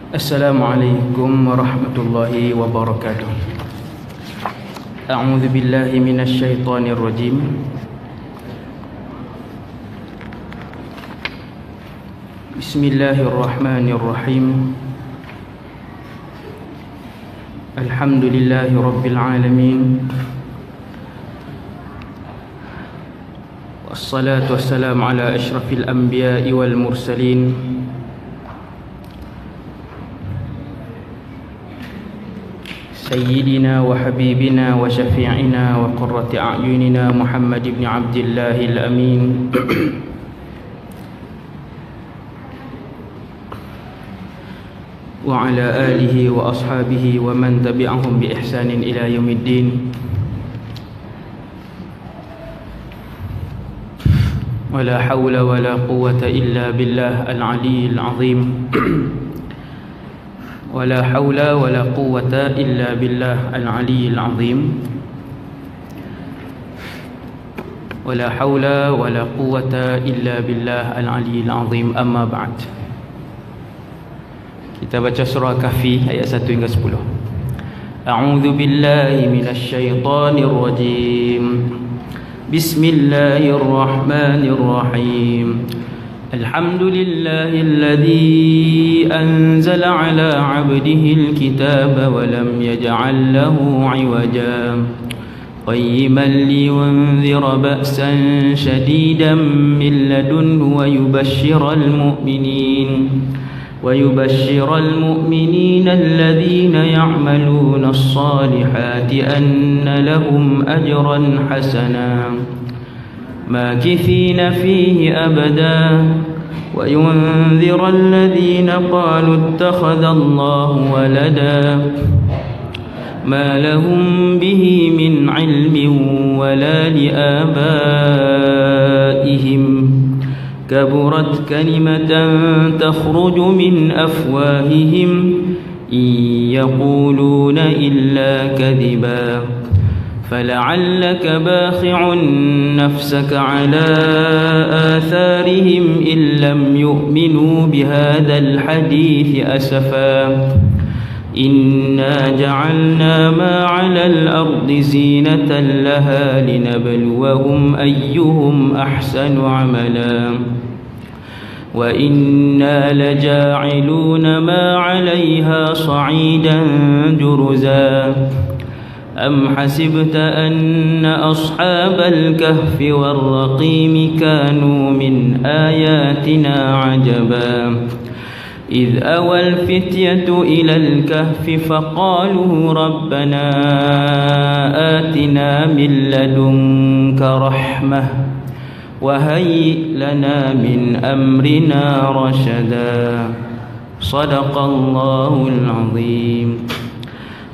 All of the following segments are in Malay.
Assalamualaikum warahmatullahi wabarakatuh. A'udzu billahi minasy syaithanir rajim. Bismillahirrahmanirrahim. Alhamdulillahi rabbil alamin. Wassalatu wassalamu ala asyrafil anbiya'i wal mursalin. سيدنا وحبيبنا وشفيعنا وقرة أعيننا محمد بن عبد الله الأمين وعلى آله وأصحابه ومن تبعهم بإحسان إلى يوم الدين. ولا حول ولا قوة إلا بالله العلي العظيم. ولا حول ولا قوة إلا بالله العلي العظيم. ولا حول ولا قوة إلا بالله العلي العظيم. أما بعد. Kita baca surah Kahfi ayat 1 hingga 10. A'udzu billahi minasy syaithanir rajim. Bismillahirrahmanirrahim. الحمد لله الذي أنزل على عبده الكتاب ولم يجعل له عوجا قيما لينذر بأسا شديدا من لدنه ويبشر المؤمنين الذين يعملون الصالحات أن لهم أجرا حسنا ماكثين فيه أبدا وينذر الذين قالوا اتخذ الله ولدا ما لهم به من علم ولا لآبائهم كبرت كلمة تخرج من أفواههم إن يقولون إلا كذبا فلعلك باخع نفسك على آثارهم إن لم يؤمنوا بهذا الحديث أسفا إنا جعلنا ما على الأرض زينة لها لنبلوهم أيهم أحسن عملا وإنا لجاعلون ما عليها صعيدا جرزا أم حسبت أن أصحاب الكهف والرقيم كانوا من آياتنا عجبا إذ أوى الفتية إلى الكهف فقالوا ربنا آتنا من لدنك رحمة وهيئ لنا من أمرنا رشدا صدق الله العظيم.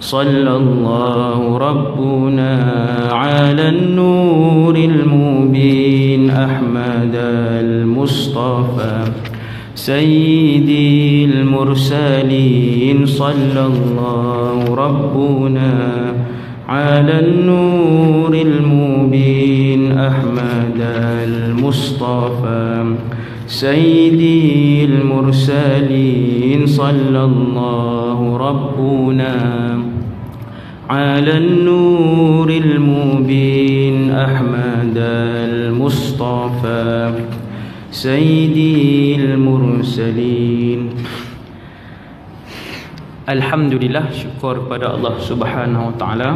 صلى الله ربنا على النور المبين أحمد المصطفى سيدي المرسلين. صلى الله ربنا على النور المبين أحمد المصطفى سيدي المرسلين. صلى الله ربنا على النور المبين أحمد المصطفى سيدي المرسلين. Alhamdulillah, syukur kepada Allah Subhanahu wa taala.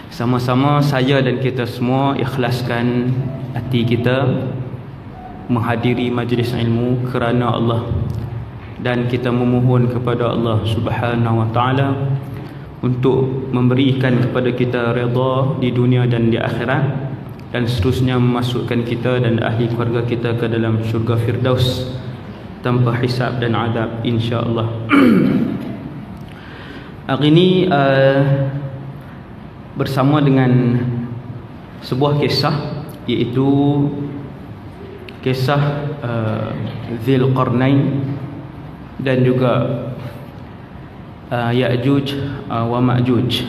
Sama-sama saya dan kita semua ikhlaskan hati kita menghadiri majlis ilmu kerana Allah, dan kita memohon kepada Allah Subhanahu wa taala untuk memberikan kepada kita redha di dunia dan di akhirat, dan seterusnya memasukkan kita dan ahli keluarga kita ke dalam syurga Firdaus tanpa hisab dan adab, insya-Allah. Hari ini bersama dengan sebuah kisah, iaitu kisah Dzulqarnain dan juga Ya'juj wa Ma'juj.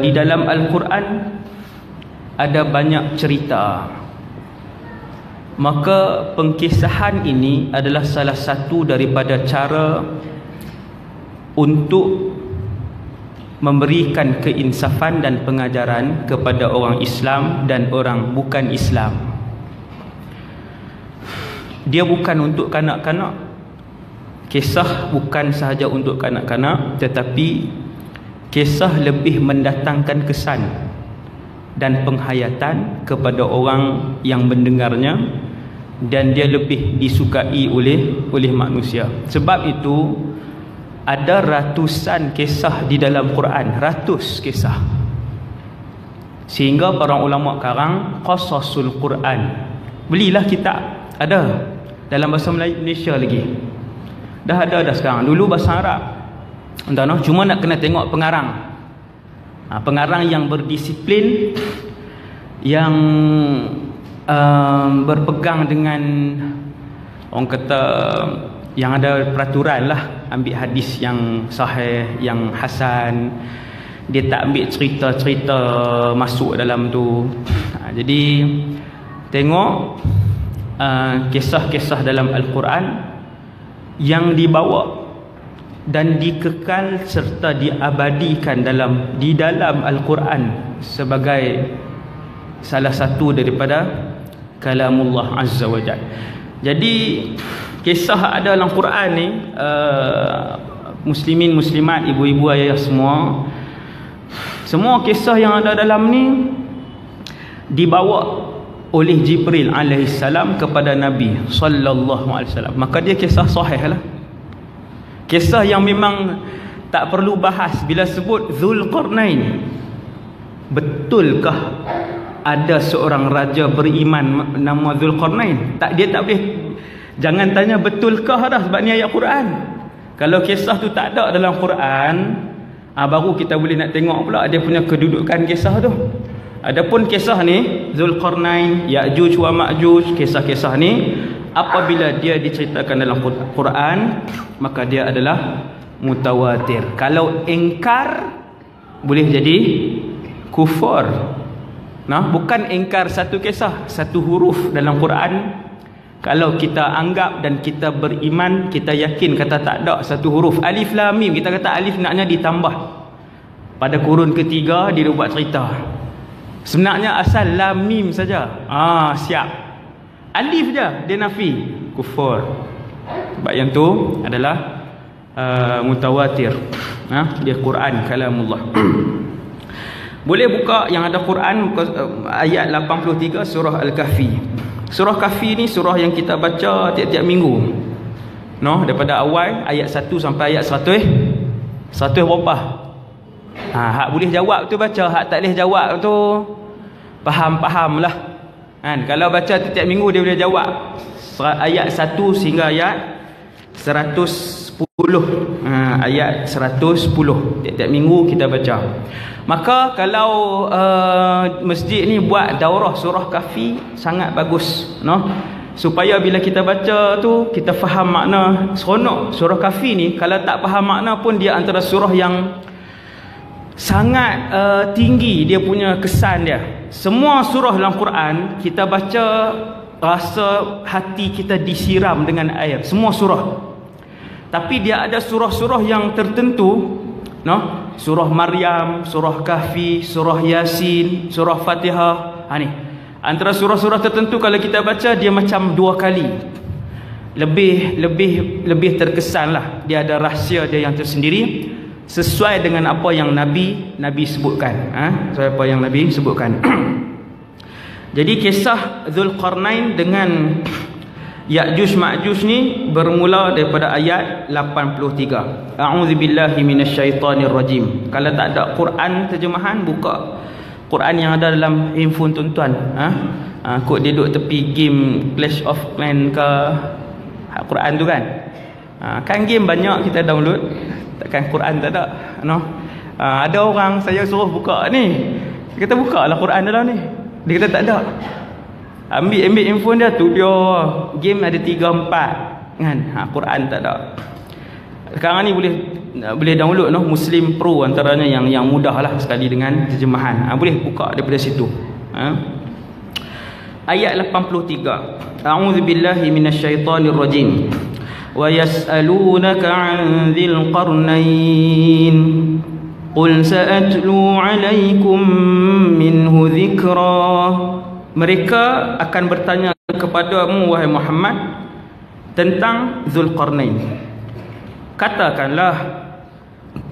Di dalam Al-Quran ada banyak cerita Maka pengkisahan ini adalah salah satu daripada cara untuk memberikan keinsafan dan pengajaran kepada orang Islam dan orang bukan Islam. Dia bukan untuk kanak-kanak. Kisah bukan sahaja untuk kanak-kanak, tetapi kisah lebih mendatangkan kesan dan penghayatan kepada orang yang mendengarnya, dan dia lebih disukai oleh manusia. Sebab itu ada ratusan kisah di dalam Quran, ratus kisah. Sehingga para ulama karang qasasul Quran. Belilah kitab, ada dalam bahasa Malaysia lagi. Dah ada sekarang. Dulu bahasa Arab. Entah noh, cuma nak kena tengok pengarang. Pengarang yang berdisiplin, yang berpegang dengan orang kata yang ada peraturan lah, ambil hadis yang sahih, yang hasan. Dia tak ambil cerita-cerita masuk dalam tu. Jadi tengok kisah-kisah dalam Al-Quran yang dibawa dan dikekal serta diabadikan di dalam Al-Quran sebagai salah satu daripada kalamullah azza wa jalla. Jadi kisah ada dalam Quran ni, muslimin muslimat, ibu-ibu ayah semua kisah yang ada dalam ni dibawa oleh Jibril alaihissalam kepada Nabi sallallahu alaihi wasallam. Maka dia kisah sahih lah. Kisah yang memang tak perlu bahas. Bila sebut Zulqarnain, betulkah ada seorang raja beriman nama Zulqarnain? Dia tak boleh. Jangan tanya betulkah dah, sebab ni ayat Quran. Kalau kisah tu tak ada dalam Quran, baru kita boleh nak tengok pula dia punya kedudukan kisah tu. Adapun kisah ni Zulqarnain, Ya'juj wa Ma'juj, kisah-kisah ni apabila dia diceritakan dalam Quran, maka dia adalah mutawatir. Kalau ingkar boleh jadi kufur. Bukan ingkar satu kisah, satu huruf dalam Quran. Kalau kita anggap dan kita beriman, kita yakin kata tak ada satu huruf, alif lam mim, kita kata alif naknya ditambah. Pada kurun ketiga dia buat cerita. Sebenarnya asal lam mim saja. Siap. Alif je dia nafi, kufur. Sebab yang tu adalah mutawatir. Dia Quran kalamullah. Boleh buka yang ada Quran, ayat 83 surah Al-Kahfi. Surah Kahfi ni surah yang kita baca tiap-tiap minggu. Daripada awal ayat 1 sampai ayat 100 berapa? Hak boleh jawab tu baca, hak tak boleh jawab tu faham lah. Kalau baca tiap minggu dia boleh jawab ayat 1 sehingga ayat 110. Ayat 110 tiap-tiap minggu kita baca. Maka kalau masjid ni buat daurah surah Kahfi, sangat bagus, supaya bila kita baca tu kita faham makna. Seronok surah Kahfi ni. Kalau tak faham makna pun dia antara surah yang sangat tinggi dia punya kesan dia. Semua surah dalam Quran kita baca rasa hati kita disiram dengan air, semua surah. Tapi dia ada surah-surah yang tertentu, surah Maryam, surah Kahfi, surah Yasin, surah Fatihah. Ni antara surah-surah tertentu kalau kita baca dia macam 2 kali lebih terkesan lah. Dia ada rahsia dia yang tersendiri, sesuai dengan apa yang Nabi sebutkan. Sesuai apa yang Nabi sebutkan. Jadi kisah Zulqarnain dengan Ya'juj Ma'juj ni bermula daripada ayat 83. A'udzubillahi minasyaitonirrajim. Kalau tak ada Quran terjemahan, buka Quran yang ada dalam handphone tuan-tuan. Kod dia duduk tepi game Clash of Clans ke Quran tu kan. Kan game banyak kita download, takkan Quran tak ada. Ada orang saya suruh buka ni, kita buka lah Quran dalam ni, dia kata tak ada. Ambil handphone dia tu, dia game ada 3-4 kan. Quran tak ada. Sekarang ni boleh download Muslim Pro antaranya yang mudah lah sekali dengan terjemahan. Boleh buka daripada situ. ayat 83. A'udzubillahi minasyaitonirrajim. Wa yas'alunaka 'an dzil qarnain qul sa'atlu 'alaikum minhu dzikra. Mereka akan bertanya kepadamu wahai Muhammad tentang Zulqarnain. Katakanlah,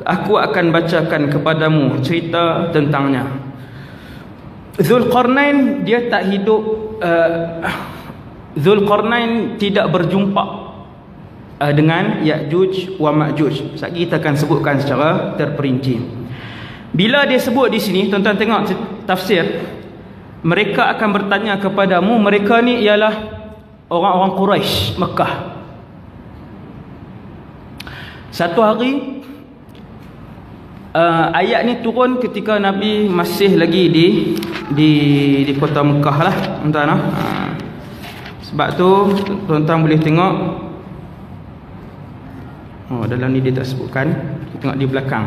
aku akan bacakan kepadamu cerita tentangnya. Zulqarnain dia tak hidup. Zulqarnain tidak berjumpa dengan Ya'juj wa Ma'juj. Sekejap kita akan sebutkan secara terperinci. Bila dia sebut di sini, tuan-tuan tengok tafsir, mereka akan bertanya kepadamu. Mereka ni ialah orang-orang Quraisy Mekah. Satu hari ayat ni turun ketika Nabi masih lagi di kota Mekah lah, tuan-tuan. Sebab tu tuan-tuan boleh tengok, dalam ni dia tak sebutkan. Kita tengok di belakang.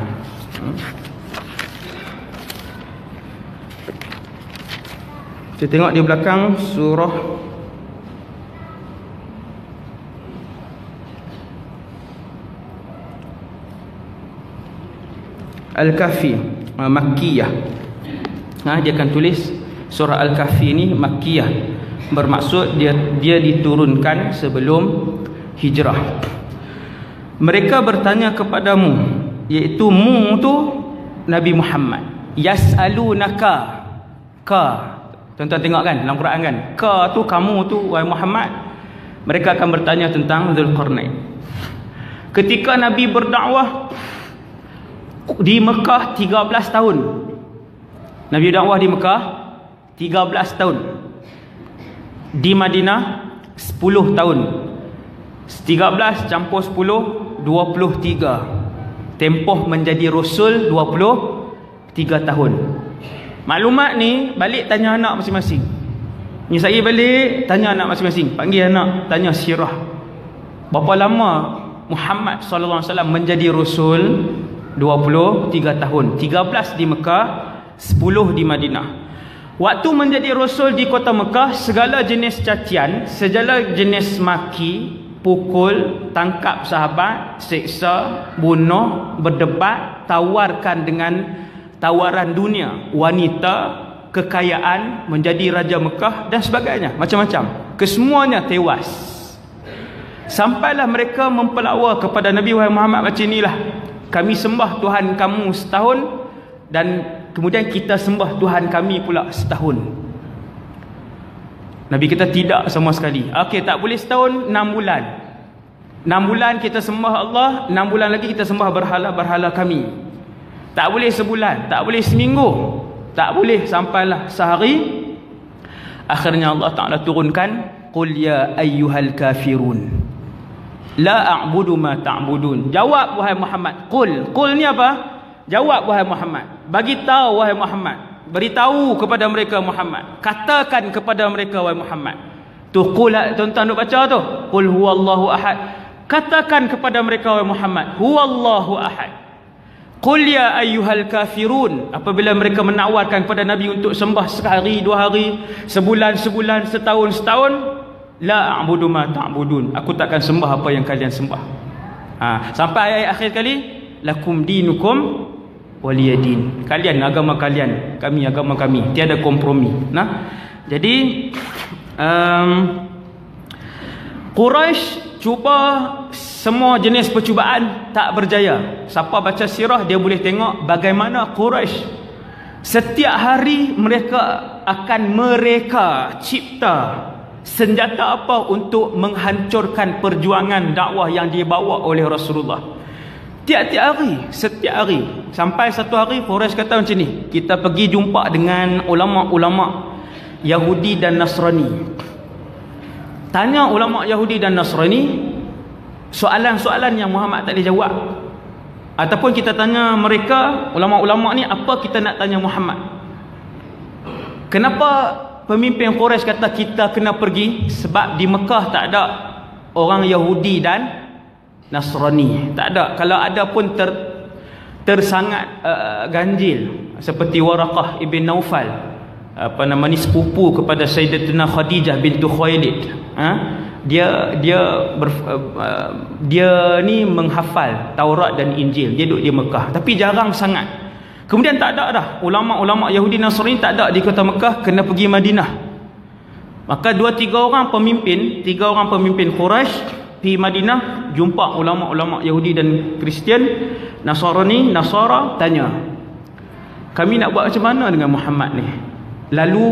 Kita tengok di belakang surah Al-Kahfi, Makkiyah. Dia akan tulis surah Al-Kahfi ni Makkiyah. Bermaksud dia diturunkan sebelum hijrah. Mereka bertanya kepadamu, iaitu mu tu Nabi Muhammad. Yas'alunaka, ka. Tuan-tuan tengok kan dalam Quran kan, ka tu kamu tu wahai Muhammad. Mereka akan bertanya tentang Zulqarnain. Ketika Nabi berdakwah di Mekah 13 tahun. Nabi dakwah di Mekah 13 tahun. Di Madinah 10 tahun. 13 campur 10 23. Tempoh menjadi Rasul 23 tahun. Maklumat ni balik tanya anak masing-masing. Ni saya balik tanya anak masing-masing. Panggil anak, tanya sirah. Berapa lama Muhammad sallallahu alaihi wasallam menjadi Rasul? 23 tahun. 13 di Mekah, 10 di Madinah. Waktu menjadi Rasul di kota Mekah, segala jenis cacian, segala jenis maki, pukul, tangkap sahabat, seksa, bunuh, berdebat, tawarkan dengan tawaran dunia, wanita, kekayaan, menjadi Raja Mekah dan sebagainya, macam-macam. Kesemuanya tewas. Sampailah mereka mempelakwa kepada Nabi Muhammad macam inilah. Kami sembah Tuhan kamu setahun dan kemudian kita sembah Tuhan kami pula setahun. Nabi kita tidak sama sekali. Okey, tak boleh setahun, 6 bulan. 6 bulan kita sembah Allah, 6 bulan lagi kita sembah berhala-berhala kami. Tak boleh sebulan, tak boleh seminggu, tak boleh sampailah sehari. Akhirnya Allah Ta'ala turunkan, qul ya ayyuhal kafirun la a'budu ma ta'budun. Jawab wahai Muhammad. Qul ni apa? Jawab wahai Muhammad. Bagi tahu wahai Muhammad. Beritahu kepada mereka Muhammad. Katakan kepada mereka wahai Muhammad. Tu qul, tuan-tuan duk baca tu. Qul huwallahu ahad. Katakan kepada mereka wahai Muhammad, huwallahu ahad. Qul ya ayyuhal kafirun. Apabila mereka menawarkan kepada Nabi untuk sembah sehari, 2 hari, sebulan, setahun, la a'budu ma ta'budun. Aku takkan sembah apa yang kalian sembah. Sampai ayat akhir kali, lakum dinukum waliyadin. Kalian agama kalian, kami agama kami. Tiada kompromi. Jadi Quraisy cuba semua jenis percubaan, tak berjaya. Siapa baca sirah dia boleh tengok bagaimana Quraisy setiap hari mereka akan cipta senjata apa untuk menghancurkan perjuangan dakwah yang dibawa oleh Rasulullah. Tiap-tiap hari, setiap hari. Sampai satu hari Quraisy kata macam ni, kita pergi jumpa dengan ulama-ulama Yahudi dan Nasrani. Tanya ulama Yahudi dan Nasrani soalan-soalan yang Muhammad tak boleh jawab. Ataupun kita tanya mereka, ulama-ulama ni, apa kita nak tanya Muhammad? Kenapa pemimpin Quraisy kata kita kena pergi? Sebab di Mekah tak ada orang Yahudi dan Nasrani. Tak ada. Kalau ada pun tersangat ganjil. Seperti Waraqah ibn Naufal. sepupu kepada Sayyidatina Khadijah bintu Khuwailid. Dia ni menghafal Taurat dan Injil. Dia duduk di Mekah, tapi jarang sangat. Kemudian tak ada dah ulama-ulama Yahudi Nasrani, tak ada di kota Mekah, kena pergi Madinah. Maka 2-3 orang pemimpin Quraisy di Madinah jumpa ulama-ulama Yahudi dan Kristian, Nasara, tanya, kami nak buat macam mana dengan Muhammad ni? Lalu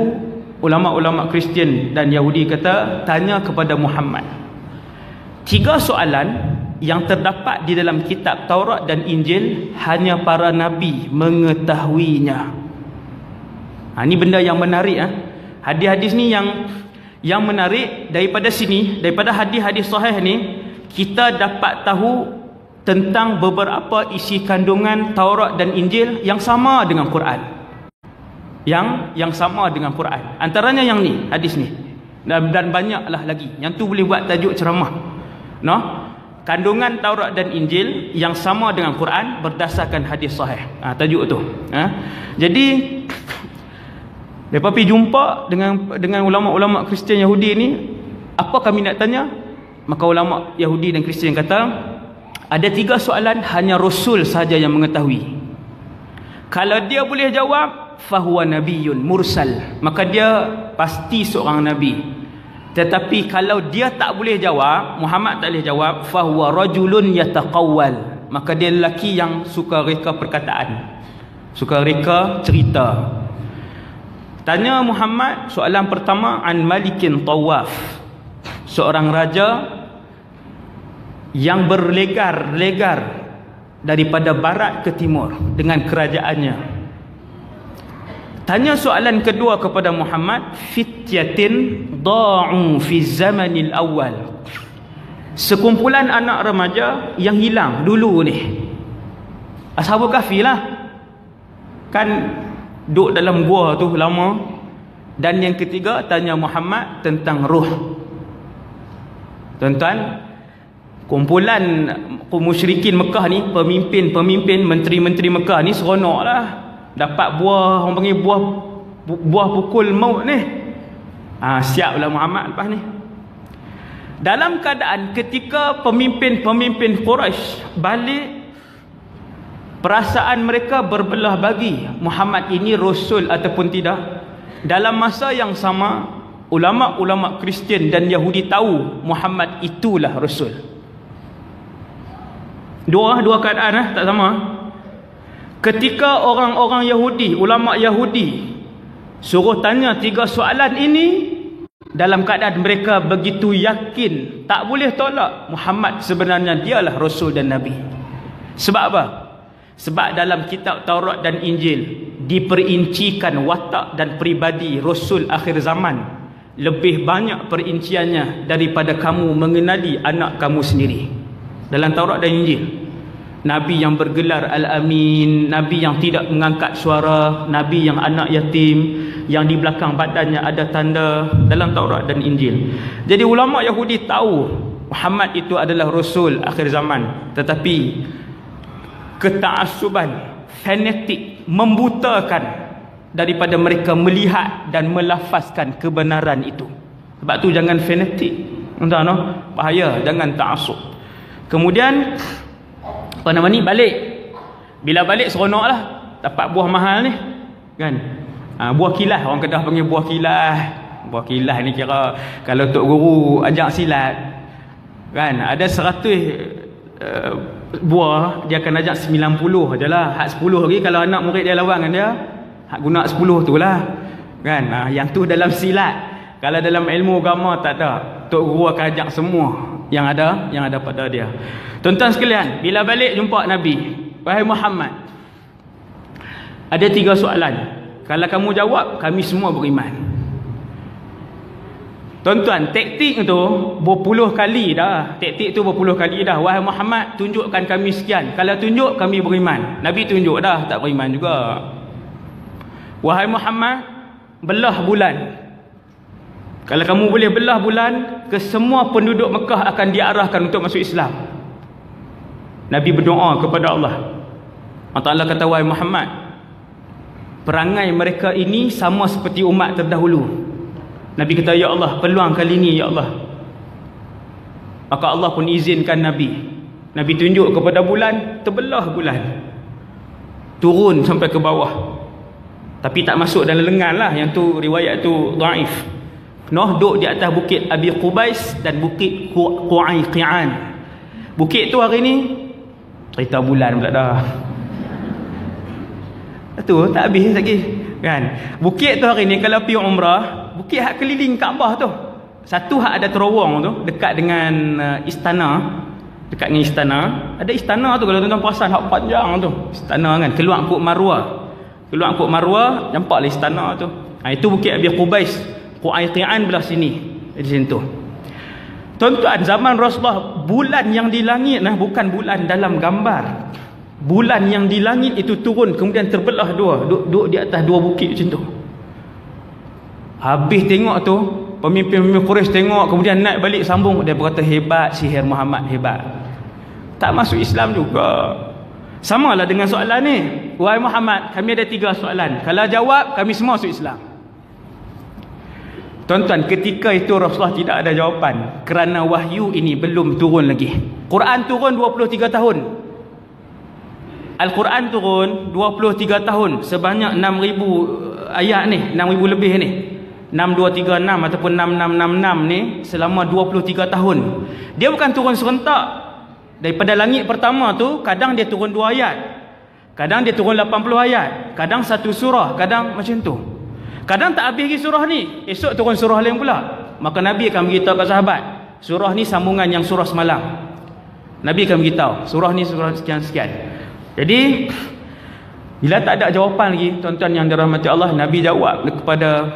ulama-ulama Kristian dan Yahudi kata, tanya kepada Muhammad. 3 soalan yang terdapat di dalam kitab Taurat dan Injil, hanya para nabi mengetahuinya. Ini benda yang menarik. Hadis-hadis ni yang menarik. Daripada sini, daripada hadis-hadis sahih ni, kita dapat tahu tentang beberapa isi kandungan Taurat dan Injil yang sama dengan Quran. Yang sama dengan Quran. Antaranya yang ni, hadis ni. Dan banyaklah lagi. Yang tu boleh buat tajuk ceramah. Kandungan Taurat dan Injil yang sama dengan Quran berdasarkan hadis sahih. Tajuk tu. Jadi mereka pergi jumpa dengan ulama-ulama Kristian Yahudi ni. Apa kami nak tanya? Maka ulama Yahudi dan Kristian kata, ada 3 soalan hanya Rasul saja yang mengetahui. Kalau dia boleh jawab, fahuwa nabiyyun mursal, maka dia pasti seorang nabi. Tetapi kalau dia tak boleh jawab, Muhammad tak boleh jawab, fahuwa rajulun yataqawwal, maka dia lelaki yang suka reka perkataan, suka reka cerita. Tanya Muhammad soalan pertama, an malikin tawaf, seorang raja yang berlegar-legar daripada barat ke timur dengan kerajaannya. Tanya soalan kedua kepada Muhammad, fityatin da'u fi zamanil awal, sekumpulan anak remaja yang hilang dulu ni, Ashabul Kahfi lah, kan duduk dalam gua tu lama. Dan yang ketiga, tanya Muhammad tentang ruh. Tuan-tuan, kumpulan musyrikin Mekah ni, pemimpin, menteri-menteri Mekah ni seronok lah, dapat buah, orang panggil buah pukul maut ni. Siaplah Muhammad lepas ni. Dalam keadaan ketika pemimpin Quraisy balik, perasaan mereka berbelah bagi, Muhammad ini Rasul ataupun tidak. Dalam masa yang sama, ulama-ulama Kristian dan Yahudi tahu Muhammad itulah Rasul. Dua keadaan tak sama. Ketika orang-orang Yahudi, ulama Yahudi suruh tanya 3 soalan ini, dalam keadaan mereka begitu yakin, tak boleh tolak, Muhammad sebenarnya dialah Rasul dan Nabi. Sebab apa? Sebab dalam kitab Taurat dan Injil diperincikan watak dan peribadi Rasul akhir zaman lebih banyak perinciannya daripada kamu mengenali anak kamu sendiri. Dalam Taurat dan Injil, Nabi yang bergelar Al-Amin, Nabi yang tidak mengangkat suara, Nabi yang anak yatim, yang di belakang badannya ada tanda, dalam Taurat dan Injil. Jadi ulama Yahudi tahu Muhammad itu adalah Rasul akhir zaman. Tetapi keta'assuban, fanatik, membutakan daripada mereka melihat dan melafazkan kebenaran itu. Sebab tu jangan fanatik, bahaya, jangan ta'assub. Kemudian balik. Bila balik seronok lah, dapat buah mahal ni kan. Buah kilah, orang Kedah panggil buah kilah. Buah kilah ni kira kalau tok guru ajak silat kan, ada 100 buah, dia akan ajak 90 je lah. Hak 10 lagi kalau anak murid dia lawan dengan dia, hak guna 10 tu lah kan. Yang tu dalam silat. Kalau dalam ilmu agama tak ada, tok guru akan ajak semua yang ada pada dia. Tuan-tuan sekalian, bila balik jumpa Nabi, wahai Muhammad, ada 3 soalan. Kalau kamu jawab, kami semua beriman. Tuan-tuan, taktik tu berpuluh kali dah. Wahai Muhammad, tunjukkan kami sekian. Kalau tunjuk, kami beriman. Nabi tunjuk dah, tak beriman juga. Wahai Muhammad, belah bulan. Kalau kamu boleh belah bulan, ke semua penduduk Mekah akan diarahkan untuk masuk Islam. Nabi berdoa kepada Allah. Allah Ta'ala kata, wahai Muhammad, perangai mereka ini sama seperti umat terdahulu. Nabi kata, ya Allah, peluang kali ini ya Allah. Maka Allah pun izinkan Nabi tunjuk kepada bulan, terbelah bulan, turun sampai ke bawah, tapi tak masuk dalam lengan lah. Yang tu riwayat tu dhaif. Noh duduk di atas bukit Abi Qubais dan bukit Qu'ayqi'an. Bukit tu hari ni cerita bulan pula dah. Tu tak habis lagi kan. Bukit tu hari ni kalau pergi umrah, bukit hak keliling Kaabah tu, satu hak ada terowong tu dekat dengan istana. Dekat dengan istana, ada istana tu kalau tuan-tuan perasan hak panjang tu. Istana kan, keluar Kuk Marwah, nampaklah istana tu. Itu bukit Abi Qubais, Qu'ayqi'an belah sini, di situ. Tuan-tuan, zaman Rasulullah, bulan yang di langit bukan bulan dalam gambar. Bulan yang di langit itu turun kemudian terbelah dua, duduk di atas dua bukit macam tu. Habis tengok tu, pemimpin-pemimpin Quraisy tengok, kemudian naik balik sambung. Dia berkata, hebat sihir Muhammad, hebat. Tak masuk Islam juga. Sama lah dengan soalan ni. Wahai Muhammad, kami ada 3 soalan. Kalau jawab, kami semua masuk Islam. Tuan-tuan, ketika itu Rasulullah tidak ada jawapan, kerana wahyu ini belum turun lagi. Quran turun 23 tahun. Al-Quran turun 23 tahun. Sebanyak 6,000 ayat ni, 6,000 lebih ni. 6236 ataupun 6666 ni selama 23 tahun. Dia bukan turun serentak. Daripada langit pertama tu, kadang dia turun 2 ayat, kadang dia turun 80 ayat, kadang 1 surah, kadang macam tu. Kadang tak habis lagi surah ni, esok turun surah lain pula. Maka Nabi akan beritahu kepada sahabat, surah ni sambungan yang surah semalam. Nabi akan beritahu, surah ni surah sekian-sekian. Jadi bila tak ada jawapan lagi, tuan-tuan yang dirahmati Allah, Nabi jawab kepada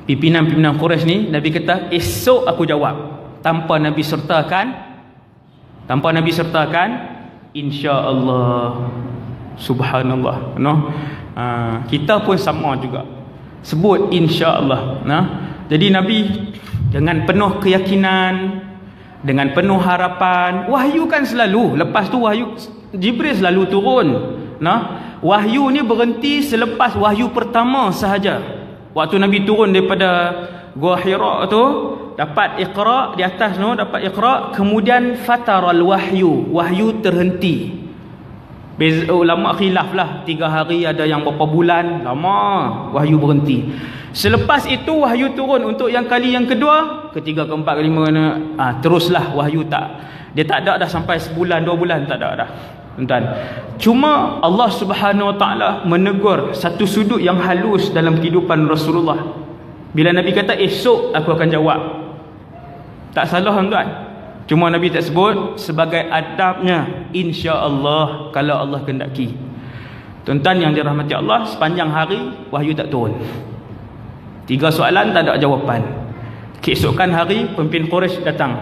pimpinan-pimpinan Quraisy ni. Nabi kata, esok aku jawab, tanpa Nabi sertakan insya-Allah. Subhanallah. Kita pun sama juga, sebut insya-Allah. Jadi Nabi dengan penuh keyakinan, dengan penuh harapan. Wahyu kan selalu, lepas tu wahyu Jibril selalu turun. Wahyu ni berhenti selepas wahyu pertama sahaja. Waktu Nabi turun daripada Gua Hira tu, dapat Iqra di atas tu, dapat Iqra, kemudian fataral wahyu terhenti. Ulama khilaf lah, 3 hari, ada yang berapa bulan, lama wahyu berhenti. Selepas itu wahyu turun untuk yang kali yang kedua, ketiga, keempat, kelima, teruslah wahyu. Dia tak ada dah sampai sebulan 2 bulan, tak ada dah. Tuan-tuan, cuma Allah Subhanahu Wa Taala menegur satu sudut yang halus dalam kehidupan Rasulullah. Bila Nabi kata esok aku akan jawab, tak salah tuan-tuan. Cuma Nabi tak sebut sebagai adabnya, insya-Allah, kalau Allah kehendaki. Tuan-tuan yang dirahmati Allah, sepanjang hari wahyu tak turun. 3 soalan tak ada jawapan. Keesokan hari pemimpin Quraisy datang,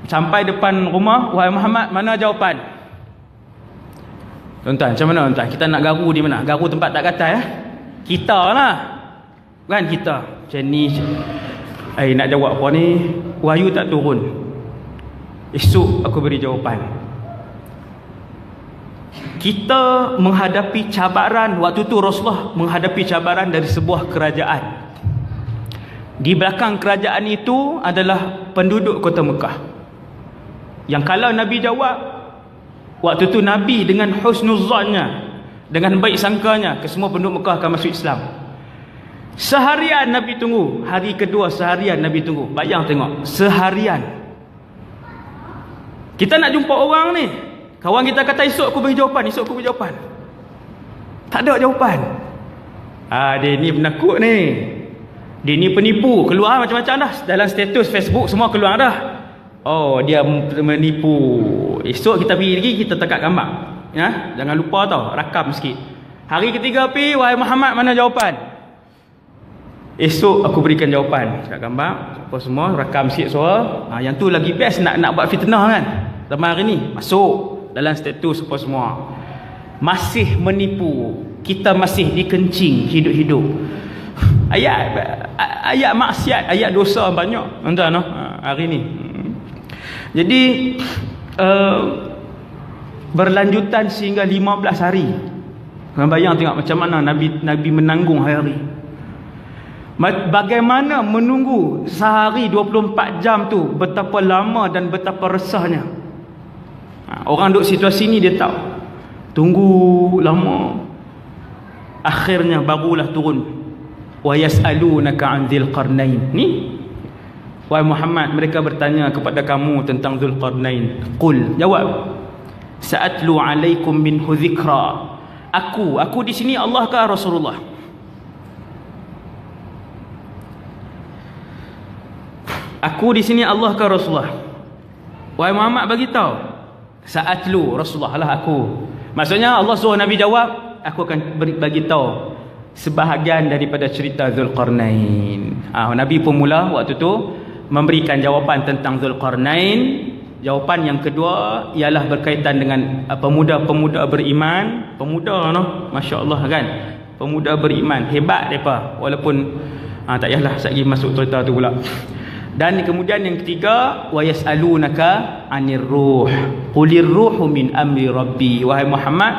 sampai depan rumah, wahai Muhammad, mana jawapan? Tuan-tuan, macam mana tuan-tuan? Kita nak garu di mana? Garu tempat tak kata ya? Kita lah, kan kita. Macam ni, nak jawab apa ni? Wahyu tak turun. Esok aku beri jawapan. Kita menghadapi cabaran. Waktu tu Rasulullah menghadapi cabaran dari sebuah kerajaan. Di belakang kerajaan itu adalah penduduk kota Mekah, yang kalau Nabi jawab, waktu tu Nabi dengan husnuzannya, dengan baik sangkanya ke semua penduduk Mekah akan masuk Islam. Seharian Nabi tunggu. Hari kedua seharian Nabi tunggu. Bayang tengok, seharian. Kita nak jumpa orang ni, kawan kita kata esok aku beri jawapan, esok aku beri jawapan. Tak ada jawapan. Dia ni penakut ni, dia ni penipu. Keluar macam-macam dah dalam status Facebook, semua keluar dah. Oh, dia menipu. Esok kita pergi lagi, kita tekak gambar ya? Jangan lupa tau, rakam sikit. Hari ketiga pergi, wahai Muhammad, mana jawapan? Esok aku berikan jawapan. Cakap gambar, apa semua, rakam sikit suara. Yang tu lagi best, nak buat fitnah kan. Zaman hari ni, masuk dalam status apa semua. Masih menipu. Kita masih dikencing hidup-hidup. Ayat maksiat, ayat dosa banyak tuan-tuan hari ni. Jadi berlanjutan sehingga 15 hari. Bayang tengok macam mana Nabi menanggung hari-hari. Bagaimana menunggu sehari 24 jam tu, betapa lama dan betapa resahnya. Orang duduk situasi ni dia tahu. Tunggu lama. Akhirnya barulah turun. Wa yas'alunaka 'an dzil qarnain. Ni wahai Muhammad, mereka bertanya kepada kamu tentang Dzulqarnain. Qul, jawab. Sa'atlu 'alaikum minhu dzikra. Aku di sini Allah ke Rasulullah? Aku di sini Allah ke Rasulullah? Wahai Muhammad, bagi tahu. Sa'atlu, Rasulullah lah aku. Maksudnya Allah suruh Nabi jawab, aku akan bagi tahu sebahagian daripada cerita Dzulqarnain. Nabi pun mula waktu tu memberikan jawapan tentang Dzulqarnain. Jawapan yang kedua ialah berkaitan dengan pemuda-pemuda beriman. Pemuda no, masya-Allah kan. Pemuda beriman, hebat depa. Walaupun tak payahlah lagi masuk cerita tu pula. Dan kemudian yang ketiga, wa yas'alunaka 'anir ruh. Qulir ruhu min amri rabbi. Wahai Muhammad,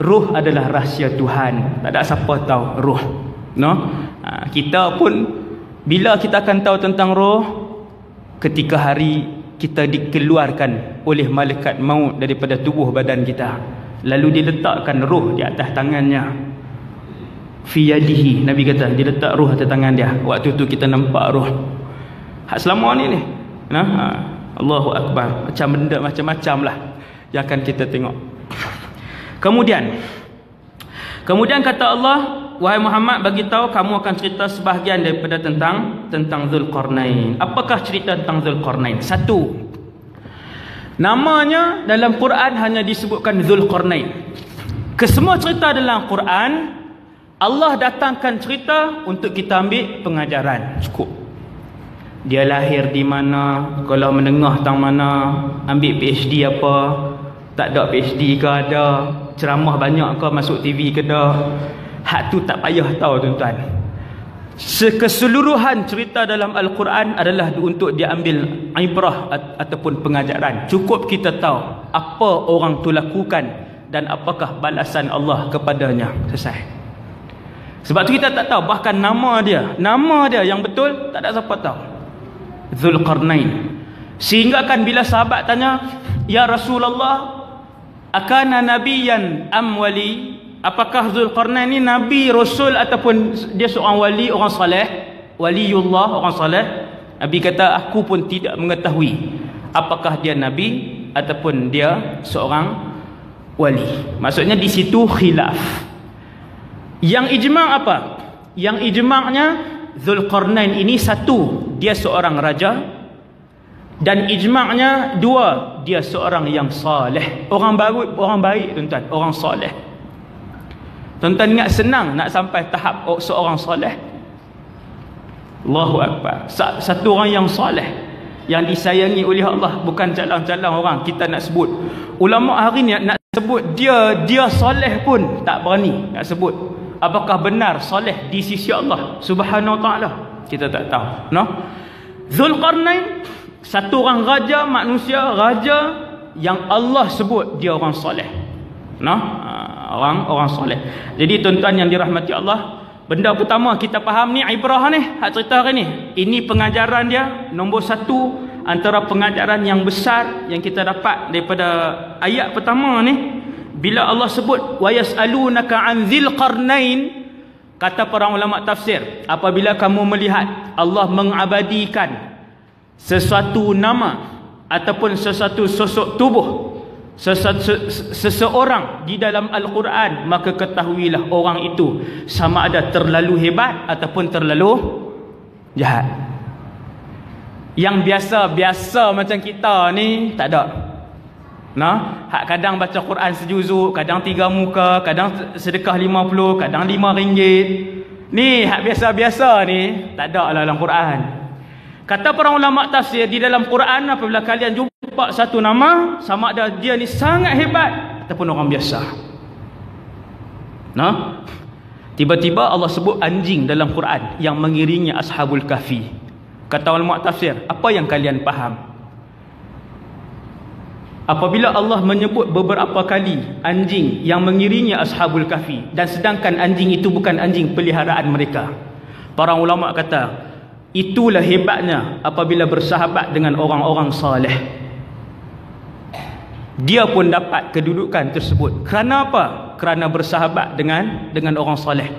ruh adalah rahsia Tuhan. Tak ada siapa tahu ruh. No? Kita pun bila kita akan tahu tentang roh, ketika hari kita dikeluarkan oleh malaikat maut daripada tubuh badan kita, lalu diletakkan roh di atas tangannya. Fi yadihi, Nabi kata dia letak roh atas tangan dia. Waktu tu kita nampak roh. Hak selama ni nah, Allahu Akbar. Macam benda macam-macam lah yang akan kita tengok. Kemudian kata Allah, wahai Muhammad, bagi tahu kamu akan cerita sebahagian daripada tentang Dzulqarnain. Apakah cerita tentang Dzulqarnain? Satu, namanya dalam Quran hanya disebutkan Dzulqarnain. Kesemua cerita dalam Quran Allah datangkan cerita untuk kita ambil pengajaran. Cukup. Dia lahir di mana, kalau menengah tang mana, ambil PhD apa, tak ada PhD ke ada, ceramah banyak ke, masuk TV ke dah. Hak tu tak payah tahu tuan-tuan. Keseluruhan cerita dalam Al-Quran adalah untuk diambil ibrah ataupun pengajaran. Cukup kita tahu apa orang tu lakukan dan apakah balasan Allah kepadanya. Selesai. Sebab tu kita tak tahu bahkan nama dia yang betul tak ada siapa tahu. Dzulqarnain. Sehingga kan bila sahabat tanya, ya Rasulullah, akana nabiyan am wali? Apakah Dzulqarnain ni nabi, rasul ataupun dia seorang wali, orang soleh? Waliullah, orang soleh? Nabi kata, aku pun tidak mengetahui apakah dia nabi ataupun dia seorang wali. Maksudnya di situ khilaf. Yang ijma' apa? Yang ijma'nya Dzulqarnain ini satu, dia seorang raja, dan ijma'nya dua, dia seorang yang saleh, orang baik tuan-tuan, orang saleh. Tuan-tuan ingat senang nak sampai tahap seorang saleh? Allahu Akbar. Satu orang yang saleh, yang disayangi oleh Allah, bukan calang-calang orang kita nak sebut. Ulama hari ni nak sebut dia saleh pun tak berani nak sebut. Apakah benar soleh di sisi Allah Subhanahu wa taala? Kita tak tahu, no? Dzulqarnain satu orang raja manusia, raja yang Allah sebut dia orang soleh. No? Orang soleh. Jadi tuan-tuan yang dirahmati Allah, benda pertama kita faham ni ibrah ni, hak cerita hari ni. Ini pengajaran dia nombor satu antara pengajaran yang besar yang kita dapat daripada ayat pertama ni. Bila Allah sebut wa yas'alunaka 'an dzil qarnain, kata para ulama tafsir, apabila kamu melihat Allah mengabadikan sesuatu nama ataupun sesuatu sosok tubuh seseorang di dalam Al-Quran, maka ketahuilah orang itu sama ada terlalu hebat ataupun terlalu jahat. Yang biasa-biasa macam kita ni tak ada. Nah, hak kadang baca Quran sejuzuk, kadang 3 muka, kadang sedekah 50, kadang RM5. Ni hak biasa-biasa ni tak ada dalam Quran. Kata para ulama tafsir, di dalam Quran apabila kalian jumpa satu nama, sama ada dia ni sangat hebat ataupun orang biasa. Nah, tiba-tiba Allah sebut anjing dalam Quran yang mengiringi Ashabul Kahfi. Kata ulama tafsir, apa yang kalian faham? apabila Allah menyebut beberapa kali anjing yang mengiringi Ashabul Kahfi, dan sedangkan anjing itu bukan anjing peliharaan mereka, para ulama kata itulah hebatnya apabila bersahabat dengan orang-orang saleh. Dia pun dapat kedudukan tersebut. Kerana apa? Kerana bersahabat dengan orang saleh.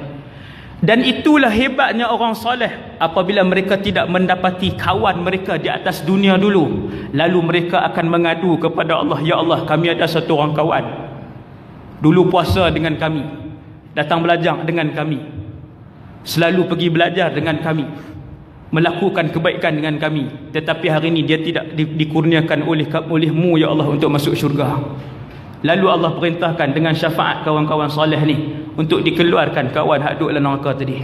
Dan itulah hebatnya orang saleh apabila mereka tidak mendapati kawan mereka di atas dunia dulu, lalu mereka akan mengadu kepada Allah, ya Allah, kami ada satu orang kawan dulu puasa dengan kami, datang belajar dengan kami, selalu pergi belajar dengan kami, melakukan kebaikan dengan kami, tetapi hari ini dia tidak dikurniakan olehmu ya Allah untuk masuk syurga. Lalu Allah perintahkan dengan syafaat kawan-kawan soleh ni untuk dikeluarkan kawan hak duk dalam neraka tadi.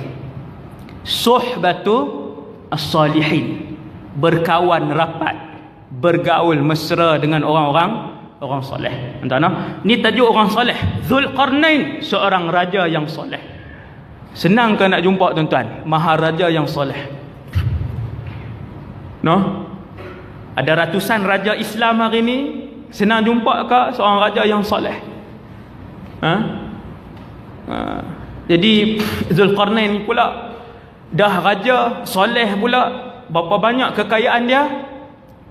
Suhbatu as-salihin, berkawan rapat, bergaul mesra dengan orang soleh. Entah ni tajuk orang soleh. Zulqarnain, seorang raja yang soleh. Senang ke nak jumpa tuan-tuan maharaja yang soleh? Ada ratusan raja Islam hari ni, senang jumpa ke seorang raja yang soleh? Jadi Zulqarnain pula dah raja soleh pula. Berapa banyak kekayaan dia,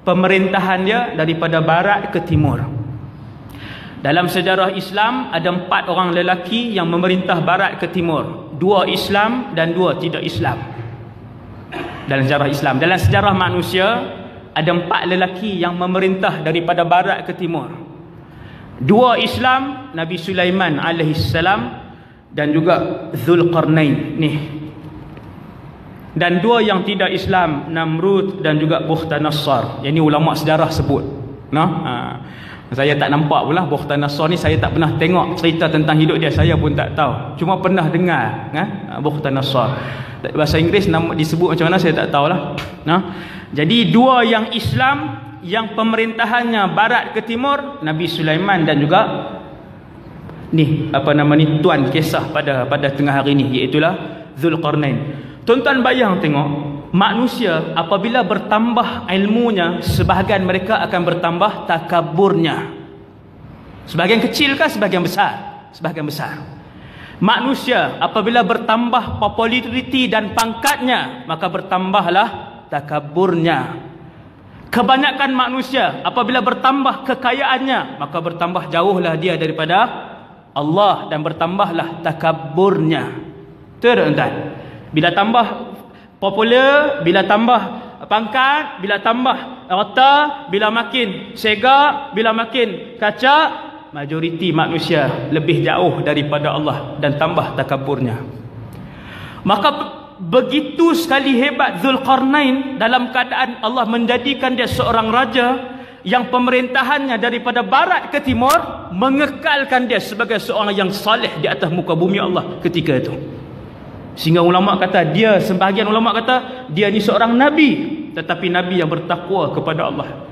pemerintahan dia daripada barat ke timur. Dalam sejarah Islam ada 4 orang lelaki yang memerintah barat ke timur, 2 Islam dan 2 tidak Islam. Dalam sejarah Islam, dalam sejarah manusia ada 4 lelaki yang memerintah daripada barat ke timur. 2 Islam, Nabi Sulaiman alaihissalam dan juga Zulqarnain ni. Dan 2 yang tidak Islam, Namrud dan juga Bukhtanasar. Yang ni ulama sejarah sebut. Saya tak nampak pula Bukhtanasar ni, saya tak pernah tengok cerita tentang hidup dia, saya pun tak tahu. Cuma pernah dengar Bukhtanasar. Bahasa Inggeris nama disebut macam mana saya tak tahulah. Jadi 2 yang Islam yang pemerintahannya barat ke timur, Nabi Sulaiman dan juga ni tuan kisah pada tengah hari ni, iaitulah Zulqarnain. Tuan-tuan bayang tengok, manusia apabila bertambah ilmunya, sebahagian mereka akan bertambah takaburnya. Sebahagian kecil ke sebahagian besar? Sebahagian besar. Manusia apabila bertambah populariti dan pangkatnya, maka bertambahlah takaburnya. Kebanyakan manusia apabila bertambah kekayaannya, maka bertambah jauhlah dia daripada Allah dan bertambahlah takaburnya. Tuan-tuan, bila tambah popular, bila tambah pangkat, bila tambah harta, bila makin segak, bila makin kacak, majoriti manusia lebih jauh daripada Allah dan tambah takaburnya. Maka begitu sekali hebat Zulqarnain dalam keadaan Allah menjadikan dia seorang raja yang pemerintahannya daripada barat ke timur, mengekalkan dia sebagai seorang yang saleh di atas muka bumi Allah ketika itu. Sehingga ulama kata dia, sebahagian ulama kata dia ni seorang nabi, tetapi nabi yang bertakwa kepada Allah.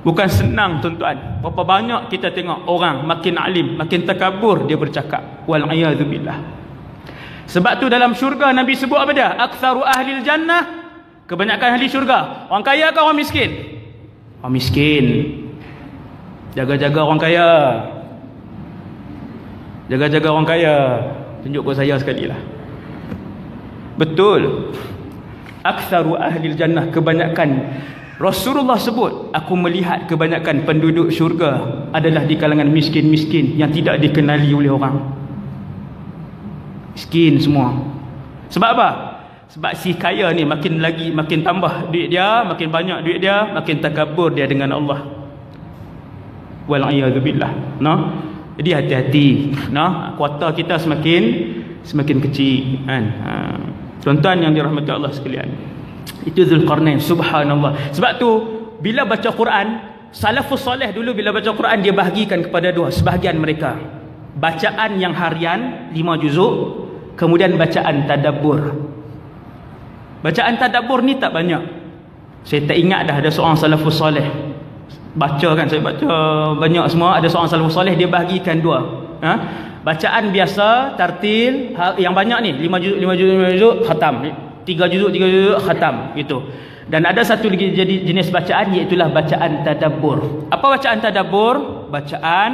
Bukan senang tuan-tuan. Berapa banyak kita tengok orang makin alim, makin takabur dia bercakap. Wal a'yadzu billah. Sebab tu dalam syurga Nabi sebut apa dia? Aktsaru ahlil jannah, kebanyakan ahli syurga. Orang kaya ke orang miskin? Orang miskin. Jaga-jaga orang kaya. Jaga-jaga orang kaya. Tunjuk ke saya sekali lah. Betul. Aktsaru ahlil jannah, kebanyakan. Rasulullah sebut, aku melihat kebanyakan penduduk syurga adalah di kalangan miskin-miskin yang tidak dikenali oleh orang. Miskin semua. Sebab apa? Sebab si kaya ni makin tambah duit dia, makin banyak duit dia, makin takabur dia dengan Allah. Wal a'yadzu billah. Jadi hati-hati. Kuota kita semakin kecil kan. Tuan-tuan yang dirahmati Allah sekalian, itu Zulqarnain. Subhanallah. Sebab tu bila baca Quran, salafus soleh dulu bila baca Quran dia bahagikan kepada 2 sebahagian mereka. Bacaan yang harian 5 juzuk, kemudian bacaan tadabbur. Bacaan tadabbur ni tak banyak. Saya tak ingat dah ada seorang salafus soleh baca kan, saya baca banyak semua, ada seorang salafus soleh dia bahagikan 2. Bacaan biasa, tartil, yang banyak ni 5 juzuk khatam, 3 juzuk khatam gitu. Dan ada satu lagi jenis bacaan, iaitulah bacaan tadabbur. Apa bacaan tadabbur? Bacaan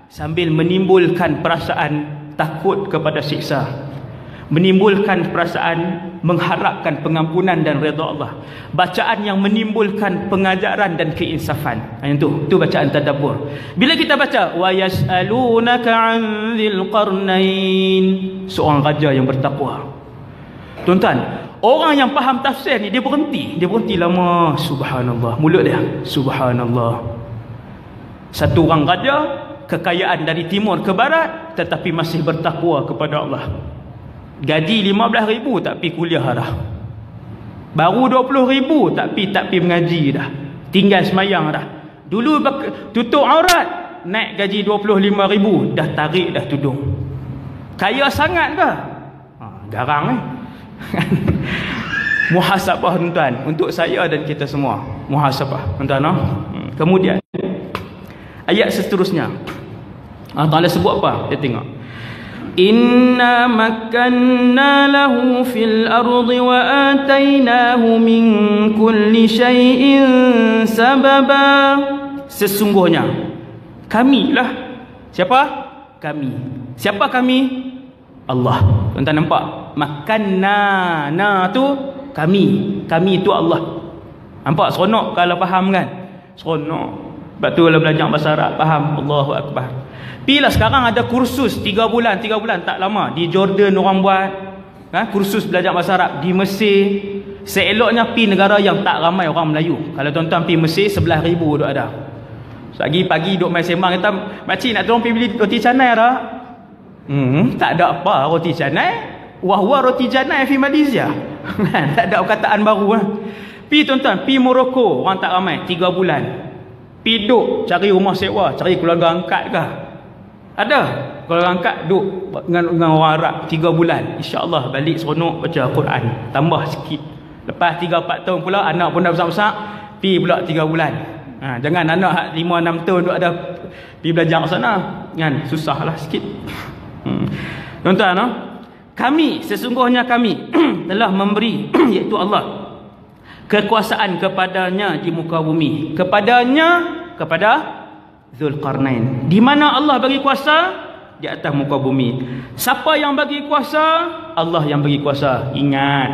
sambil menimbulkan perasaan takut kepada siksa, menimbulkan perasaan mengharapkan pengampunan dan redha Allah. Bacaan yang menimbulkan pengajaran dan keinsafan. Itu bacaan tadabbur. Bila kita baca wa yas'alunaka 'an dzil qarnain, seorang raja yang bertakwa. Tuan-tuan, orang yang faham tafsir ni dia berhenti lama. Subhanallah, mulut dia subhanallah. Satu orang raja, kekayaan dari timur ke barat, tetapi masih bertakwa kepada Allah. Gaji 15,000 tak pi kuliah dah. Baru 20,000 tak pi mengaji dah. Tinggal semayang dah. Dulu tutup aurat, naik gaji 25,000, dah tarik dah tudung. Kaya sangat ke? Garang muhasabah tuan-tuan, untuk saya dan kita semua. Muhasabah tuan-tuan. Kemudian ayat seterusnya Allah Ta'ala sebut apa? Kita tengok. Inna makkanna lahu fil ardi wa atainahu min kulli syai'in sababa. Sesungguhnya kamilah. Siapa? Kami. Siapa kami? Allah. Tuan-tuan nampak? Makkanna, na tu kami. Kami itu Allah. Nampak seronok kalau faham kan? Seronok. Sebab tu kalau belajar bahasa Arab faham. Allahu Akbar. Pilah sekarang ada kursus 3 bulan tak lama di Jordan orang buat kursus belajar bahasa Arab. Di Mesir. Seeloknya pi negara yang tak ramai orang Melayu. Kalau tuan-tuan pi Mesir 11,000 duk ada. Pagi duk main sembang kata, "Makcik nak tolong pergi beli roti canai tak?" Tak ada apa roti canai. Wah roti canai di Malaysia. Tak ada perkataan baru Pi tuan-tuan, pi Morocco orang tak ramai 3 bulan. Pi duk cari rumah sewa, cari keluarga angkat ke? Ada keluarga angkat duk dengan orang Arab 3 bulan. InsyaAllah balik seronok baca Quran. Tambah sikit. Lepas 3-4 tahun pula anak pun dah besar-besar, pi pula 3 bulan. Jangan anak 5-6 tahun duk ada pi belajar sana kan, susahlah sikit. Tuan-tuan, sesungguhnya kami telah memberi iaitu Allah kekuasaan kepadanya di muka bumi, kepada Zulkarnain. Di mana Allah bagi kuasa? Di atas muka bumi. Siapa yang bagi kuasa? Allah yang bagi kuasa. Ingat,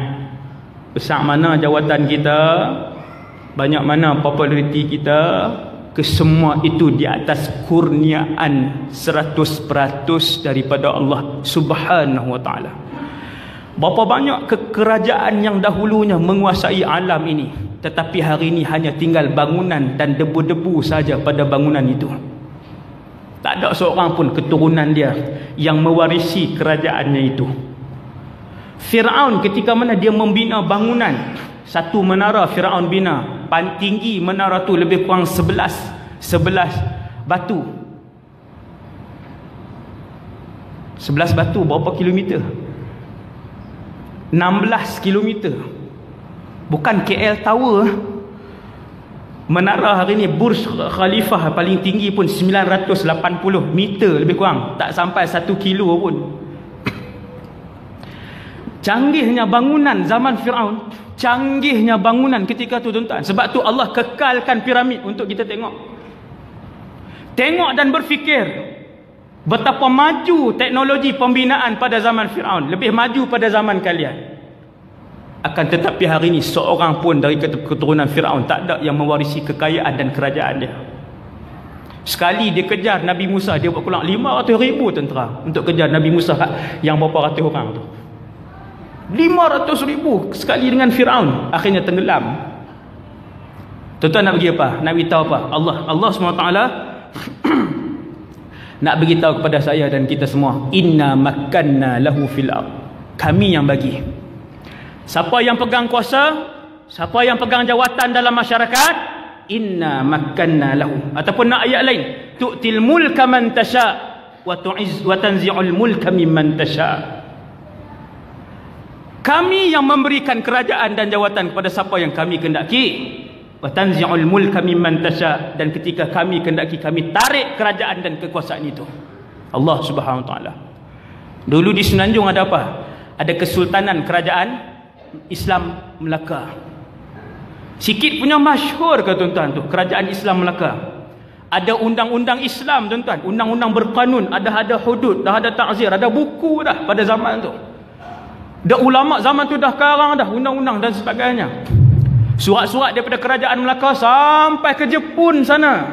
besar mana jawatan kita, banyak mana populariti kita, kesemua itu di atas kurniaan 100% daripada Allah Subhanahu wa ta'ala. Berapa banyak kerajaan yang dahulunya menguasai alam ini, tetapi hari ini hanya tinggal bangunan dan debu-debu saja pada bangunan itu. Tak ada seorang pun keturunan dia yang mewarisi kerajaannya itu. Fir'aun ketika mana dia membina bangunan, satu menara Fir'aun bina, tinggi menara tu lebih kurang 11 batu. 11 batu berapa kilometer? 16 kilometer. Bukan KL Tower. Menara hari ni Burj Khalifah paling tinggi pun 980 meter lebih kurang, tak sampai 1 kilo pun. Canggihnya bangunan zaman Fir'aun, canggihnya bangunan ketika tu tuan-tuan. Sebab tu Allah kekalkan piramid untuk kita tengok. Tengok dan berfikir betapa maju teknologi pembinaan pada zaman Fir'aun, lebih maju pada zaman kalian. Akan tetapi hari ini seorang pun dari keturunan Fir'aun tak ada yang mewarisi kekayaan dan kerajaan dia. Sekali dia kejar Nabi Musa, dia buat kurang 500,000 tentera untuk kejar Nabi Musa yang berapa ratus orang tu. 500,000 sekali dengan Fir'aun, akhirnya tenggelam. Tuan-tuan nak bagi apa? Nak beritahu apa? Allah SWT nak beritahu kepada saya dan kita semua, inna makkanna lahu fil ard. Kami yang bagi. Siapa yang pegang kuasa, siapa yang pegang jawatan dalam masyarakat, inna makkanna lahu. Ataupun nak ayat lain, tu'til mulka man tasha wa tu'izz wa tanzi'ul mulka mimman tasha. Kami yang memberikan kerajaan dan jawatan kepada siapa yang kami kehendaki. Wa tanzi'ul mulka mimman tasha, dan ketika kami kehendaki kami tarik kerajaan dan kekuasaan itu. Allah Subhanahu wa taala. Dulu di Semenanjung ada apa? Ada Kesultanan Kerajaan Islam Melaka. Sikit punya masyhur ke tuan-tuan tu kerajaan Islam Melaka. Ada undang-undang Islam tuan-tuan, undang-undang berkanun, ada hudud, dah ada ta'zir, ada buku dah pada zaman tu. Dah ulama zaman tu dah karang dah undang-undang dan sebagainya. Surat-surat daripada kerajaan Melaka sampai ke Jepun sana.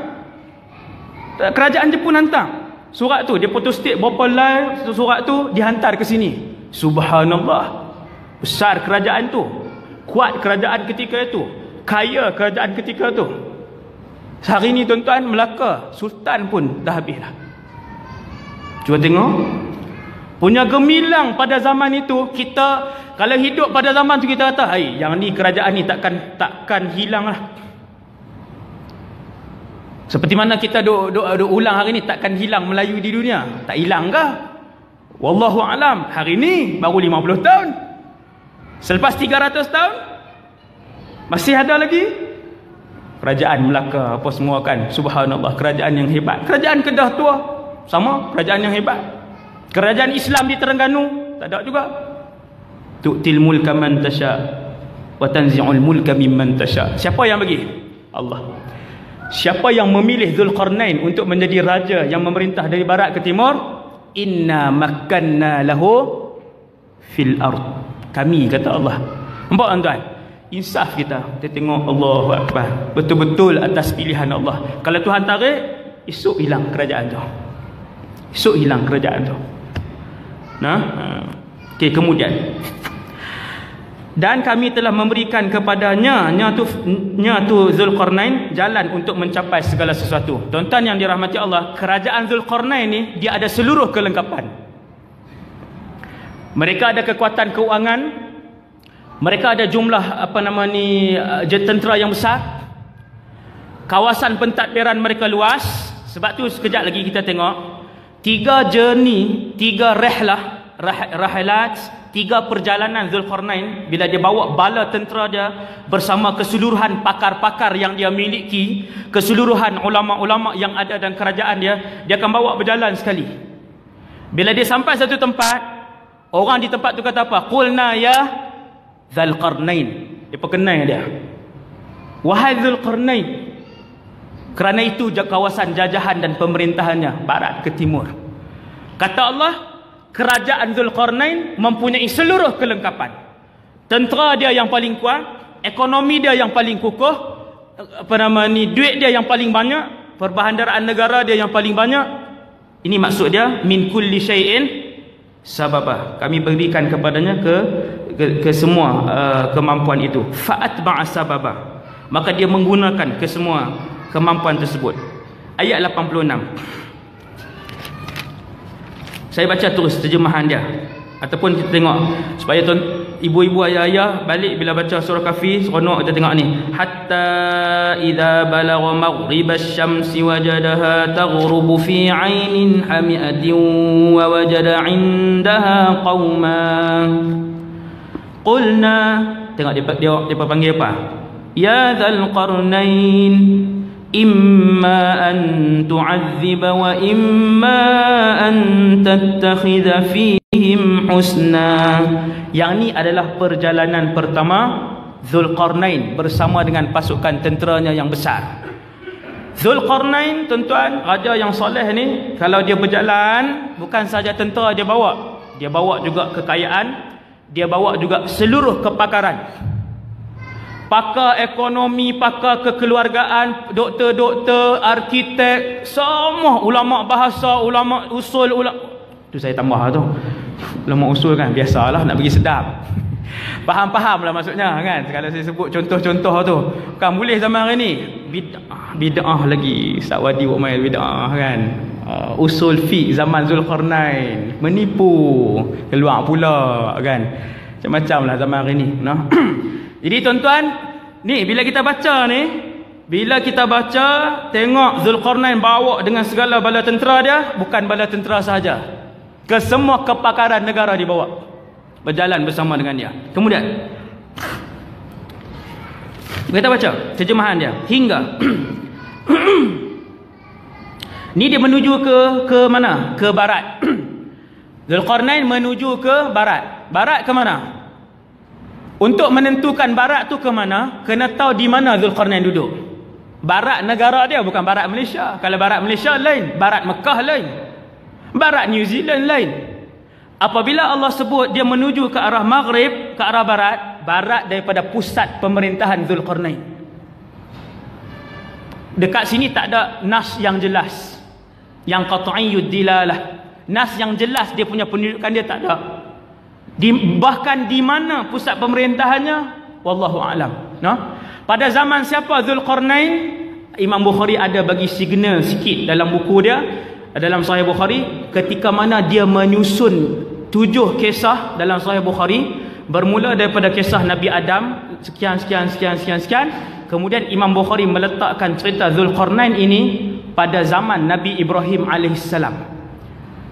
Kerajaan Jepun hantar surat tu, dia photostate berapa line surat tu dihantar ke sini. Subhanallah. Besar kerajaan tu. Kuat kerajaan ketika itu. Kaya kerajaan ketika tu. Hari ni tuan-tuan, Melaka sultan pun dah habis dah. Cuba tengok. Punya gemilang pada zaman itu. Kita kalau hidup pada zaman tu kita kata, "Hai, yang ni kerajaan ni takkan hilang lah." Seperti mana kita duk ulang hari ni, takkan hilang Melayu di dunia. Tak hilang ke? Wallahu alam. Hari ni baru 50 tahun. Selepas 300 tahun masih ada lagi kerajaan Melaka apa semua kan. Subhanallah, kerajaan yang hebat. Kerajaan Kedah tua sama, kerajaan yang hebat. Kerajaan Islam di Terengganu tak ada juga. Tu'til mulka man tasha wa tanzi'ul mulka mimman tasha. Siapa yang bagi? Allah. Siapa yang memilih Zulkarnain untuk menjadi raja yang memerintah dari barat ke timur? Inna makkanna lahu fil ard. Kami, kata Allah. Nampak tuan-tuan? Insaf kita. Kita tengok Allahu Akbar. Betul-betul atas pilihan Allah. Kalau Tuhan tarik, esok hilang kerajaan tu. Esok hilang kerajaan tu. Nah, okey, kemudian dan kami telah memberikan kepadanya nya tu Zulkarnain jalan untuk mencapai segala sesuatu. Tuan-tuan yang dirahmati Allah, kerajaan Zulkarnain ni dia ada seluruh kelengkapan. Mereka ada kekuatan keuangan, mereka ada jumlah tentera yang besar, kawasan pentadbiran mereka luas. Sebab tu sekejap lagi kita tengok 3 journey, 3 rahilat, 3 perjalanan Zulkarnain bila dia bawa bala tentera dia bersama keseluruhan pakar-pakar yang dia miliki, keseluruhan ulama-ulama yang ada dalam kerajaan dia akan bawa berjalan sekali. Bila dia sampai satu tempat, orang di tempat tu kata apa? Qulna ya Zulkarnain. Dia perkenal dia. Wahai Zulkarnain. Kerana itu kawasan jajahan dan pemerintahannya barat ke timur. Kata Allah, kerajaan Zulkarnain mempunyai seluruh kelengkapan. Tentera dia yang paling kuat, ekonomi dia yang paling kukuh, duit dia yang paling banyak, perbahandaraan negara dia yang paling banyak. Ini maksud dia min kulli syai'in sababa. Kami berikan kepadanya ke semua kemampuan itu. Fa'atba'a sababa. Maka dia menggunakan ke semua kemampuan tersebut. Ayat 86. Saya baca terus terjemahan dia, ataupun kita tengok supaya ibu-ibu ayah-ayah balik bila baca surah Kahfi seronok kita tengok ni. Hatta idza balagha maghribasy syamsi wajadaha taghrubu fi 'ainin hami'atin wa wajada 'indaha qauman. Qulna, tengok dia panggil apa? Ya Dzal Qarnain, imma an tu'adziba wa imma an tattakhidha fihim husna. Yang ni adalah perjalanan pertama Zulkarnain bersama dengan pasukan tenteranya yang besar. Zulkarnain, tuan-tuan, raja yang soleh ni, kalau dia berjalan bukan saja tentera dia bawa juga kekayaan, dia bawa juga seluruh kepakaran. Pakar ekonomi, pakar kekeluargaan, doktor-doktor, arkitek, semua ulama bahasa, ulama usul, tu saya tambah tu. Ulama usul kan biasalah nak bagi sedap. Faham lah maksudnya kan. Kalau saya sebut contoh-contoh tu, kan boleh zaman hari ni. Bid'ah lagi. Sa'wadi buat main bid'ah kan. Usul fiqh zaman Zulkarnain, menipu, keluar pula kan. Macam-macam lah zaman hari ni, nah. Jadi tuan-tuan, ni bila kita baca tengok Zulkarnain bawa dengan segala bala tentera dia, bukan bala tentera sahaja, ke semua kepakaran negara dibawa, berjalan bersama dengan dia. Kemudian kita baca terjemahan dia hingga ni dia menuju ke mana? Ke barat. Zulkarnain menuju ke barat. Barat ke mana? Untuk menentukan barat tu ke mana, kena tahu di mana Zulkarnain duduk. Barat negara dia, bukan barat Malaysia. Kalau barat Malaysia lain, barat Mekah lain, barat New Zealand lain. Apabila Allah sebut dia menuju ke arah Maghrib, ke arah barat, barat daripada pusat pemerintahan Zulkarnain. Dekat sini tak ada nas yang jelas, yang qat'iyyud dilalah. Nas yang jelas dia punya pendudukan dia tak ada. Bahkan di mana pusat pemerintahannya, wallahu a'lam. Pada zaman siapa Zulkarnain, Imam Bukhari ada bagi signal sikit dalam buku dia, dalam Sahih Bukhari, ketika mana dia menyusun 7 kisah dalam Sahih Bukhari, bermula daripada kisah Nabi Adam sekian. Kemudian Imam Bukhari meletakkan cerita Zulkarnain ini pada zaman Nabi Ibrahim alaihissalam.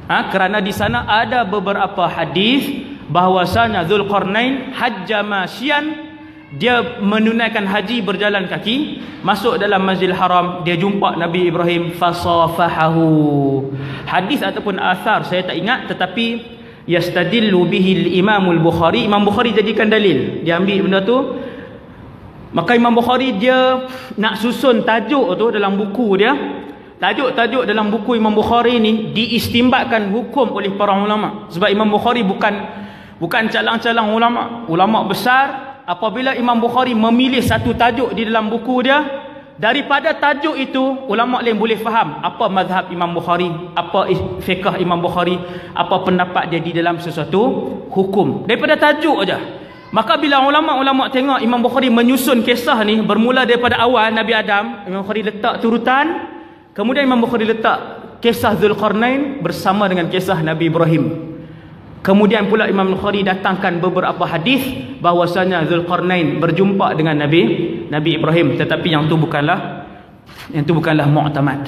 Kerana di sana ada beberapa hadis bahwasanya Zulkarnain hajja masyian, dia menunaikan haji berjalan kaki, masuk dalam Masjidil Haram, dia jumpa Nabi Ibrahim, fasafahahu. Hadis ataupun athar saya tak ingat, tetapi yastadillu bihi al-Imam al-Bukhari. Imam Bukhari jadikan dalil, dia ambil benda tu. Maka Imam Bukhari dia nak susun tajuk tu dalam buku dia. Tajuk-tajuk dalam buku Imam Bukhari ni diistimbatkan hukum oleh para ulama. Sebab Imam Bukhari bukan calang-calang ulama besar. Apabila Imam Bukhari memilih satu tajuk di dalam buku dia, daripada tajuk itu ulama lain boleh faham apa mazhab Imam Bukhari, apa fiqh Imam Bukhari, apa pendapat dia di dalam sesuatu hukum daripada tajuk aja. Maka bila ulama-ulama tengok Imam Bukhari menyusun kisah ni bermula daripada awal Nabi Adam, Imam Bukhari letak turutan, kemudian Imam Bukhari letak kisah Zulkarnain bersama dengan kisah Nabi Ibrahim. Kemudian pula Imam Bukhari datangkan beberapa hadis bahwasanya Zulkarnain berjumpa dengan Nabi Ibrahim, tetapi yang tu bukanlah mu'tamad,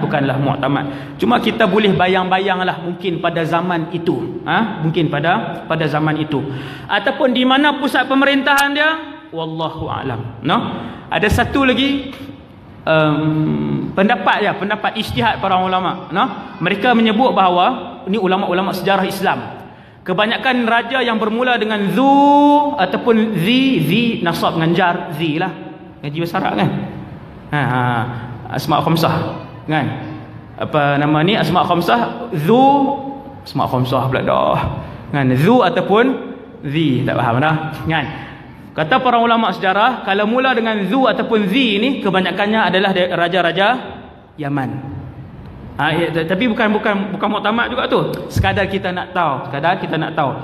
bukanlah mu'tamad. Cuma kita boleh bayang-bayanglah mungkin pada zaman itu, mungkin pada zaman itu, ataupun di mana pusat pemerintahan dia, wallahu a'lam. Ada satu lagi pendapat ijtihad para ulama. Mereka menyebut bahawa ini ulama-ulama sejarah Islam, kebanyakan raja yang bermula dengan zu ataupun zi nasab dengan jar zi lah, ngaji bahasa Arab kan, asma' khamsah kan, apa nama ni, asma' khamsah, zu, asma' khamsah pula dah kan, zu ataupun zi, tak faham dah kan. Kata para ulama sejarah, kalau mula dengan zu ataupun zi ni kebanyakannya adalah raja-raja Yaman. Tapi bukan muktamad juga tu. Sekadar kita nak tahu.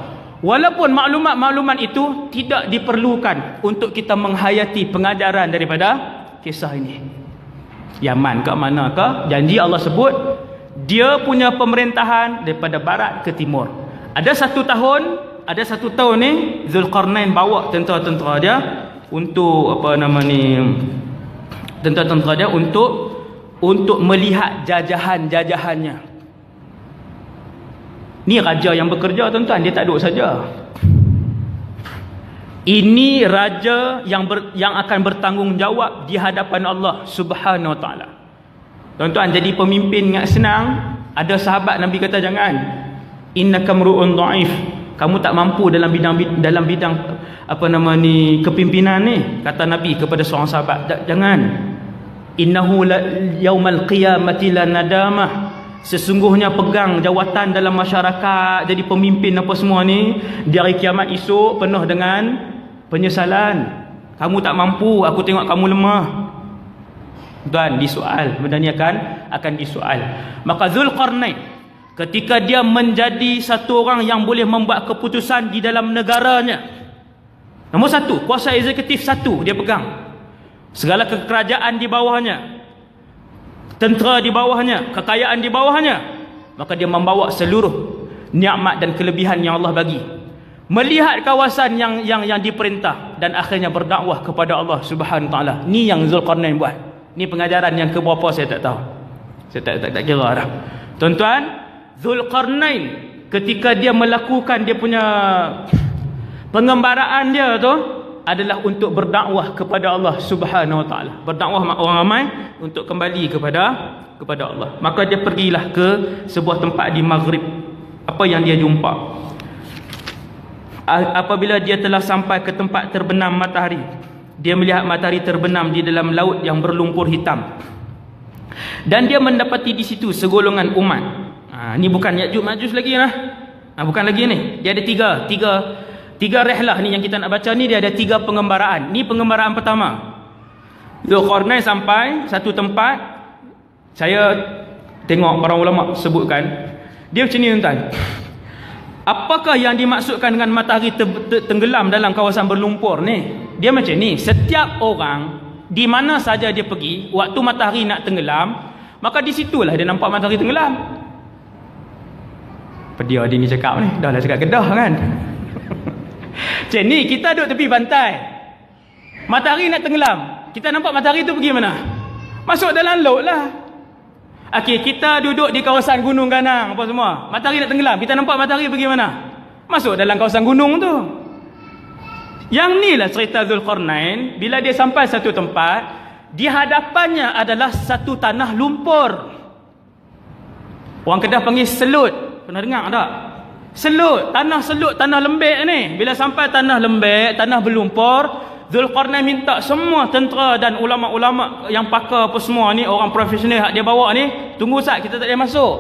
Walaupun maklumat-maklumat itu tidak diperlukan untuk kita menghayati pengajaran daripada kisah ini. Yaman ke mana ke, janji Allah sebut dia punya pemerintahan daripada barat ke timur. Ada satu tahun ni Zulkarnain bawa tentera-tentera dia untuk tentera-tentera dia untuk melihat jajahan-jajahannya. Ni raja yang bekerja tuan-tuan, dia tak duduk saja. Ini raja yang akan bertanggungjawab di hadapan Allah Subhanahu Wa Taala. Tuan-tuan, jadi pemimpin ingat senang. Ada sahabat Nabi kata jangan. Innaka mru'un dha'if. Kamu tak mampu dalam bidang kepimpinan ni, kata Nabi kepada seorang sahabat. Jangan. Innahu yaumal qiyamati la nadamah. Sesungguhnya pegang jawatan dalam masyarakat, jadi pemimpin apa semua ni, di hari kiamat esok penuh dengan penyesalan. Kamu tak mampu, aku tengok kamu lemah. Dan disoal, benda ni akan disoal. Maka Zulkarnain ketika dia menjadi satu orang yang boleh membuat keputusan di dalam negaranya, nombor satu, kuasa eksekutif satu dia pegang. Segala kerajaan di bawahnya, tentera di bawahnya, kekayaan di bawahnya. Maka dia membawa seluruh nikmat dan kelebihan yang Allah bagi, melihat kawasan yang diperintah, dan akhirnya berdakwah kepada Allah Subhanahu Taala. Ni yang Zulkarnain buat. Ni pengajaran yang keberapa saya tak tahu. Saya tak kira dah. Tuan-tuan, Zulkarnain ketika dia melakukan dia punya pengembaraan dia tu adalah untuk berdakwah kepada Allah Subhanahu Wa Taala. Berdakwah orang ramai untuk kembali kepada Allah. Maka dia pergilah ke sebuah tempat di Maghrib. Apa yang dia jumpa? apabila dia telah sampai ke tempat terbenam matahari, dia melihat matahari terbenam di dalam laut yang berlumpur hitam, dan dia mendapati di situ segolongan umat. Ni bukan Ya'juj Ma'juj lagi lah. Bukan lagi ni. Dia ada tiga rehlah ni yang kita nak baca ni. Dia ada 3 pengembaraan. Ni pengembaraan pertama. Zulkarnain sampai satu tempat. Saya tengok para ulama sebutkan, dia macam ni tuan. Apakah yang dimaksudkan dengan matahari tenggelam dalam kawasan berlumpur ni? Dia macam ni. Setiap orang di mana saja dia pergi, waktu matahari nak tenggelam, maka di situlah dia nampak matahari tenggelam. Apa dia ni cakap ni? Dah lah cakap Kedah kan. Macam ni, kita duduk tepi pantai, matahari nak tenggelam, kita nampak matahari tu pergi mana? Masuk dalam laut lah. Okey, kita duduk di kawasan Gunung Ganang apa semua, matahari nak tenggelam, kita nampak matahari pergi mana? Masuk dalam kawasan gunung tu. Yang ni lah cerita Zulkarnain. Bila dia sampai satu tempat, di hadapannya adalah satu tanah lumpur. Orang Kedah panggil selut. Pernah dengar tak? Selut, tanah lembek ni. Bila sampai tanah lembek, tanah berlumpur, Zulkarnain minta semua tentera dan ulama-ulama yang pakar apa semua ni, orang profesional dia bawa ni, tunggu sat, kita tak boleh masuk.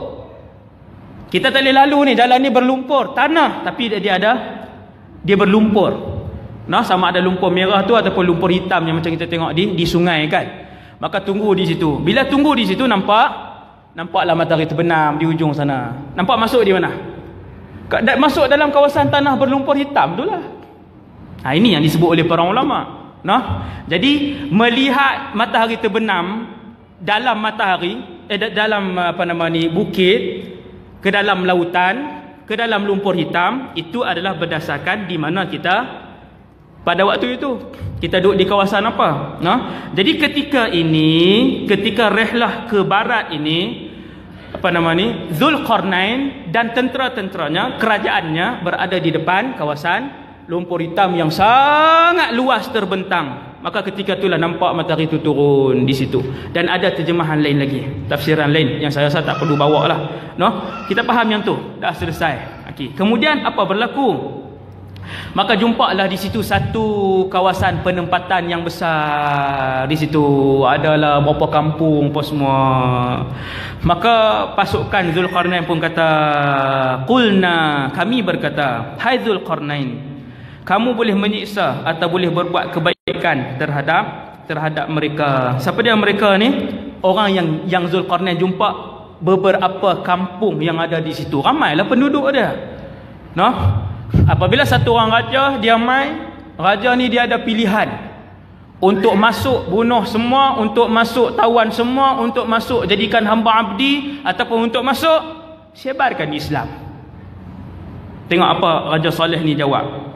Kita tak boleh lalu ni, jalan ni berlumpur, tanah, tapi dia berlumpur. Nah, sama ada lumpur merah tu ataupun lumpur hitam yang macam kita tengok di sungai kan. Maka tunggu di situ. Bila tunggu di situ, nampaklah matahari terbenam di ujung sana. Nampak masuk di mana? Masuk dalam kawasan tanah berlumpur hitam tu lah. Ini yang disebut oleh para ulama. Jadi melihat matahari terbenam dalam dalam bukit, ke dalam lautan, ke dalam lumpur hitam, itu adalah berdasarkan di mana kita pada waktu itu. Kita duduk di kawasan apa? Jadi ketika rehlah ke barat ini, Zulkarnain dan tentera-tenteranya, kerajaannya berada di depan kawasan lumpur hitam yang sangat luas terbentang. Maka ketika itulah nampak matahari itu turun di situ. Dan ada terjemahan lain lagi, tafsiran lain yang saya rasa tak perlu bawa lah. Kita faham yang tu, dah selesai. Kemudian apa berlaku? Maka jumpalah di situ satu kawasan penempatan yang besar. Di situ adalah berapa kampung apa semua. Maka pasukan Zulkarnain pun kata, qulna, kami berkata, hai Zulkarnain, kamu boleh menyiksa atau boleh berbuat kebaikan terhadap mereka. Siapa dia mereka ni? Orang yang Zulkarnain jumpa beberapa kampung yang ada di situ. Ramailah penduduk dia. Apabila satu orang raja dia raja ni dia ada pilihan untuk masuk bunuh semua, untuk masuk tawan semua, untuk masuk jadikan hamba abdi, ataupun untuk masuk sebarkan Islam. Tengok apa Raja Saleh ni jawab.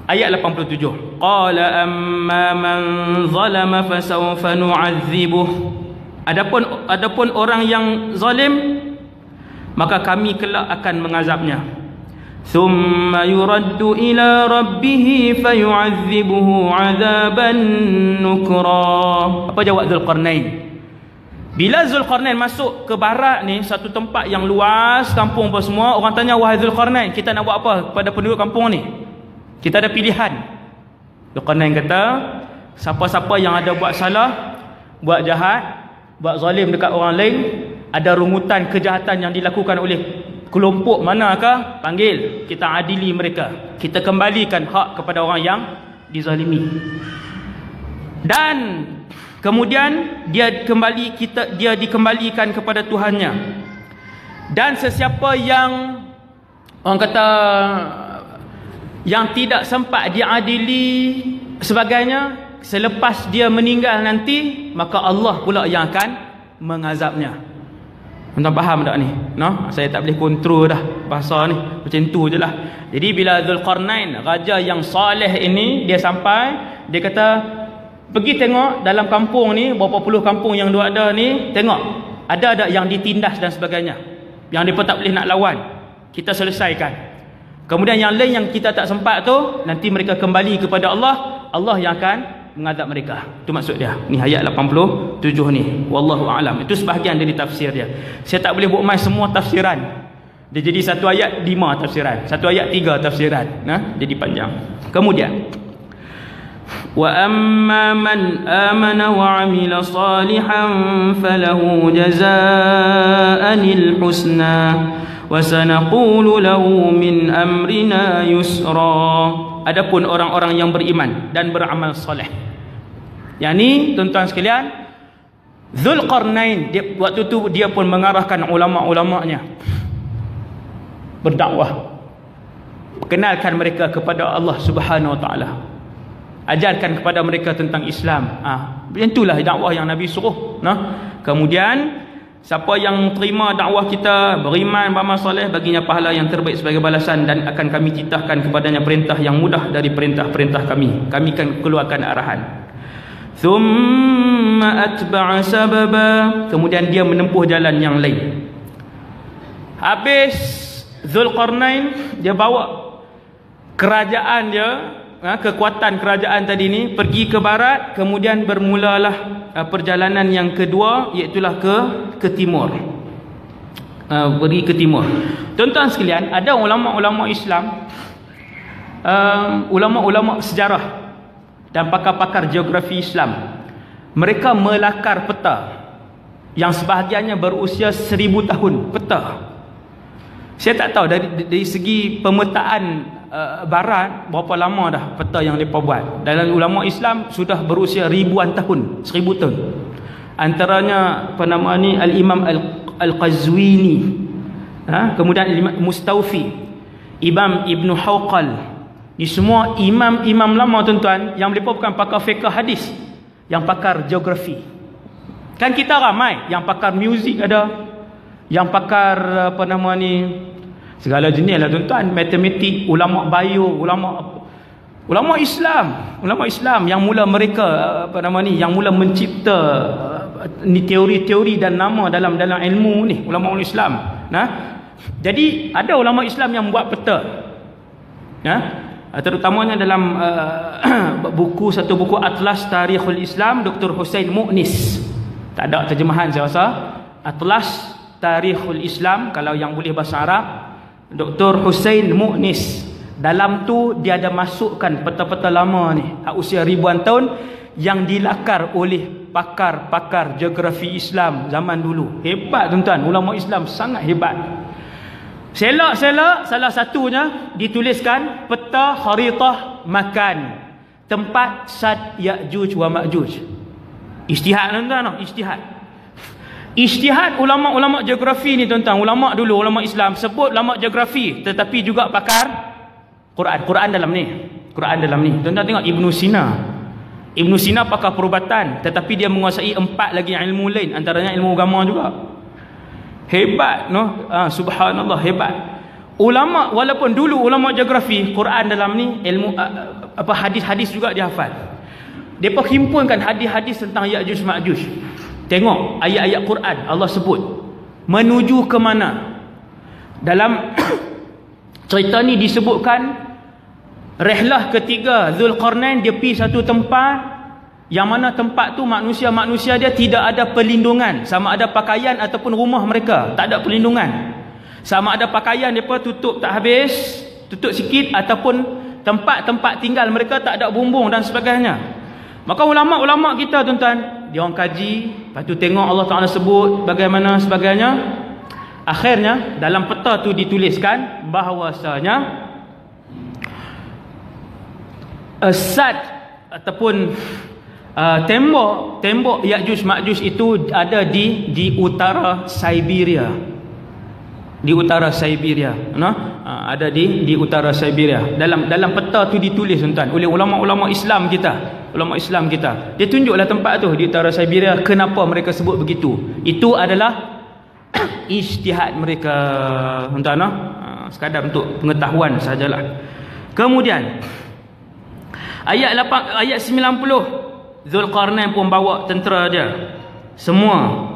Ayat 87. Qala amma man zalama fasawfa nu'adzibuh. Adapun orang yang zalim, maka kami kelak akan mengazabnya. Thumma yuraddu ila rabbih fayu'adzibuhu 'adzaban nukra. Apa jawab Zulkarnain? Bila Zulkarnain masuk ke barat ni, satu tempat yang luas, kampung apa semua, orang tanya, wahai Zulkarnain, kita nak buat apa pada penduduk kampung ni? Kita ada pilihan. Zulkarnain kata, siapa-siapa yang ada buat salah, buat jahat, buat zalim dekat orang lain, ada rungutan kejahatan yang dilakukan oleh kelompok manakah, panggil, kita adili mereka, kita kembalikan hak kepada orang yang dizalimi. Dan kemudian dia dikembalikan kepada Tuhannya. Dan sesiapa yang orang kata yang tidak sempat diadili sebagainya, selepas dia meninggal nanti, maka Allah pula yang akan mengazabnya. Tuan faham tak ni? Saya tak boleh kontrol dah bahasa ni, macam tu je lah. Jadi bila Zulkarnain, raja yang saleh ini, dia sampai, dia kata, pergi tengok dalam kampung ni, berapa puluh kampung yang dua ada ni, tengok ada yang ditindas dan sebagainya, yang mereka tak boleh nak lawan, kita selesaikan. Kemudian yang lain yang kita tak sempat tu, nanti mereka kembali kepada Allah, Allah yang akan mengazab mereka. Itu maksud dia. Ni ayat 87 ni. Wallahu a'lam. Itu sebahagian dari tafsir dia. Saya tak boleh buat mai semua tafsiran. Dia jadi satu ayat 5 tafsiran, satu ayat 3 tafsiran. Jadi panjang. Kemudian wa amma man amana wa amila salihan falahu jazaa'anil husna wa sanaqulu lahu min amrina yusra. Adapun orang-orang yang beriman dan beramal soleh, yakni tuan-tuan sekalian, Zulqarnain waktu tu dia pun mengarahkan ulama-ulamanya berdakwah, kenalkan mereka kepada Allah Subhanahu Wa Taala, ajarkan kepada mereka tentang Islam. Itulah dakwah yang Nabi suruh. Kemudian siapa yang terima dakwah kita, beriman, beramal soleh, baginya pahala yang terbaik sebagai balasan, dan akan kami titahkan kepadanya perintah yang mudah dari perintah-perintah kami. Kami akan keluarkan arahan. Thumma atba'a sababa, kemudian dia menempuh jalan yang lain. Habis Zulqarnain, dia bawa kerajaan dia, kekuatan kerajaan tadi ni pergi ke barat, kemudian bermulalah perjalanan yang kedua, iaitulah ke timur. Pergi ke timur. Tuan-tuan sekalian, ada ulama-ulama Islam, ulama-ulama sejarah dan pakar-pakar geografi Islam, mereka melakar peta yang sebahagiannya berusia 1000 tahun. Peta, saya tak tahu dari segi pemetaan barat berapa lama dah peta yang mereka buat. Dalam ulama Islam sudah berusia ribuan tahun, 1000 tahun. Antaranya apa nama ni, Al-Imam Al-Qazwini, kemudian Imam Mustawfi, Imam Ibn Hawqal. Ini semua imam-imam lama tuan-tuan, yang mereka bukan pakar fiqh hadis, yang pakar geografi. Kan kita ramai yang pakar muzik, ada yang pakar apa nama ni, segala jenis lah tuan-tuan, matematik, ulama bio, ulama Islam yang mula mereka apa nama ni, yang mula mencipta ni teori-teori dan nama dalam ilmu ni, ulama Islam. Jadi ada ulama Islam yang buat peta, terutamanya dalam satu buku Atlas Tarikhul Islam, Dr. Hussein Mu'nis. Tak ada terjemahan saya rasa. Atlas Tarikhul Islam, kalau yang boleh bahasa Arab, Dr. Hussein Mu'nis. Dalam tu dia ada masukkan peta-peta lama ni, usia ribuan tahun, yang dilakar oleh pakar-pakar geografi Islam zaman dulu. Hebat tuan-tuan, ulama Islam sangat hebat. Selak-selak, salah satunya dituliskan peta kharitah makan tempat Sad Ya'juj wa Ma'juj. Ijtihad tuan-tuan, ijtihad ulama-ulama geografi ni tuan-tuan. Ulama dulu, ulama Islam sebut ulama geografi, tetapi juga pakar Quran dalam ni. Tuan-tuan tengok Ibn Sina pakar perubatan, tetapi dia menguasai 4 lagi ilmu lain, antaranya ilmu agama juga. Hebat, subhanallah, hebat. Ulama, walaupun dulu ulama geografi, Quran dalam ni, ilmu hadis-hadis juga dia hafal. Dia perhimpunkan hadis-hadis tentang Ya'juj Ma'juj. Tengok ayat-ayat Quran Allah sebut menuju ke mana. Dalam cerita ni disebutkan rehlah ketiga Zulqarnain, dia pergi satu tempat yang mana tempat tu manusia dia tidak ada perlindungan, sama ada pakaian ataupun rumah mereka tak ada perlindungan, sama ada pakaian mereka tutup tak habis, tutup sikit, ataupun tempat-tempat tinggal mereka tak ada bumbung dan sebagainya. Maka ulama-ulama kita tuan-tuan, dia orang kaji, lepas tu tengok Allah Ta'ala sebut bagaimana sebagainya. Akhirnya dalam peta tu dituliskan bahawasanya Sad ataupun tembok Ya'juj Ma'juj itu ada di utara Siberia. Ada di utara Siberia. Dalam peta tu ditulis tuan-tuan oleh ulama-ulama Islam kita. Dia tunjuklah tempat tu di utara Siberia. Kenapa mereka sebut begitu? Itu adalah ijtihad mereka tuan-tuan. Sekadar untuk pengetahuan sajalah. Kemudian ayat 90, Zulqarnain pun bawa tentera dia, semua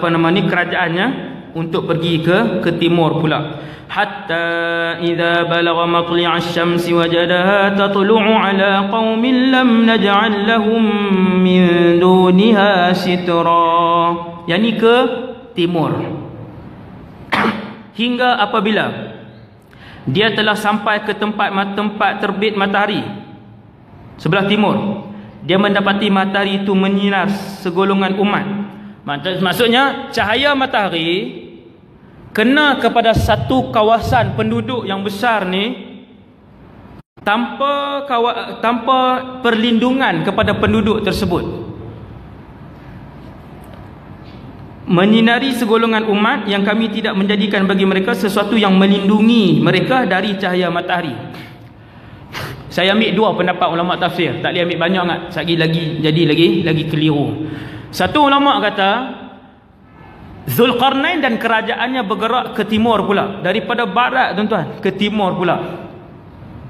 kerajaannya, untuk pergi ke timur pula. Hatta idza balagha matli'a asy-syamsi wajadaha tatlu'u 'ala qaumin lam naj'al lahum min duniha sitra. Yani ke timur. hingga apabila dia telah sampai ke tempat terbit matahari sebelah timur, dia mendapati matahari itu menyinar segolongan umat. Maksudnya cahaya matahari kena kepada satu kawasan penduduk yang besar ni tanpa perlindungan kepada penduduk tersebut. Menyinari segolongan umat yang kami tidak menjadikan bagi mereka sesuatu yang melindungi mereka dari cahaya matahari. Saya ambil dua pendapat ulama tafsir, tak boleh ambil banyak sangat, lagi keliru. Satu ulama kata Zulkarnain dan kerajaannya bergerak ke timur pula, daripada barat tuan-tuan ke timur pula.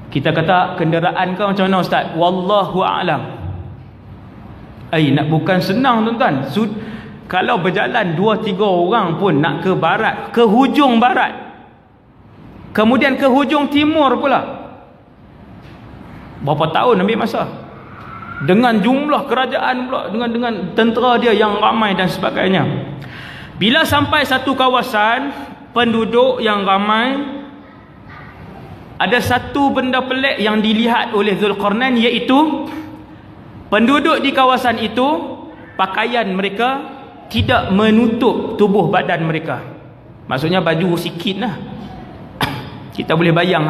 Kita kata kenderaan kau macam mana ustaz? Wallahu a'lam. Nak bukan senang tuan-tuan. Kalau berjalan 2-3 orang pun nak ke barat, ke hujung barat, kemudian ke hujung timur pula, berapa tahun ambil masa, dengan jumlah kerajaan pula, dengan tentera dia yang ramai dan sebagainya. Bila sampai satu kawasan penduduk yang ramai, ada satu benda pelik yang dilihat oleh Zulkarnain, iaitu penduduk di kawasan itu pakaian mereka tidak menutup tubuh badan mereka. Maksudnya baju sikit lah. Kita boleh bayang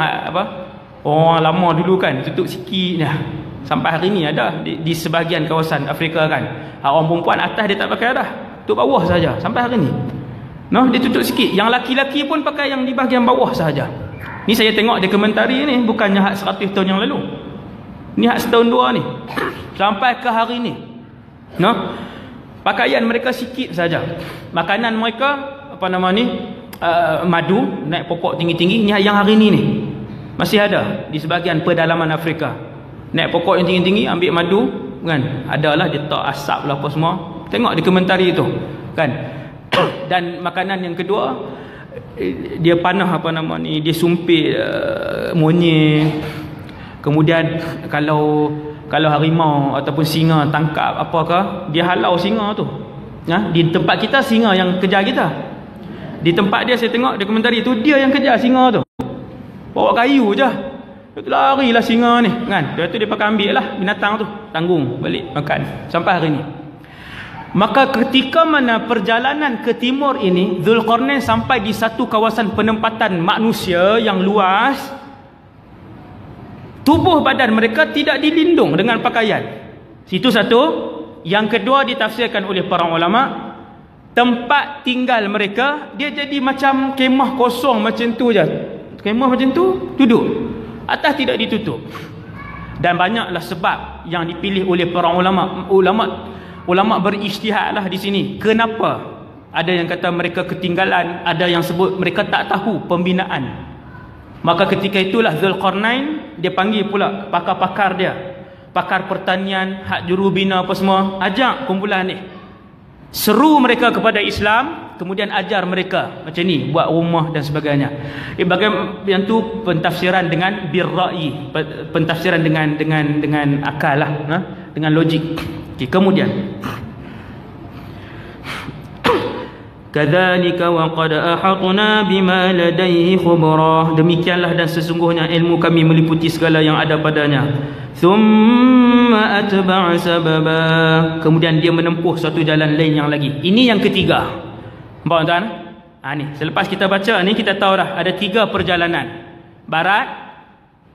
orang lama dulu kan tutup sikit lah. Sampai hari ni ada di sebahagian kawasan Afrika kan, orang perempuan atas dia tak pakai dah, tutup bawah saja sampai hari ni. Dia tutup sikit. Yang laki-laki pun pakai yang di bahagian bawah saja. Ni saya tengok di komentari ni, bukannya hak 100 tahun yang lalu, ni hak setahun dua ni sampai ke hari ni. Pakaian mereka sikit saja. Makanan mereka madu naik pokok tinggi-tinggi. Ni yang hari ni masih ada di sebahagian pedalaman Afrika. Naik pokok yang tinggi-tinggi, ambil madu kan. Adalah dia tak asap lah apa semua. Tengok di komentari itu kan. Dan makanan yang kedua, dia panah dia sumpit monyet. Kemudian kalau harimau ataupun singa tangkap apakah, dia halau singa tu. Di tempat kita singa yang kejar kita. Di tempat dia saya tengok di komentari tu, dia yang kejar singa tu. Bawa kayu je. Dia tu larilah singa ni kan. Dia tu dia pakai ambil lah binatang tu, tanggung balik makan sampai hari ni. Maka ketika mana perjalanan ke timur ini, Zulkarnain sampai di satu kawasan penempatan manusia yang luas, tubuh badan mereka tidak dilindung dengan pakaian. Situ satu. Yang kedua, ditafsirkan oleh para ulama, tempat tinggal mereka dia jadi macam kemah kosong macam tu je. Kemah macam tu, duduk atas tidak ditutup. Dan banyaklah sebab yang dipilih oleh para ulama berijtihadlah di sini. Kenapa? Ada yang kata mereka ketinggalan, ada yang sebut mereka tak tahu pembinaan. Maka ketika itulah Zulkarnain dia panggil pula pakar-pakar dia, pakar pertanian, hak jurubina apa semua, ajak kumpulan ni, seru mereka kepada Islam, kemudian ajar mereka macam ni, buat rumah dan sebagainya. Bagaimana yang tu pentafsiran dengan birra'i, pentafsiran dengan akal lah, dengan logik. Okay, kemudian kadzalika wa qad ahatna bima ladaihi khubra, demikianlah dan sesungguhnya ilmu kami meliputi segala yang ada padanya. Thumma atba'a sababa, kemudian dia menempuh satu jalan lain yang lagi. Ini yang ketiga. Nampak tuan? Ni selepas kita baca ni kita tahu dah ada 3 perjalanan. Barat,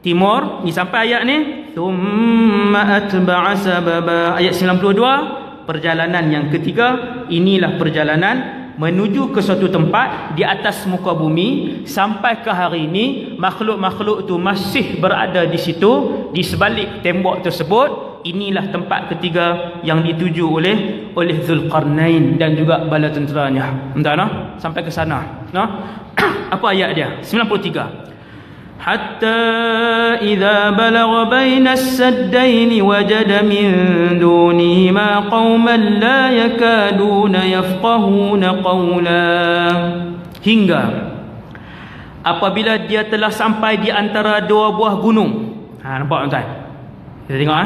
timur, ni sampai ayat ni thumma atba'a sababa, ayat 92. Perjalanan yang ketiga, inilah perjalanan menuju ke suatu tempat di atas muka bumi. Sampai ke hari ini makhluk-makhluk itu masih berada di situ, di sebalik tembok tersebut. Inilah tempat ketiga yang dituju oleh Zulkarnain dan juga bala tenteranya. Entah sampai ke sana. Apa ayat dia? 93. Hatta idza balagha baina as-saddaini wajada min dunihima qauman la yakaduna yafqahuna qawla, hingga apabila dia telah sampai di antara 2 buah gunung. Nampak tuan? Kita tengok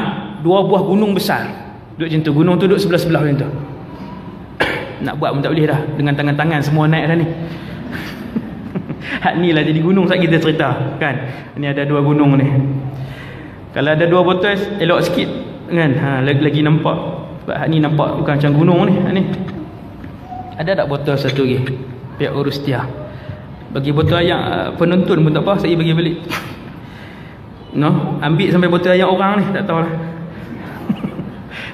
2 buah gunung besar duduk macam tu. Gunung tu duduk sebelah-sebelah macam tu. Nak buat pun tak boleh dah, dengan tangan-tangan semua naik dah ni. Hak ni lah jadi gunung saat kita cerita kan. Ni ada 2 gunung ni. Kalau ada 2 botol elok sikit kan. Lagi nampak. Sebab hak ni nampak bukan macam gunung ni. Hak ni. Ada tak botol satu lagi? Pihak urus dia. Bagi botol air penonton pun tak apa, saya bagi balik. No, ambil sampai botol air orang ni, tak tahulah.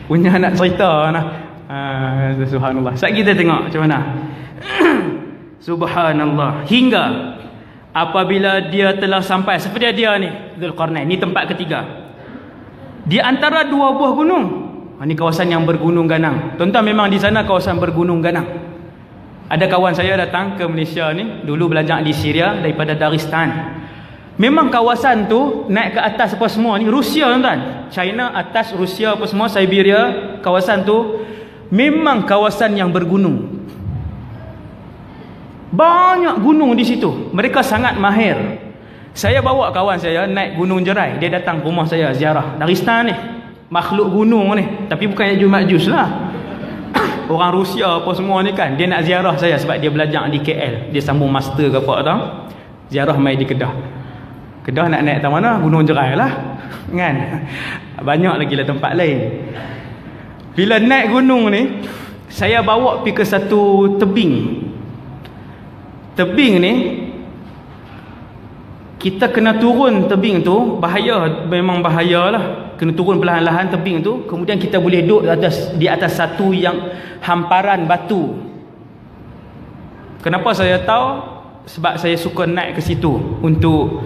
Punya nak cerita nah. Subhanallah. Saat kita tengok macam mana. Subhanallah. Hingga apabila dia telah sampai seperti dia ni, Zulkarnain. Ni tempat ketiga. Di antara 2 buah gunung. Ini kawasan yang bergunung ganang. Tuan-tuan, memang di sana kawasan bergunung ganang. Ada kawan saya datang ke Malaysia ni, dulu belajar di Syria daripada Dagestan. Memang kawasan tu naik ke atas apa semua ni, Rusia tuan-tuan. China atas, Rusia apa semua, Siberia, kawasan tu memang kawasan yang bergunung. Banyak gunung di situ. Mereka sangat mahir. Saya bawa kawan saya naik Gunung Jerai. Dia datang ke rumah saya ziarah. Dagestan ni, makhluk gunung ni. Tapi bukan Ya'juj Ma'juj lah. Orang Rusia apa semua ni kan, dia nak ziarah saya sebab dia belajar di KL. Dia sambung master ke apa tau. Ziarah mai di Kedah. Kedah nak naik ke mana? Gunung Jerai lah. Kan? Banyak lagi lah tempat lain. Bila naik gunung ni, saya bawa pergi ke satu tebing. Tebing ni, kita kena turun tebing tu, bahaya, memang bahaya lah. Kena turun perlahan-lahan tebing tu. Kemudian kita boleh duduk di atas satu yang hamparan batu. Kenapa saya tahu? Sebab saya suka naik ke situ untuk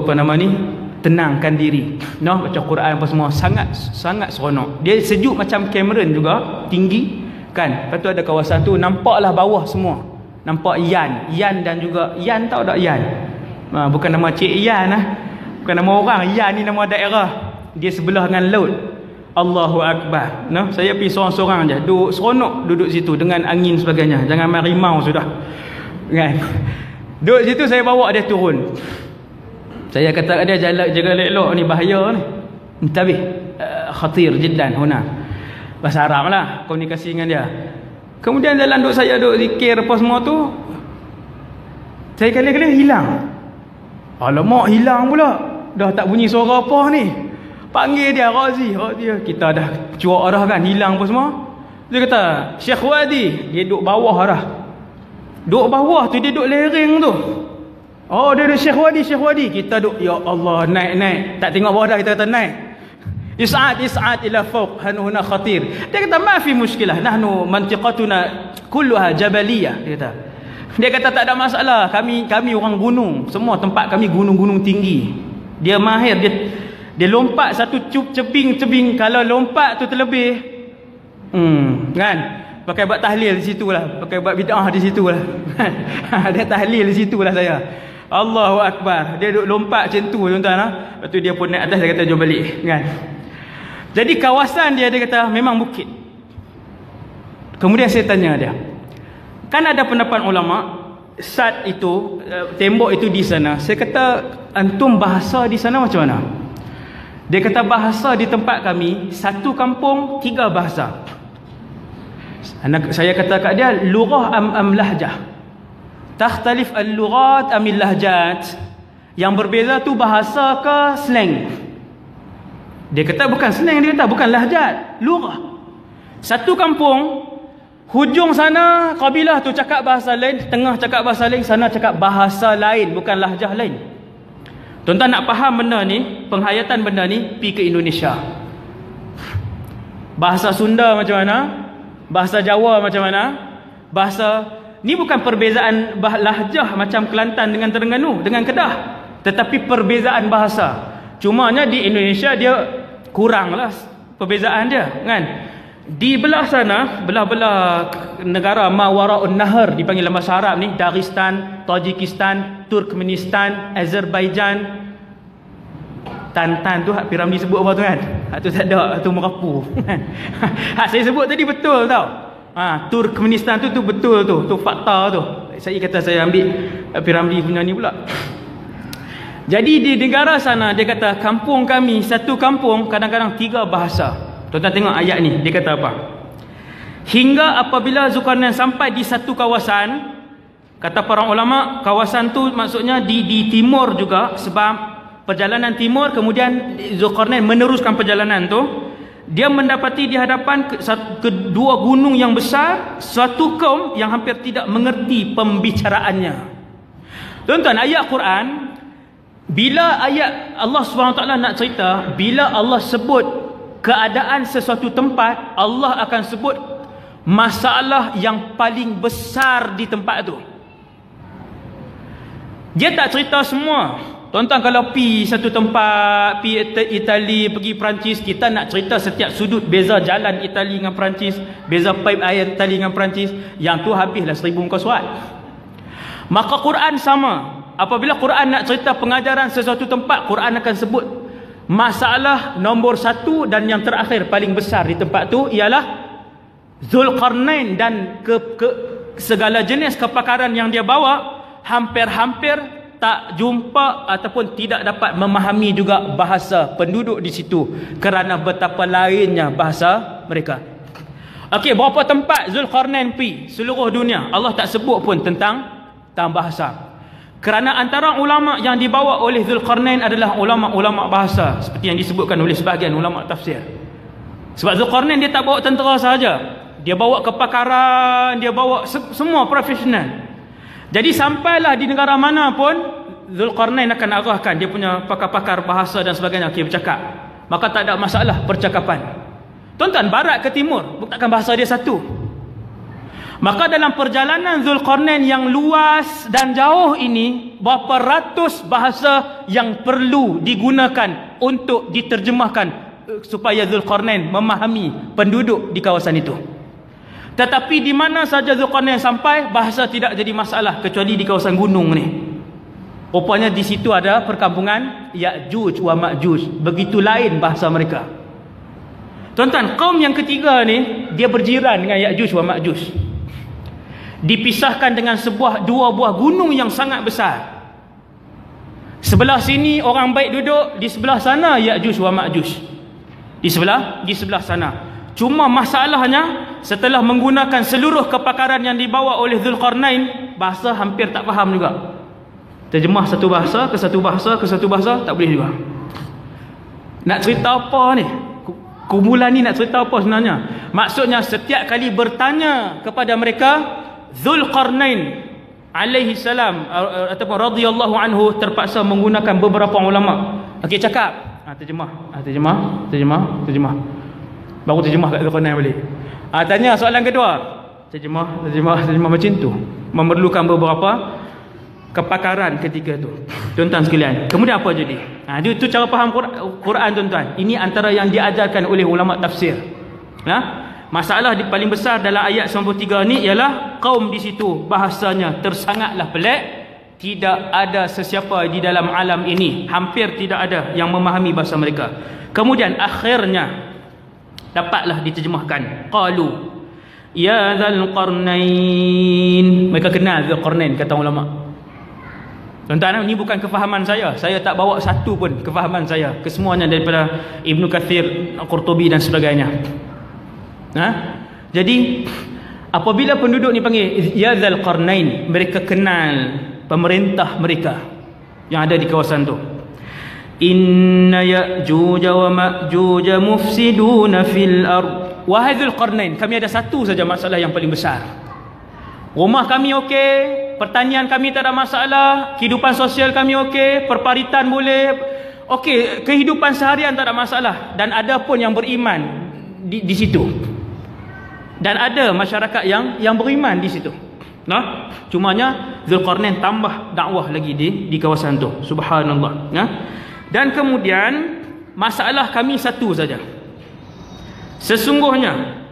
apa nama ni, tenangkan diri. Noh, baca Quran apa semua, sangat seronok. Dia sejuk macam Cameron juga, tinggi kan. Lepas tu ada kawasan tu, nampaklah bawah semua. Nampak Yan dan juga Yan, tahu tak Yan? Bukan nama Cik Yan lah. Bukan nama orang. Yan ni nama daerah. Dia sebelah dengan laut. Allahu Akbar. No? Saya pergi seorang-seorang je. Duduk seronok duduk situ dengan angin sebagainya. Jangan main rimau sudah. Kan? Duduk situ saya bawa dia turun. Saya kata dia jaga elok ni, bahaya ni. Intabih. Khatir jiddan huna. Bahasa Arab lah komunikasi dengan dia. Kemudian dalam duduk saya duduk zikir apa semua tu, saya kali-kali hilang. Alamak, hilang pula. Dah tak bunyi suara apa ni. Panggil dia, Razi. Kita dah cuak dah kan, hilang apa semua. Dia kata, Syekh Wadi. Dia duduk bawah dah. Duduk bawah tu, dia duduk lereng tu. Oh, dia duduk Syekh Wadi. Kita duduk, ya Allah, naik. Tak tengok bawah dah, kita kata naik. Is'ad ila fawq, huna khatir. Dia kata, ma fi muskilah. Nahnu mantiqatuna kulluha jabaliyah. Dia kata tak ada masalah. Kami orang gunung. Semua tempat kami gunung-gunung tinggi. Dia mahir. Dia lompat satu cebing. Kalau lompat tu terlebih, kan? Pakai buat tahlil di situlah. Pakai buat bid'ah di situlah. Dia tahlil di situlah saya. Allahu Akbar. Dia duduk lompat macam tu, tuan-tuan. Lepas tu dia pun naik atas, dia kata jom balik. Kan? Jadi kawasan dia kata memang bukit. Kemudian saya tanya dia, kan ada pendapat ulama, sad itu, tembok itu di sana. Saya kata, antum bahasa di sana macam mana? Dia kata, bahasa di tempat kami, satu kampung 3 bahasa. Saya kata kat dia, lughah am lahjah. Takhtalif al-lughat am al-lahjat. Yang berbeza tu bahasa ke slang? Dia kata bukan slang, dia kata bukan lahjat, lughah. Satu kampung, hujung sana kabilah tu cakap bahasa lain, tengah cakap bahasa lain, sana cakap bahasa lain, bukan lahjah lain. Tuan-tuan nak faham benda ni, penghayatan benda ni, pergi ke Indonesia. Bahasa Sunda macam mana? Bahasa Jawa macam mana? Bahasa ni bukan perbezaan lahjah macam Kelantan dengan Terengganu, dengan Kedah, tetapi perbezaan bahasa. Cumanya di Indonesia dia kuranglah perbezaan dia, kan? Di belah sana, belah-belah negara Mawara'un Nahar dipanggil dalam bahasa Arab ni, Dagestan, Tajikistan, Turkmenistan, Azerbaijan. Tan tu hak Piramli sebut apa tu kan? Hak tu tak ada, hak tu merapu. Hak saya sebut tadi betul tau. Turkmenistan tu betul tu fakta tu. Saya kata saya ambil Piramli punya ni pula. Jadi di negara sana dia kata kampung kami, satu kampung kadang-kadang 3 bahasa. Tuan-tuan tengok ayat ni, dia kata apa? Hingga apabila Zulkarnain sampai di satu kawasan, Kata para ulama, kawasan tu maksudnya di timur juga, sebab perjalanan timur, kemudian Zulkarnain meneruskan perjalanan tu. Dia mendapati di hadapan kedua gunung yang besar, suatu kaum yang hampir tidak mengerti pembicaraannya. Tuan-tuan, ayat Quran, bila ayat Allah SWT nak cerita, bila Allah sebut keadaan sesuatu tempat, Allah akan sebut masalah yang paling besar di tempat tu. Dia tak cerita semua. Tuan-tuan, kalau pergi satu tempat, pergi Itali, pergi Perancis, kita nak cerita setiap sudut, beza jalan Itali dengan Perancis, beza pipe air Itali dengan Perancis, yang tu habislah 1000 muka surat. Maka Quran sama. Apabila Quran nak cerita pengajaran sesuatu tempat, Quran akan sebut masalah nombor 1 dan yang terakhir paling besar di tempat tu ialah Zulkarnain dan segala jenis kepakaran yang dia bawa. Hampir-hampir tak jumpa ataupun tidak dapat memahami juga bahasa penduduk di situ, kerana betapa lainnya bahasa mereka. Okey, berapa tempat Zulkarnain pergi seluruh dunia, Allah tak sebut pun tentang bahasa. Kerana antara ulama yang dibawa oleh Zulkarnain adalah ulama-ulama bahasa, seperti yang disebutkan oleh sebahagian ulama tafsir. Sebab Zulkarnain dia tak bawa tentera sahaja, dia bawa kepakaran, dia bawa semua profesional. Jadi sampailah di negara mana pun, Zulkarnain akan arahkan dia punya pakar-pakar bahasa dan sebagainya, okey, bercakap. Maka tak ada masalah percakapan. Tuan-tuan, barat ke timur, bukan bahasa dia satu. Maka dalam perjalanan Zulkarnain yang luas dan jauh ini, berapa ratus bahasa yang perlu digunakan untuk diterjemahkan supaya Zulkarnain memahami penduduk di kawasan itu. Tetapi di mana saja Zulkarnain sampai, bahasa tidak jadi masalah, kecuali di kawasan gunung ni. Rupanya di situ ada perkampungan Ya'juj wa Ma'juj. Begitu lain bahasa mereka. Tuan-tuan, kaum yang ketiga ni, dia berjiran dengan Ya'juj wa Ma'juj. Dipisahkan dengan dua buah gunung yang sangat besar. Sebelah sini orang baik duduk, di sebelah sana Ya'juj wa Ma'juj. Di sebelah sana. Cuma masalahnya, setelah menggunakan seluruh kepakaran yang dibawa oleh Zulkarnain, bahasa hampir tak faham juga. Terjemah satu bahasa ke satu bahasa ke satu bahasa, tak boleh juga. Nak cerita apa ni? Kumpulan ni nak cerita apa sebenarnya? Maksudnya setiap kali bertanya kepada mereka, Zulkarnain alaihi salam ataupun radhiyallahu anhu terpaksa menggunakan beberapa ulama. Okey, cakap. Terjemah. Baru terjemah kat Zulkarnain balik. Tanya soalan kedua. Terjemah macam tu. Memerlukan beberapa kepakaran ketika tu. Tuan-tuan sekalian, kemudian apa jadi? Itu cara faham Quran, tuan-tuan. Ini antara yang diajarkan oleh ulama tafsir. Masalah paling besar dalam ayat 93 ni ialah kaum di situ bahasanya tersangatlah pelik. Tidak ada sesiapa di dalam alam ini, hampir tidak ada yang memahami bahasa mereka. Kemudian akhirnya dapatlah diterjemahkan. Qalu ya Dzulqarnain. Mereka kenal Dzulqarnain, kata ulama. Tuan-tuan, ini bukan kefahaman saya. Saya tak bawa satu pun kefahaman saya. Kesemuanya daripada Ibnu Katsir, Qurtubi dan sebagainya. Jadi apabila penduduk ni panggil ya Dzulqarnain, mereka kenal pemerintah mereka yang ada di kawasan tu. Inna Ya'juj wa Ma'juj mufsiduna fil ard. Wahai Dzulqarnain, kami ada satu saja masalah yang paling besar. Rumah kami okey, pertanian kami tak ada masalah, kehidupan sosial kami okey, perparitan boleh, okey, kehidupan seharian tak ada masalah, dan ada pun yang beriman di situ. Dan ada masyarakat yang beriman di situ. Cumanya Dzulqarnain tambah dakwah lagi di kawasan tu. Subhanallah. Dan kemudian masalah kami satu saja. Sesungguhnya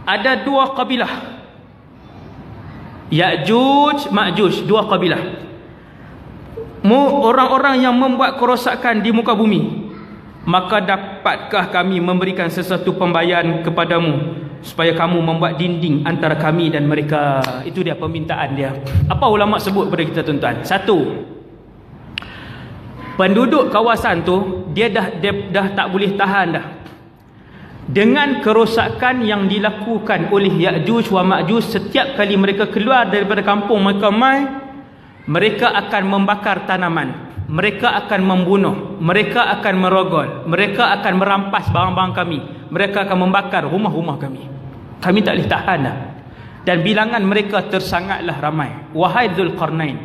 ada dua kabilah, Ya'juj, Ma'juj, dua kabilah. Orang-orang yang membuat kerosakan di muka bumi. Maka dapatkah kami memberikan sesuatu pembayaran kepadamu supaya kamu membuat dinding antara kami dan mereka? Itu dia permintaan dia. Apa ulama sebut kepada kita, tuan-tuan? Satu, penduduk kawasan tu dia dah tak boleh tahan dah. dengan kerosakan yang dilakukan oleh Ya'juj wa Ma'juj. Setiap kali mereka keluar daripada kampung mereka mereka akan membakar tanaman, mereka akan membunuh, mereka akan merogol, mereka akan merampas barang-barang kami, mereka akan membakar rumah-rumah kami. Kami tak boleh tahan dah. Dan bilangan mereka tersangatlah ramai. Wahai Zulkarnain,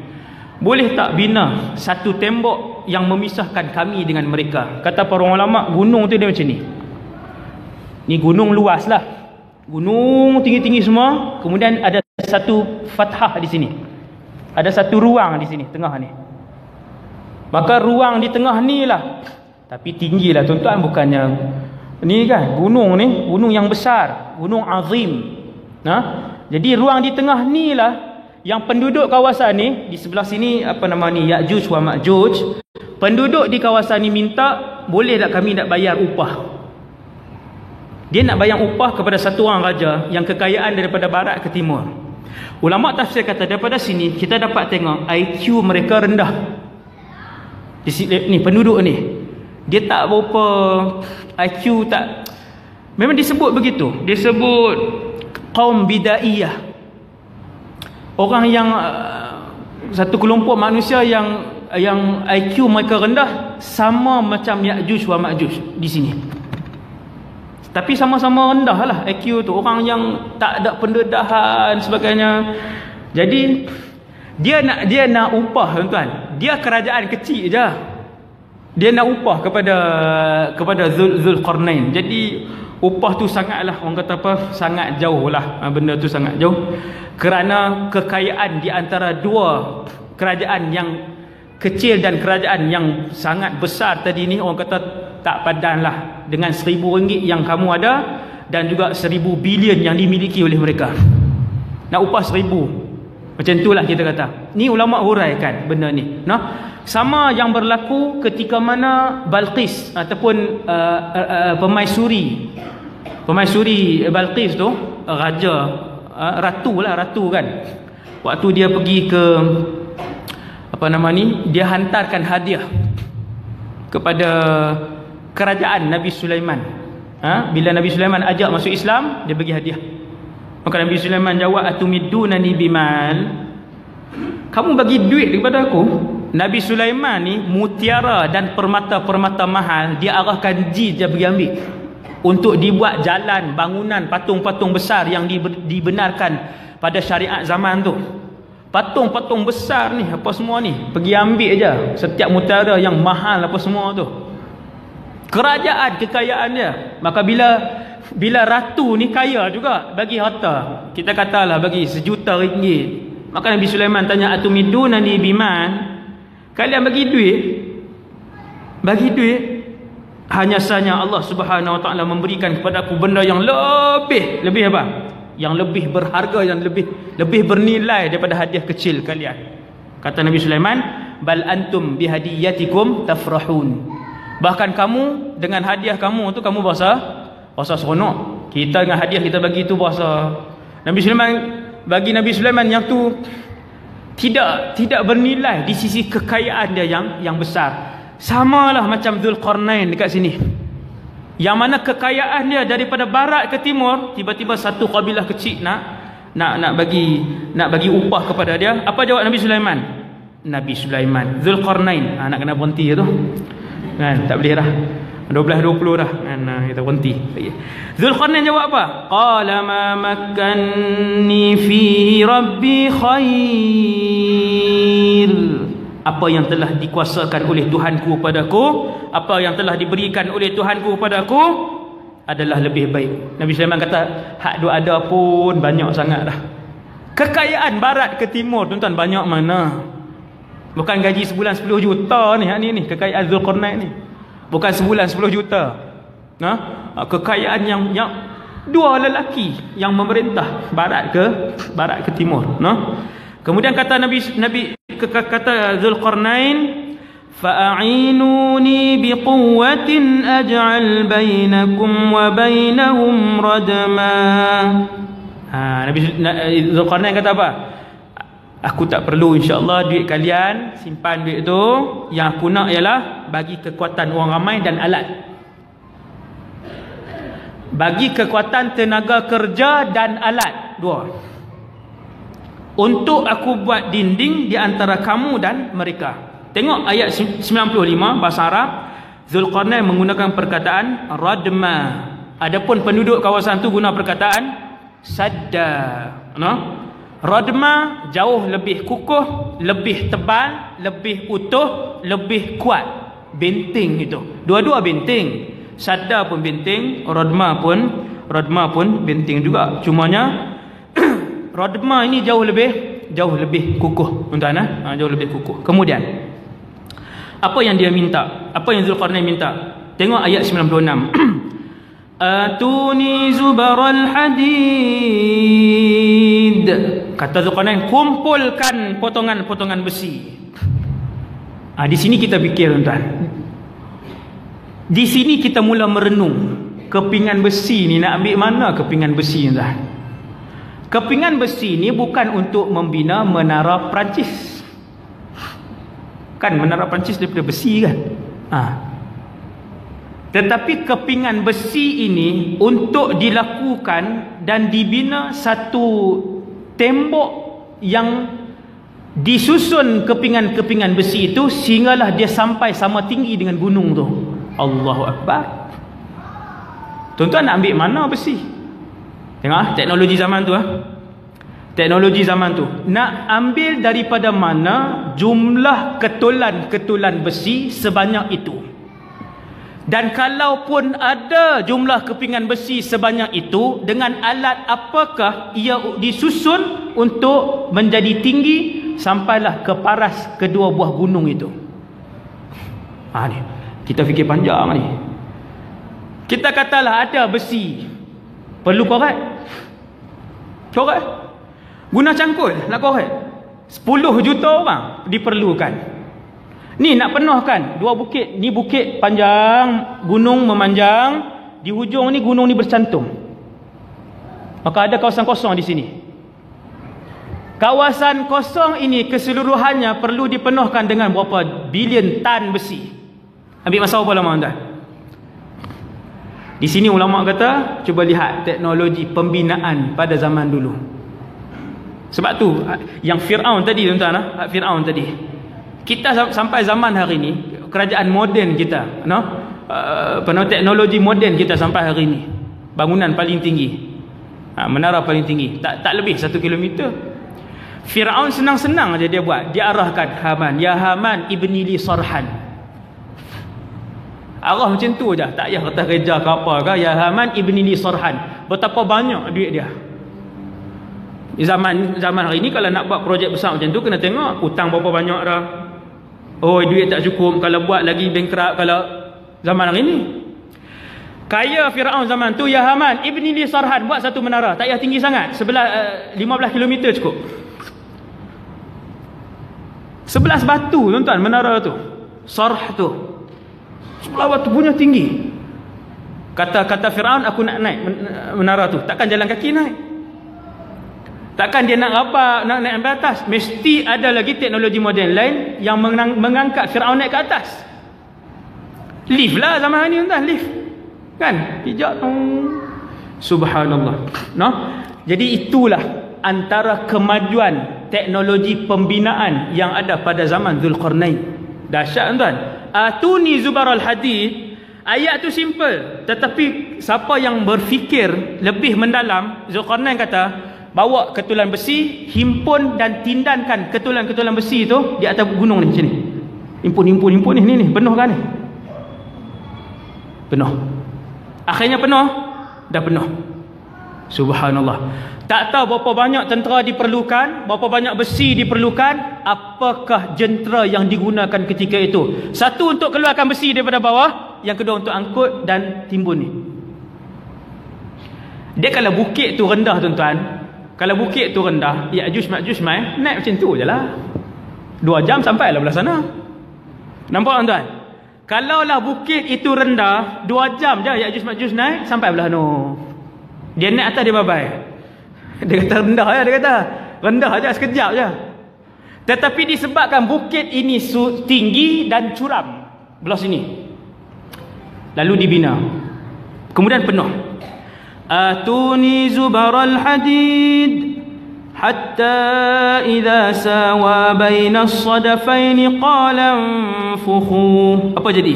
boleh tak bina satu tembok yang memisahkan kami dengan mereka? Kata para ulama, gunung tu dia macam ni. Ni gunung luas lah, gunung tinggi-tinggi semua. Kemudian ada satu fathah di sini, ada satu ruang di sini tengah ni. Maka ruang di tengah ni lah, tapi tinggi lah tuan-tuan, bukannya ni kan gunung ni, gunung yang besar, gunung azim. Jadi ruang di tengah ni lah yang penduduk kawasan ni, di sebelah sini apa nama ni, Ya'juj wa Ma'juj. Penduduk di kawasan ni minta, boleh tak kami nak bayar upah? Dia nak bayar upah kepada satu orang raja yang kekayaan daripada barat ke timur. Ulama tafsir kata daripada sini kita dapat tengok IQ mereka rendah. Di sini ni penduduk ni, dia tak berapa IQ, tak, memang disebut begitu, disebut kaum bidaiyah, orang yang satu kelompok manusia yang IQ mereka rendah, sama macam Ya'juj wa Ma'juj di sini. Tapi sama-sama rendah lah IQ tu, orang yang tak ada pendedahan sebagainya. Jadi dia nak upah tuan-tuan. Dia kerajaan kecil je, dia nak upah kepada Zulkarnain. Jadi upah tu sangatlah, orang kata apa, sangat jauh lah, benda tu sangat jauh. Kerana kekayaan di antara dua kerajaan yang kecil dan kerajaan yang sangat besar tadi ni, orang kata tak padan lah dengan RM1,000 yang kamu ada dan juga 1,000 bilion yang dimiliki oleh mereka. Nak upah 1,000, macam itulah kita kata. Ni ulama huraikan benda ni. Sama yang berlaku ketika mana Balqis ataupun pemaisuri Balqis tu, raja, ratu kan, waktu dia pergi ke apa nama ni, dia hantarkan hadiah kepada kerajaan Nabi Sulaiman. Bila Nabi Sulaiman ajak masuk Islam, dia bagi hadiah. Maka Nabi Sulaiman jawab, atumidunani bimal, kamu bagi duit kepada aku? Nabi Sulaiman ni mutiara dan permata-permata mahal dia arahkan jin dia pergi ambil untuk dibuat jalan, bangunan, patung-patung besar yang dibenarkan pada syariat zaman tu. Patung-patung besar ni, apa semua ni, pergi ambil je setiap mutiara yang mahal apa semua tu. Kerajaan, kekayaan dia. Maka bila ratu ni kaya juga, bagi harta, kita katalah bagi RM1,000,000. Maka Nabi Sulaiman tanya, atumidunani biman, kalian bagi duit, hanya sahaja Allah Subhanahu Wa Taala memberikan kepada aku benda yang lebih apa? Yang lebih berharga, yang lebih bernilai daripada hadiah kecil kalian. Kata Nabi Sulaiman, bal antum bihadiyatikum tafrahun. Bahkan kamu dengan hadiah kamu tu kamu bahasa seronok. Kita dengan hadiah kita bagi tu bahasa. Nabi Sulaiman yang tu tidak bernilai di sisi kekayaan dia yang besar. Samalah macam Zulkarnain dekat sini, yang mana kekayaan dia daripada barat ke timur, tiba-tiba satu kabilah kecil nak bagi upah kepada dia. Apa jawab Nabi Sulaiman? Zulkarnain, nak kena berhenti tu kan, tak boleh dah 12-20 dah kan, kita berhenti. Zulkarnain jawab apa? Qala ma makkanni fi rabbi khair. Apa yang telah dikuasakan oleh Tuhanku padaku, apa yang telah diberikan oleh Tuhanku padaku adalah lebih baik. Nabi Sulaiman kata, hak duk ada pun banyak sangat dah. Kekayaan barat ke timur tuan-tuan banyak mana? Bukan gaji sebulan 10 juta ni, hak ni kekayaan Zulkarnain ni. Bukan sebulan 10 juta. Kekayaan yang dua lelaki yang memerintah barat ke timur. Kemudian kata kata Zulkarnain, fa'inuni biquwwatin aj'al bainakum wa bainahum radma. Nabi Zulkarnain kata apa? Aku tak perlu, insya-Allah duit kalian, simpan duit tu. Yang aku nak ialah bagi kekuatan orang ramai dan alat. bagi kekuatan tenaga kerja dan alat. 2. Untuk aku buat dinding di antara kamu dan mereka. Tengok ayat 95 bahasa Arab. Zulkarnain menggunakan perkataan radma. Adapun penduduk kawasan tu guna perkataan sadda. Radma jauh lebih kukuh, lebih tebal, lebih utuh, lebih kuat. Benteng itu. Dua-dua benteng. Sadda pun benteng, radma pun benteng juga. Cumanya radma ini jauh lebih kukuh, tuan-tuan. Jauh lebih kukuh. Kemudian apa yang dia minta? Apa yang Zulkarnain minta? Tengok ayat 96. Atuni zubaral hadid. Kata Zulkarnain, kumpulkan potongan-potongan besi. Di sini kita fikir, tuan-tuan. Di sini kita mula merenung. Kepingan besi ni nak ambil mana kepingan besi, tuan-tuan? Kepingan besi ni bukan untuk membina menara Perancis. Kan menara Perancis daripada besi kan? Tetapi kepingan besi ini untuk dilakukan dan dibina satu tembok yang disusun kepingan-kepingan besi itu sehinggalah dia sampai sama tinggi dengan gunung tu. Allahu Akbar. Tuan-tuan nak ambil mana besi? Tengok teknologi zaman tu. Teknologi zaman tu nak ambil daripada mana jumlah ketulan-ketulan besi sebanyak itu. Dan kalaupun ada jumlah kepingan besi sebanyak itu, dengan alat apakah ia disusun untuk menjadi tinggi sampailah ke paras kedua buah gunung itu. Ni kita fikir panjang ni. Kita katalah ada besi, perlu korek. Guna cangkul nak korek 10 juta orang diperlukan. Ni nak penuhkan dua bukit. Ni bukit panjang, gunung memanjang, di hujung ni gunung ni bercantum. Maka ada kawasan kosong di sini. Kawasan kosong ini keseluruhannya perlu dipenuhkan dengan berapa bilion tan besi. Ambil masa berapa lama, tuan? Di sini ulama kata, cuba lihat teknologi pembinaan pada zaman dulu. Sebab tu yang Firaun tadi, tuan-tuan, Firaun tadi. Kita sampai zaman hari ini, kerajaan moden kita, teknologi moden kita sampai hari ini, bangunan paling tinggi, menara paling tinggi, tak lebih 1 kilometer. Firaun senang-senang aja dia buat. Dia arahkan Haman, ya Haman ibni li sarhan. Arah macam tu aja, tak payah kata kerja ke apa ke. Ya Haman ibni li sarhan. Betapa banyak duit dia. Zaman hari ini kalau nak buat projek besar macam tu, kena tengok hutang berapa banyak dah. Oh, duit tak cukup, kalau buat lagi bankrupt. Kalau zaman hari ini, kaya Firaun zaman tu, ya Haman ibni li sarhan, buat satu menara, tak payah tinggi sangat, 15 km cukup. 11 batu, tuan-tuan, menara tu, sarh tu, 11 batu punya tinggi. Kata Firaun, aku nak naik menara tu, takkan jalan kaki naik. Takkan dia nak apa, nak naik ke atas. Mesti ada lagi teknologi moden lain yang mengangkat Firaun naik ke atas. Lift lah zaman hari ni, tuan, lift. Kan? Pijak tu. Subhanallah. Jadi itulah antara kemajuan teknologi pembinaan yang ada pada zaman Zulkarnain. Dahsyat, tuan. Atuni zubaral hadid. Ayat tu simple, tetapi siapa yang berfikir lebih mendalam, Zulkarnain kata, bawa ketulan besi, himpun dan tindankan ketulan-ketulan besi itu di atas gunung ni, macam ni. Himpun ni, penuh kan ni? Penuh. Akhirnya penuh? Dah penuh. Subhanallah. Tak tahu berapa banyak tentera diperlukan, berapa banyak besi diperlukan, apakah jentera yang digunakan ketika itu. Satu untuk keluarkan besi daripada bawah, yang kedua untuk angkut dan timbun ni. Dia kalau bukit tu rendah, tuan-tuan, kalau bukit tu rendah, Ya'juj Ma'juj naik macam tu je lah. 2 jam sampai lah belah sana. Nampak, tuan-tuan? Kalaulah bukit itu rendah, 2 jam je Ya'juj Ma'juj naik sampai belah no. Dia naik atas, dia babai. Dia kata rendah je, dia kata rendah je, sekejap je. Tetapi disebabkan bukit ini tinggi dan curam belah sini, lalu dibina, kemudian penuh. atuni zubaral hadid hatta idza sawa bainas sadafaini qala anfukhu. Apa jadi?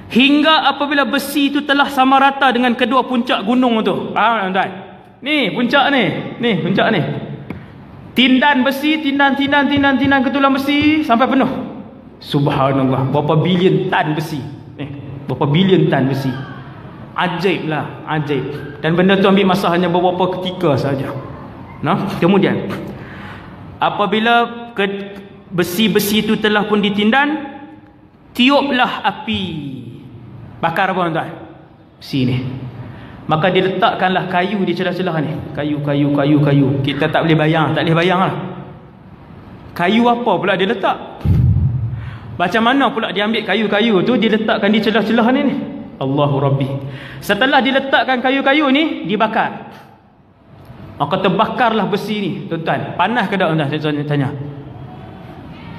Hingga apabila besi itu telah sama rata dengan kedua puncak gunung tu. Faham tuan? Ni puncak ni. Ni puncak ni. Tindan besi, tindan ke tulang besi sampai penuh. Subhanallah, berapa bilion tan besi. Berapa bilion tan besi. Ajaib lah, ajaib. Dan benda tu ambil masa hanya beberapa ketika saja. Nah, kemudian apabila besi-besi itu telah pun ditindan, tiuplah api. Bakar apa tuan? Besi ni. Maka diletakkanlah kayu di celah-celah ni. Kayu. Kita tak boleh bayang lah. Kayu apa pula dia letak? Macam mana pula dia ambil kayu-kayu tu diletakkan di celah-celah ni? Allahu Rabbi. Setelah diletakkan kayu-kayu ni, dibakar. Maka terbakarlah besi ni, tuan-tuan. Panas ke tak tuan-tuan? Saya tanya.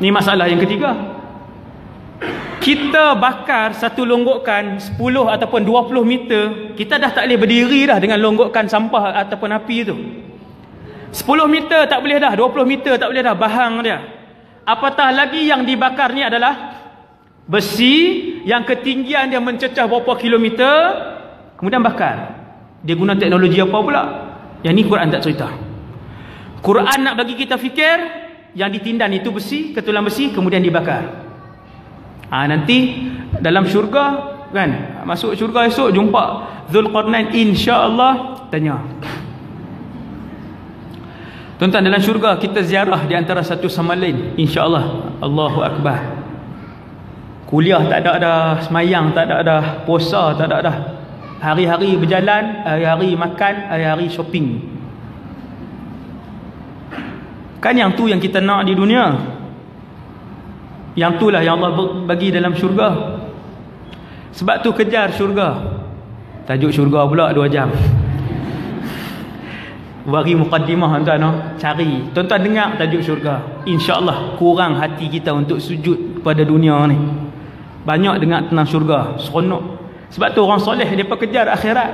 Ni masalah yang ketiga. Kita bakar satu longgokan 10 ataupun 20 meter, kita dah tak boleh berdiri dah dengan longgokan sampah ataupun api tu. 10 meter tak boleh dah, 20 meter tak boleh dah, bahang dia. Apatah lagi yang dibakar ni adalah besi yang ketinggian dia mencecah berapa kilometer, kemudian bakar. Dia guna teknologi apa pula? Yang ni Quran tak cerita. Quran nak bagi kita fikir yang ditindan itu besi, ketulang besi, kemudian dibakar. Nanti dalam syurga kan, masuk syurga esok jumpa Zulqarnain, insya-Allah tanya. Tuan-tuan, dalam syurga kita ziarah di antara satu sama lain, insya-Allah. Allahu akbar. Kuliah tak ada dah, semayang tak ada dah, puasa tak ada dah. Hari-hari berjalan, hari-hari makan, hari-hari shopping. Kan yang tu yang kita nak di dunia. Yang itulah yang Allah bagi dalam syurga. Sebab tu kejar syurga. Tajuk syurga pula 2 jam. Bagi mukaddimah tuan-tuan, cari. Tuan-tuan dengar tajuk syurga. InsyaAllah kurang hati kita untuk sujud pada dunia ni. Banyak dengar tentang syurga, seronok. Sebab tu orang soleh mereka kejar akhirat.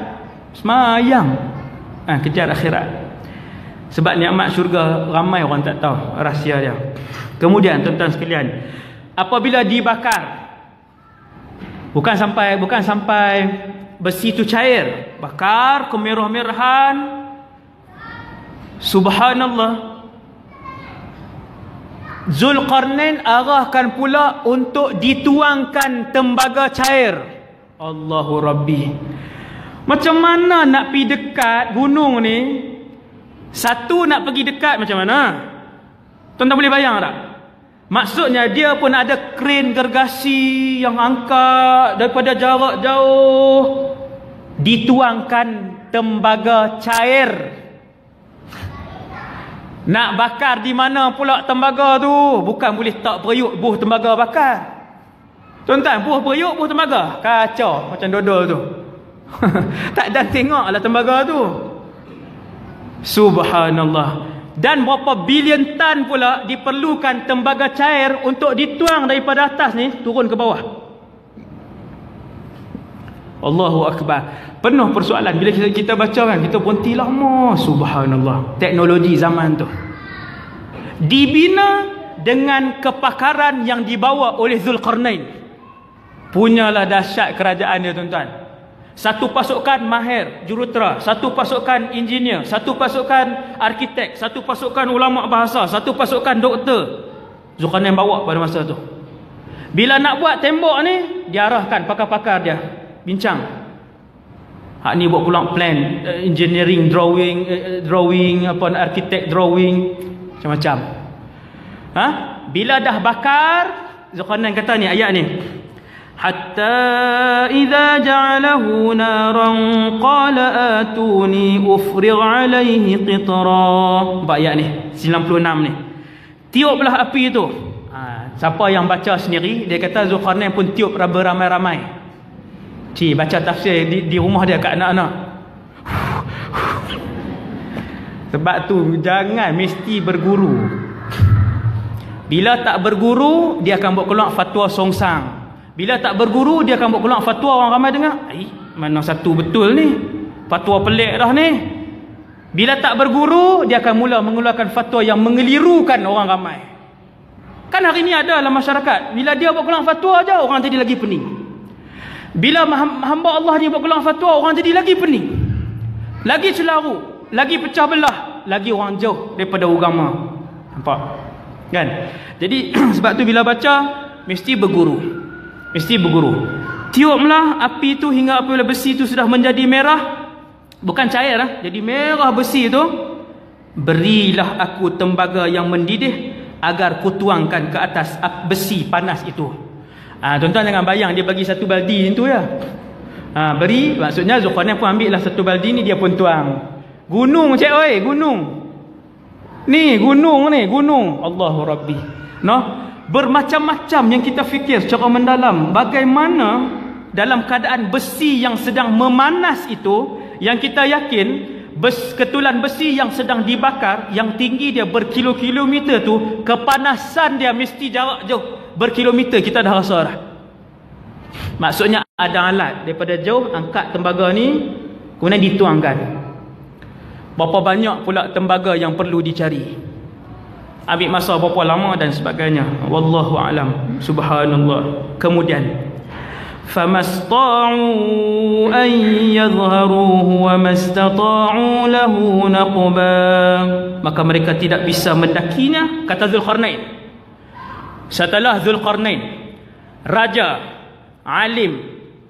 Semayang kejar akhirat. Sebab nikmat syurga ramai orang tak tahu rahsia dia. Kemudian tuan-tuan sekalian, apabila dibakar, bukan sampai besi itu cair, bakar kemerah-merahan. Subhanallah, Zulqarnain arahkan pula untuk dituangkan tembaga cair. Allahu Rabbi. Macam mana nak pergi dekat gunung ni? Satu nak pergi dekat macam mana? Tuan-tuan boleh bayang tak? Maksudnya dia pun ada kren gergasi yang angkat daripada jarak jauh, dituangkan tembaga cair. Nak bakar di mana pula tembaga tu? Bukan boleh tak periuk buh tembaga bakar. Tuan-tuan, buh periuk, buh tembaga, kacau macam dodol tu. Tak dan tengoklah tembaga tu. Subhanallah. Dan berapa bilion tan pula diperlukan tembaga cair untuk dituang daripada atas ni turun ke bawah. Allahu akbar. Penuh persoalan bila kita baca kan, kita berhenti lama. Subhanallah. Teknologi zaman tu dibina dengan kepakaran yang dibawa oleh Zulqarnain. Punyalah dahsyat kerajaan dia, tuan-tuan. Satu pasukan mahir jurutera, satu pasukan engineer, satu pasukan arkitek, satu pasukan ulama bahasa, satu pasukan doktor. Zulqarnain bawa pada masa tu. Bila nak buat tembok ni, diarahkan pakar-pakar dia bincang. Hak ni buat pulang plan, engineering drawing, apa arkitek drawing, macam-macam. Bila dah bakar, Zulqarnain kata ni ayat ni, hatta idza ja'alahu naran qala atuni ufrigh alaihi qitra. Nampak ayat ni 96 ni. Tiuplah api tu. Siapa yang baca sendiri, dia kata Zulqarnain pun tiup beramai-ramai. Baca tafsir di rumah dia kat anak-anak. Sebab tu jangan mesti berguru. Bila tak berguru, dia akan buat keluar fatwa songsang. Bila tak berguru, dia akan buat keluar fatwa orang ramai dengar. Mana satu betul ni? fatwa pelik dah ni. Bila tak berguru, dia akan mula mengeluarkan fatwa yang mengelirukan orang ramai. Kan hari ni ada dalam masyarakat, bila dia buat keluar fatwa je, orang jadi lagi pening. Bila hamba Allah ni buat keluar fatwa, orang jadi lagi pening, lagi celaru, lagi pecah belah, lagi orang jauh daripada agama. Nampak? Kan? Jadi sebab tu bila baca, mesti berguru. Mesti berguru. Tiuplah api tu hingga apabila besi tu sudah menjadi merah. Bukan cair lah, jadi merah besi tu. Berilah aku tembaga yang mendidih agar ku tuangkan ke atas besi panas itu. Tuan-tuan jangan bayang dia bagi satu baldi macam tu ya. Beri, maksudnya Zulkarnain pun ambil lah satu baldi ni, dia pun tuang. Gunung cik oi, gunung. Ni gunung ni, gunung. Allahu Rabbi. No? Bermacam-macam yang kita fikir secara mendalam. Bagaimana dalam keadaan besi yang sedang memanas itu, yang kita yakin ketulan besi yang sedang dibakar, yang tinggi dia berkilo-kilometer tu, kepanasan dia mesti jarak jauh berkilometer, kita dah rasa dah. Maksudnya ada alat daripada jauh, angkat tembaga ni, kemudian dituangkan. Berapa banyak pula tembaga yang perlu dicari, ambil masa berapa lama dan sebagainya. Wallahu alam. Subhanallah. Kemudian famasta'u an yadhharuhu wa mastata'u lahu naqba, maka mereka tidak bisa mendakinya, kata Zulkarnain. Setelah Zulkarnain raja, alim,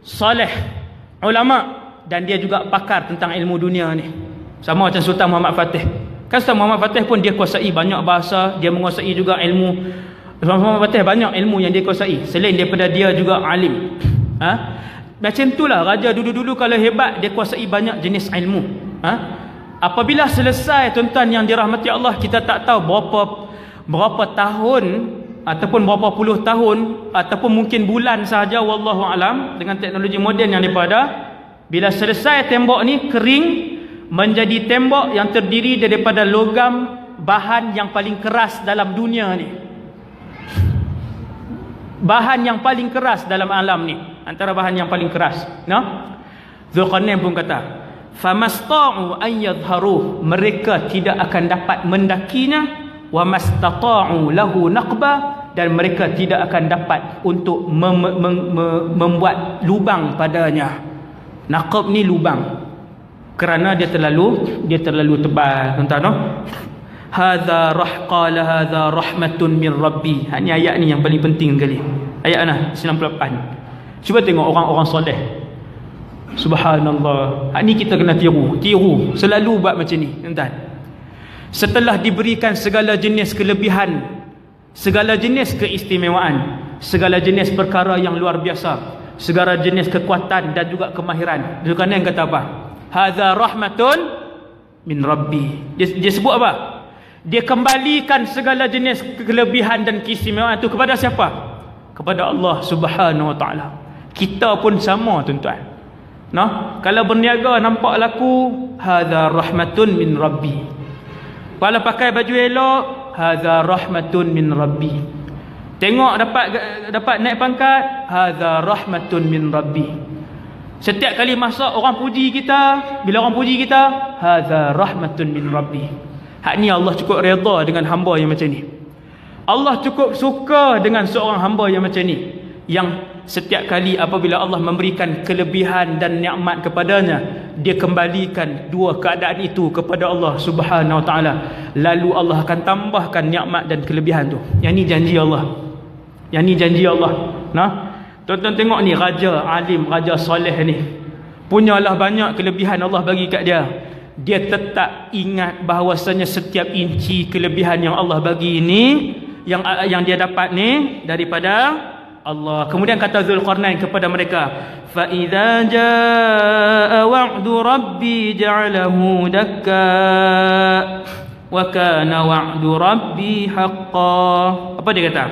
soleh, ulama, dan dia juga pakar tentang ilmu dunia ni, sama macam Sultan Muhammad Fatih. Kan Sultan Muhammad Fatih pun dia kuasai banyak bahasa, dia menguasai juga ilmu. Sultan Muhammad Fatih banyak ilmu yang dia kuasai, selain daripada dia juga alim. Macam itulah raja dulu-dulu kalau hebat, dia kuasai banyak jenis ilmu. Apabila selesai, tuan-tuan yang dirahmati Allah, kita tak tahu berapa tahun ataupun berapa puluh tahun ataupun mungkin bulan sahaja, wallahu alam, dengan teknologi moden yang daripada. Bila selesai tembok ni kering, menjadi tembok yang terdiri daripada logam, bahan yang paling keras dalam dunia ni. Bahan yang paling keras dalam alam ni, antara bahan yang paling keras. Zulkarnain pun kata, famasta'u an yadhharuh, mereka tidak akan dapat mendakinya, wa mastata'u lahu naqba, dan mereka tidak akan dapat untuk membuat lubang padanya. Naqab ni lubang, kerana dia terlalu tebal, tuan-tuan. Hadza qala hadza rahmatun min rabbi. Ini ayat ni yang paling penting sekali. Ayat 98. Cuba tengok orang-orang soleh. Subhanallah. Ini kita kena tiru, selalu buat macam ni, tuan-tuan. Setelah diberikan segala jenis kelebihan, segala jenis keistimewaan, segala jenis perkara yang luar biasa, segala jenis kekuatan dan juga kemahiran, Zulkarnain kata apa? Hadza rahmatun min rabbi. Dia sebut apa? Dia kembalikan segala jenis kelebihan dan keistimewaan itu kepada siapa? Kepada Allah Subhanahu Wa Taala. Kita pun sama, tuan-tuan. Kalau berniaga nampak laku, hadza rahmatun min rabbi. Kalau pakai baju elok, hadza rahmatun min rabbi. Tengok dapat naik pangkat, hadza rahmatun min rabbi. Setiap kali masak orang puji kita, bila orang puji kita, hadza rahmatun min rabbi. Hak ni Allah cukup redha dengan hamba yang macam ni. Allah cukup suka dengan seorang hamba yang macam ni, yang setiap kali apabila Allah memberikan kelebihan dan nikmat kepadanya, dia kembalikan dua keadaan itu kepada Allah Subhanahu Wa Taala. Lalu Allah akan tambahkan nikmat dan kelebihan tu. Yang ni janji Allah. Yang ni janji Allah. Tuan-tuan tengok ni, raja alim, raja soleh ni, punyalah banyak kelebihan Allah bagi kat dia. Dia tetap ingat bahawasanya setiap inci kelebihan yang Allah bagi ni, yang dia dapat ni daripada Allah. Kemudian kata Zulkarnain kepada mereka, fa idza jaa wa'du rabbi ja'alahu dakka wa kana wa'du rabbi haqqan. Apa dia kata?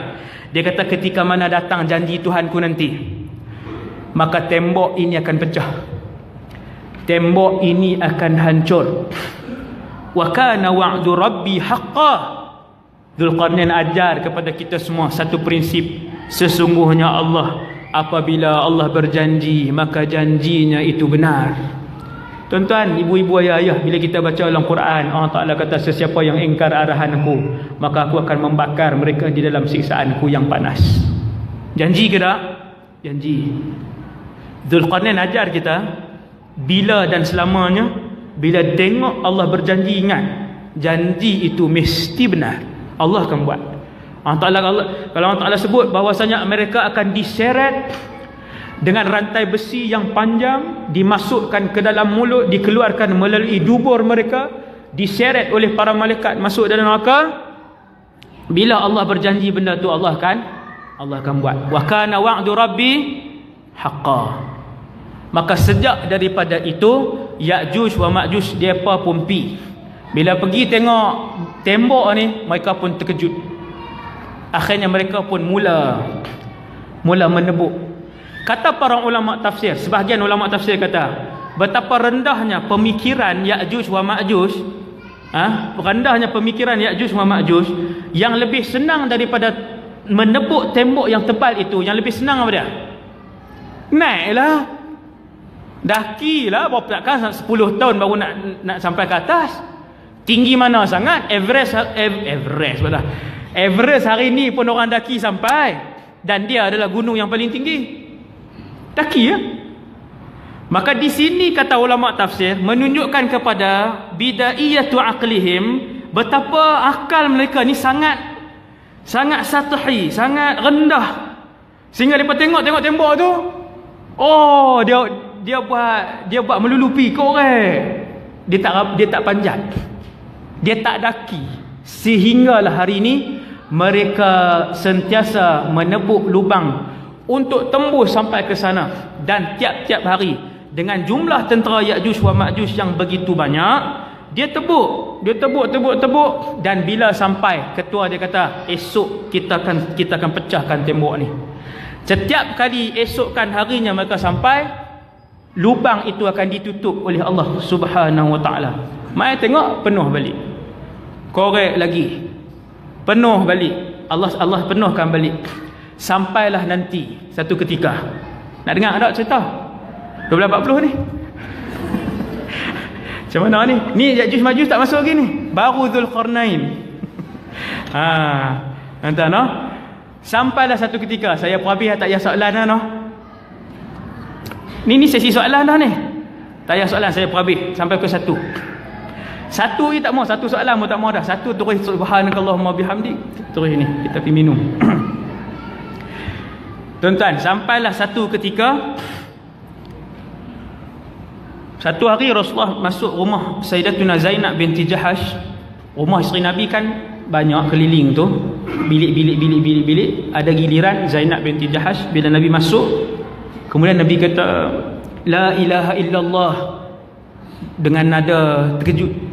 Dia kata ketika mana datang janji Tuhanku nanti, maka tembok ini akan pecah, tembok ini akan hancur. Wa kana wa'du rabbi haqqan. Zulkarnain ajar kepada kita semua satu prinsip. Sesungguhnya Allah, apabila Allah berjanji, maka janjinya itu benar. Tuan-tuan, ibu-ibu, ayah-ayah, bila kita baca dalam Quran, Allah Ta'ala kata, sesiapa yang ingkar arahan aku, maka aku akan membakar mereka di dalam siksaanku yang panas. Janji ke tak? Janji. Zulqarnain ajar kita, bila dan selamanya, bila tengok Allah berjanji, ingat, janji itu mesti benar. Allah akan buat. Kalau Allah Ta'ala sebut bahawasanya mereka akan diseret dengan rantai besi yang panjang, dimasukkan ke dalam mulut, dikeluarkan melalui dubur mereka, diseret oleh para malaikat masuk dalam neraka. Bila Allah berjanji benda tu, Allah akan buat. Wa kana wa'du rabbi haqqan. Maka sejak daripada itu, Ya'juj wa Ma'juj depa pun pi. Bila pergi tengok tembok ni, mereka pun terkejut. Akhirnya mereka pun mula menebuk. Kata para ulama tafsir, sebahagian ulama tafsir kata, betapa rendahnya pemikiran Ya'juj wa Ma'juj, rendahnya pemikiran Ya'juj wa Ma'juj, yang lebih senang daripada menebuk tembok yang tebal itu, yang lebih senang apa dia? Naiklah, dakilah, berapa takkan 10 tahun baru nak sampai ke atas. Tinggi mana sangat? Everest hari ni pun orang daki sampai, dan dia adalah gunung yang paling tinggi. Daki ya. Maka di sini kata ulama tafsir menunjukkan kepada bidaiyatu aqlihim, betapa akal mereka ni sangat satahi, sangat rendah, sehingga mereka tengok tembok tu, oh dia buat melulupi korek. Dia tak panjat, dia tak daki, sehinggalah hari ini mereka sentiasa menebuk lubang untuk tembus sampai ke sana. Dan tiap-tiap hari, dengan jumlah tentera Ya'juj wa Ma'juj yang begitu banyak, dia tebuk. Dan bila sampai, ketua dia kata, esok kita akan pecahkan tembok ni. Setiap kali esokkan harinya mereka sampai, lubang itu akan ditutup oleh Allah Subhanahu wa ta'ala. Mai tengok, penuh balik. Korek lagi, penuh balik. Allah penuhkan balik. Sampailah nanti satu ketika, nak dengar tak cerita 1240 ni? Macam mana ni? Ni Ya'juj Ma'juj tak masuk lagi ni, baru Zulqarnain. Entah no? Sampailah satu ketika, saya perhabis tak payah soalan dah no. Ni sesi soalan dah ni. Tak payah soalan, saya perhabis sampai ke satu ni tak mau, satu soalan pun tak mau dah. Satu terus subhanakallahumma bihamdik, terus ni kita pergi minum. Tuan-tuan, sampailah satu ketika, satu hari Rasulullah masuk rumah Sayyidatuna Zainab binti Jahash. Rumah isteri Nabi kan banyak keliling tu, bilik. Ada giliran Zainab binti Jahash. Bila Nabi masuk, kemudian Nabi kata la ilaha illallah dengan nada terkejut.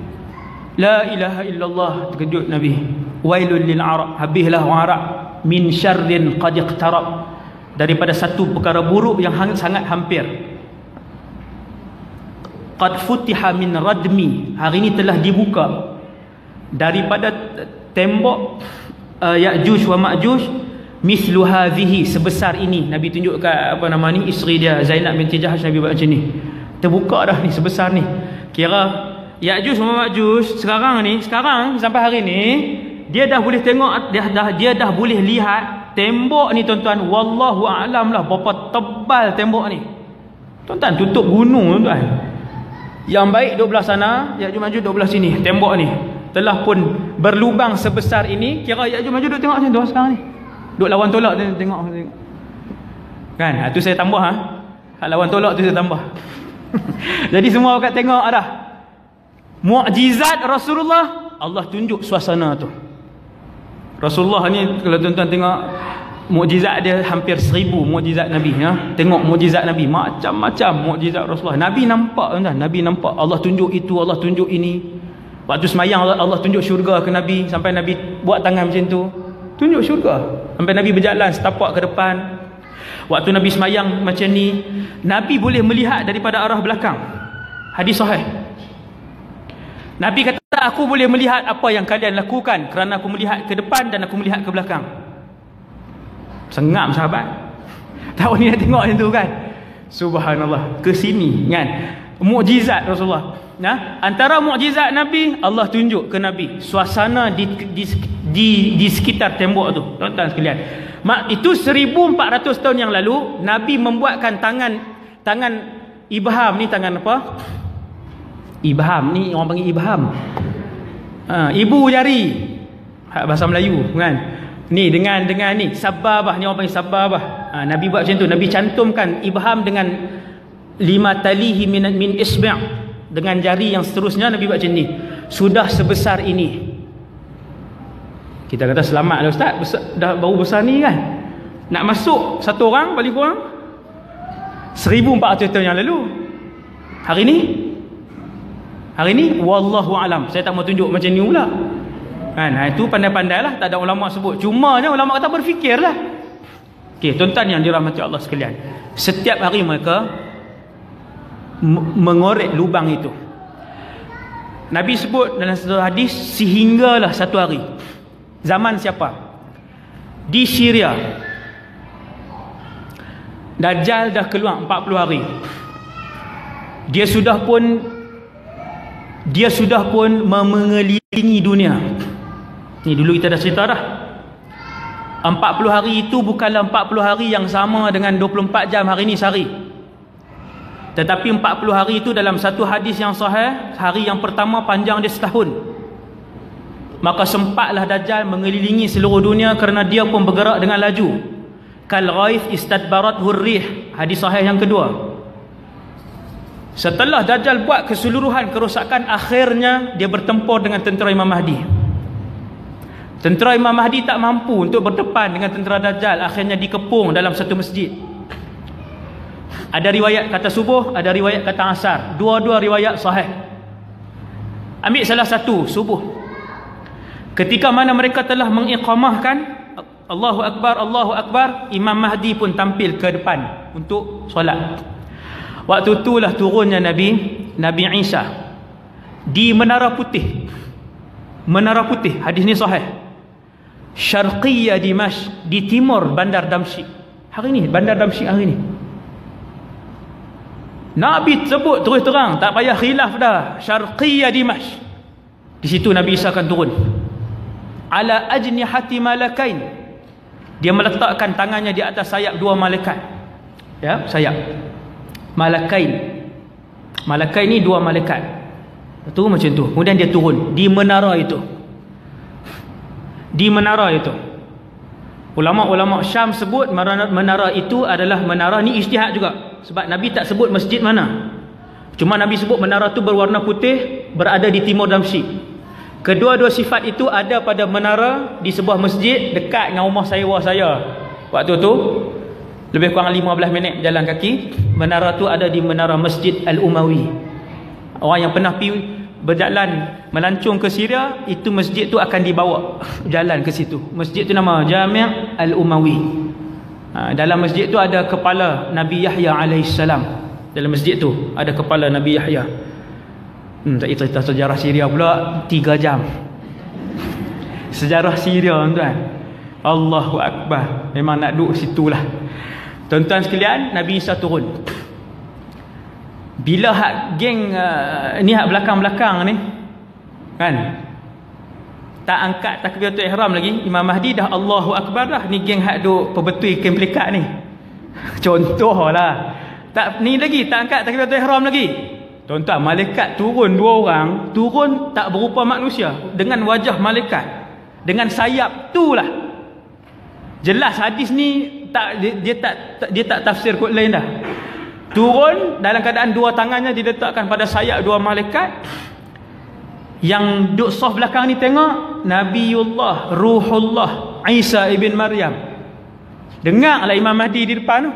La ilaha illallah, terkejut Nabi. Wailul lil Arab, habislah orang Arab, min syarrin qad iqtarab, daripada satu perkara buruk yang sangat hampir. Qad futiha min radmi, hari ini telah dibuka daripada tembok Ya'juj wa Ma'juj, mislu hadhihi, sebesar ini. Nabi tunjuk kat isteri dia Zainab binti Jahash. Nabi buat macam ni, terbuka dah ni, sebesar ni. Kira Ya'juj wa Ma'juj sekarang sampai hari ni, dia dah boleh tengok, dia dah boleh lihat tembok ni tuan-tuan. Wallahu a'lam lah berapa tebal tembok ni tuan-tuan, tutup gunung tuan-tuan. Yang baik duduk belah sana, Ya'juj Ma'juj duduk belah sini. Tembok ni telah pun berlubang sebesar ini. Kira Ya'juj Ma'juj duduk tengok macam tu sekarang ni, duduk lawan tolak tengok kan. Tu saya tambah lawan tolak tu saya tambah. Jadi semua orang tengok dah mukjizat Rasulullah. Allah tunjuk suasana tu. Rasulullah ni kalau tuan-tuan tengok mukjizat dia, hampir 1000 mukjizat Nabi ya. Tengok mukjizat Nabi, macam-macam mukjizat Rasulullah. Nabi nampak tuan-tuan, Nabi nampak Allah tunjuk itu, Allah tunjuk ini. Waktu semayang Allah tunjuk syurga ke Nabi, sampai Nabi buat tangan macam tu, tunjuk syurga. Sampai Nabi berjalan setapak ke depan. Waktu Nabi semayang macam ni, Nabi boleh melihat daripada arah belakang. Hadis sahih. Nabi kata, aku boleh melihat apa yang kalian lakukan kerana aku melihat ke depan dan aku melihat ke belakang. Sengam sahabat. Tahu ni nak tengok macam tu kan. Subhanallah. Ke sini kan. mukjizat Rasulullah. Antara mukjizat Nabi, Allah tunjuk ke Nabi suasana di sekitar tembok tu. Tuan-tuan sekalian, itu 1400 tahun yang lalu Nabi membuatkan tangan ibham ni, tangan apa? Ibham ni orang panggil ibham. Ibu jari. Bahasa Melayu kan. Ni dengan ni sababah, ni orang panggil sababah. Nabi buat macam tu. Nabi cantumkan ibham dengan 5 talihi min isbi', dengan jari yang seterusnya. Nabi buat macam ni. Sudah sebesar ini. Kita kata selamat lah ustaz, dah baru besar ni kan. Nak masuk satu orang paling kurang 1400 tahun yang lalu. Hari ni wallahu alam. Saya tak mau tunjuk macam ni pula kan. Itu pandai-pandai lah, tak ada ulama sebut. Cumanya ulama kata berfikirlah. Okey, tuan-tuan yang dirahmati Allah sekalian, setiap hari mereka mengorek lubang itu. Nabi sebut dalam satu hadis, sehinggalah satu hari. Zaman siapa? Di Syria, Dajjal dah keluar 40 hari. Dia sudah pun mengelilingi dunia. Ni dulu kita dah cerita dah. 40 hari itu bukanlah 40 hari yang sama dengan 24 jam hari ni sehari. Tetapi 40 hari itu dalam satu hadis yang sahih, hari yang pertama panjang dia setahun. Maka sempatlah Dajjal mengelilingi seluruh dunia kerana dia pun bergerak dengan laju. Kal ghaith istadbarathu rih, hadis sahih yang kedua. Setelah Dajjal buat keseluruhan kerosakan, akhirnya dia bertempur dengan tentera Imam Mahdi. Tentera Imam Mahdi tak mampu untuk berdepan dengan tentera Dajjal, akhirnya dikepung dalam satu masjid. Ada riwayat kata subuh, ada riwayat kata asar. Dua-dua riwayat sahih. Ambil salah satu, subuh. Ketika mana mereka telah mengiqamahkan Allahu Akbar, Allahu Akbar, Imam Mahdi pun tampil ke depan untuk solat. Waktu itulah turunnya Nabi Isa di Menara Putih. Menara Putih, hadis ni sahih. Syarqiyya Dimashq, di timur Bandar Damsyik. Hari ni Bandar Damsyik hari ni. Nabi sebut terus terang, tak payah khilaf dah. Syarqiyya Dimashq. Di situ Nabi Isa akan turun. Ala ajnihati malakain. Dia meletakkan tangannya di atas sayap dua malaikat. Ya, sayap. Malakain. Malakain ni dua malaikat. Tu macam tu. Kemudian dia turun di menara itu. Di menara itu. Ulama-ulama Syam sebut menara itu adalah menara, ni ijtihad juga. Sebab Nabi tak sebut masjid mana. Cuma Nabi sebut menara tu berwarna putih, berada di timur Damsyik. Kedua-dua sifat itu ada pada menara di sebuah masjid dekat dengan rumah sewa saya. Waktu tu lebih kurang 15 minit jalan kaki. Menara tu ada di menara Masjid Al-Umawi. Orang yang pernah pergi berjalan melancung ke Syria, itu masjid tu akan dibawa jalan ke situ. Masjid tu nama Jami' Al-Umawi. Dalam masjid tu ada kepala Nabi Yahya alaihissalam. Dalam masjid tu ada kepala Nabi Yahya. Tak cerita sejarah Syria pula 3 jam. Sejarah Syria tuan. Allahu Akbar. Memang nak duduk situlah. Tuan-tuan sekalian, Nabi Isa turun. Bila hak geng ni hak belakang-belakang ni kan, tak angkat takbiratul ihram lagi, Imam Mahdi dah Allahu Akbar dah. Ni geng hak duk perbetul kem pelikat ni. Contohlah. Tak ni lagi tak angkat takbiratul ihram lagi. Tuan-tuan, malaikat turun 2 orang, turun tak berupa manusia, dengan wajah malaikat, dengan sayap itulah. Jelas hadis ni dia tak tafsir kot lain dah. Turun dalam keadaan 2 tangannya diletakkan pada sayap 2 malaikat. Yang duduk saf belakang ni tengok Nabiullah Ruhullah Isa ibn Maryam. Dengarlah Imam Mahdi di depan tu.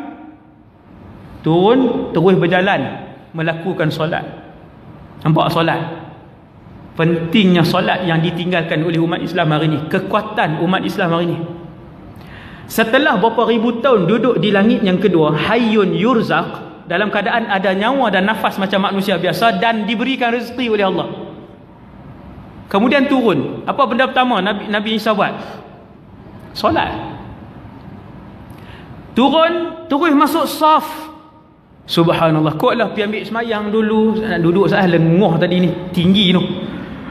Turun terus berjalan melakukan solat. Nampak solat? Pentingnya solat yang ditinggalkan oleh umat Islam hari ni. Kekuatan umat Islam hari ni. Setelah berapa ribu tahun duduk di langit yang kedua, hayyun yurzaq, dalam keadaan ada nyawa dan nafas macam manusia biasa, dan diberikan rezeki oleh Allah. Kemudian turun. Apa benda pertama Nabi Isa buat? Solat. Turun, terus masuk saf. Subhanallah, koklah pergi ambil semayang dulu. Nak duduk salah lengoh tadi ni, tinggi tu.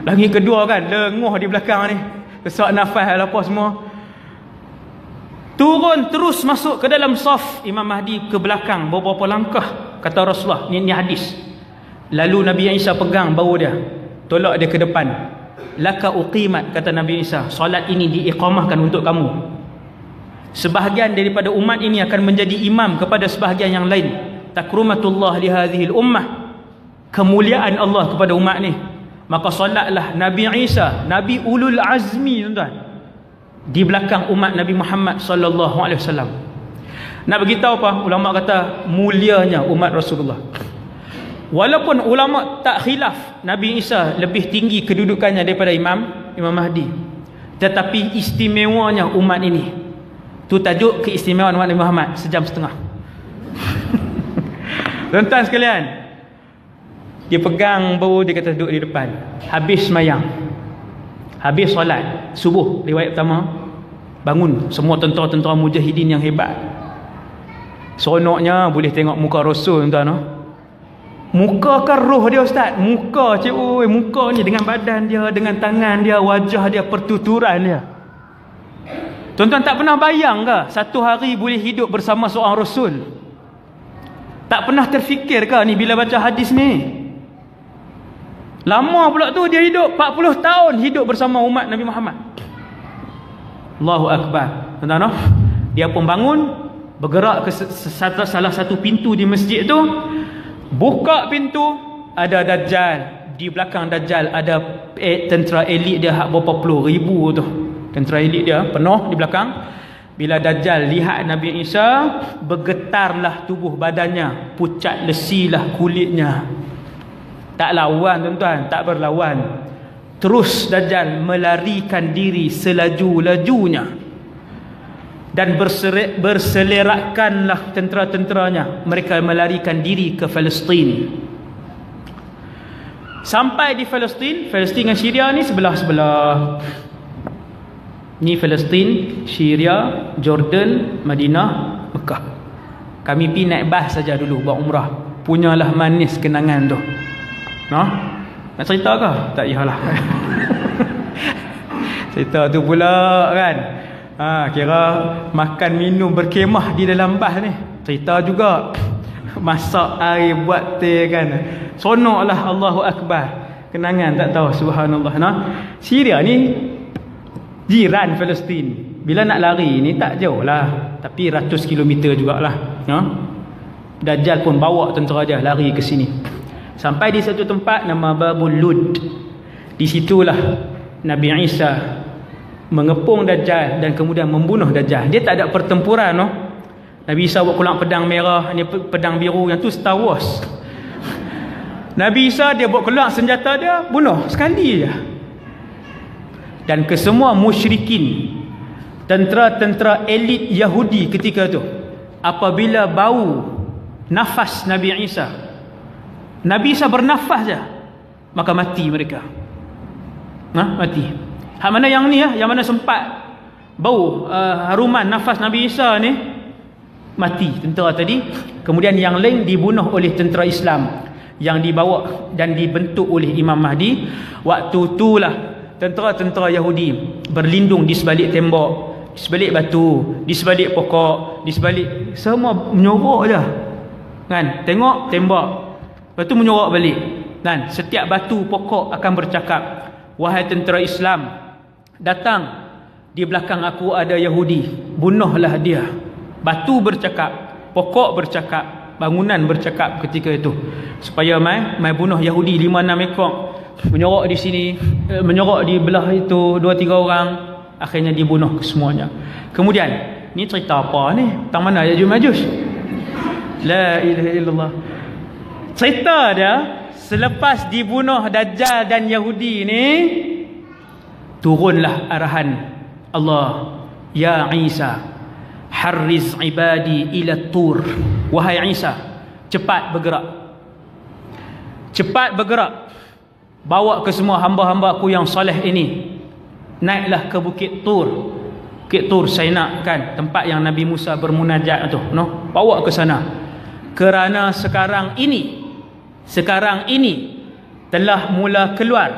Lagi kedua kan, lengoh di belakang ni. Kesak nafas apa semua. Turun terus masuk ke dalam saf Imam Mahdi ke belakang beberapa langkah, kata Rasulullah. Ni hadis. Lalu Nabi Isa pegang bahu dia, tolak dia ke depan. Laka uqimat, kata Nabi Isa, solat ini diiqamahkan untuk kamu. Sebahagian daripada umat ini akan menjadi imam kepada sebahagian yang lain. Takrumatullah li hadhil ummah, kemuliaan Allah kepada umat ni. Maka solatlah Nabi Isa, Nabi ulul azmi, tuan-tuan, di belakang umat Nabi Muhammad sallallahu alaihi wasallam. Nak beritahu apa? Ulama kata mulianya umat Rasulullah. Walaupun ulama tak khilaf Nabi Isa lebih tinggi kedudukannya daripada Imam Mahdi, tetapi istimewanya umat ini. Tu tajuk keistimewaan umat Nabi Muhammad, sejam setengah. Tuan-tuan sekalian, dia pegang bahu, dia kata duduk di depan. Habis semayang, habis solat subuh, riwayat pertama, bangun semua tentera-tentera mujahidin yang hebat. Seronoknya boleh tengok muka Rasul, tuan-tuan. Muka kan roh dia, ustaz. Muka cik, oi, muka ni dengan badan dia, dengan tangan dia, wajah dia, pertuturan dia. Tuan-tuan tak pernah bayang ke satu hari boleh hidup bersama seorang Rasul? Tak pernah terfikir ke ni bila baca hadis ni? Lama pula tu dia hidup 40 tahun hidup bersama umat Nabi Muhammad. Allahu Akbar. Tuan-tuan, dia pun bangun, bergerak ke salah satu pintu di masjid tu. Buka pintu, ada Dajjal. Di belakang Dajjal ada tentera elit dia, berapa puluh ribu tu. Tentera elit dia penuh di belakang. Bila Dajjal lihat Nabi Isa, bergetarlah tubuh badannya, pucat lesilah kulitnya. Tak lawan, tuan-tuan, tak berlawan. Terus Dajjal melarikan diri selaju-lajunya, dan berselerakkanlah tentera-tenteranya. Mereka melarikan diri ke Palestin. Sampai di Palestin dengan Syria ni sebelah-sebelah. Ni Palestin, Syria, Jordan, Madinah, Mekah. Kami pergi naik bas saja dulu buat umrah. Punyalah manis kenangan tu. Nak cerita ke? Tak yalah. Cerita tu pula kan. Kira makan minum berkemah di dalam bas ni. Cerita juga. Masak air, buat teh kan. Sonoklah, Allahu Akbar. Kenangan tak tahu, subhanallah. Syria ni jiran Palestin. Bila nak lari ni tak jauh lah, tapi ratus kilometer jugalah. Dajjal pun bawa tentera dia lari ke sini. Sampai di satu tempat nama Babul Lud. Di situlah Nabi Isa mengepung Dajjal dan kemudian membunuh Dajjal. Dia tak ada pertempuran. Nabi Isa buat keluar pedang merah, ni pedang biru, yang tu Star Wars. Nabi Isa dia buat keluar senjata dia, bunuh sekali je. Dan kesemua musyrikin, tentera-tentera elit Yahudi ketika tu, apabila bau nafas Nabi Isa bernafas je, maka mati mereka. Mati. Hak mana yang ni yang mana sempat bau haruman nafas Nabi Isa ni, mati tentera tadi. Kemudian yang lain dibunuh oleh tentera Islam yang dibawa dan dibentuk oleh Imam Mahdi. Waktu itulah tentera-tentera Yahudi berlindung di sebalik tembok, di sebalik batu, di sebalik pokok, di sebalik, semua menyorok je kan. Tengok tembok, lepas tu menyorok balik kan. Setiap batu pokok akan bercakap, wahai tentera Islam, datang, di belakang aku ada Yahudi, bunuhlah dia. Batu bercakap, pokok bercakap, bangunan bercakap ketika itu, supaya mai bunuh Yahudi 5-6 ekor. Menyorok di sini, menyorok di belah itu 2-3 orang, akhirnya dibunuh semuanya. Kemudian ni cerita apa ni? Tang mana Ya'juj Ma'juj? La ilaha illallah. Cerita dia selepas dibunuh Dajjal dan Yahudi ni, turunlah arahan Allah, ya Isa, harriz ibadi ila tur. Wahai Isa, cepat bergerak, cepat bergerak, bawa ke semua hamba-hamba aku yang soleh ini, naiklah ke Bukit Tur. Bukit Tur Saina kan, tempat yang Nabi Musa bermunajat tu, bawa ke sana. kerana sekarang ini telah mula keluar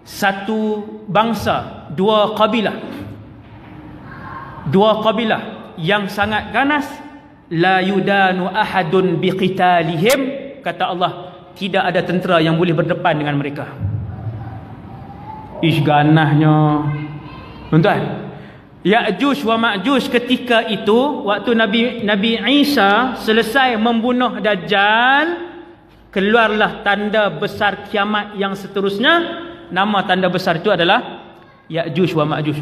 satu bangsa, dua kabilah yang sangat ganas, la yudanu ahadun biqitalihim, kata Allah, tidak ada tentera yang boleh berdepan dengan mereka. Ish, ganahnya tuan-tuan. Ya'juj wa Ma'juj ketika itu, waktu Nabi Isa selesai membunuh Dajjal, keluarlah tanda besar kiamat yang seterusnya. Nama tanda besar itu adalah Ya'juj wa Ma'juj.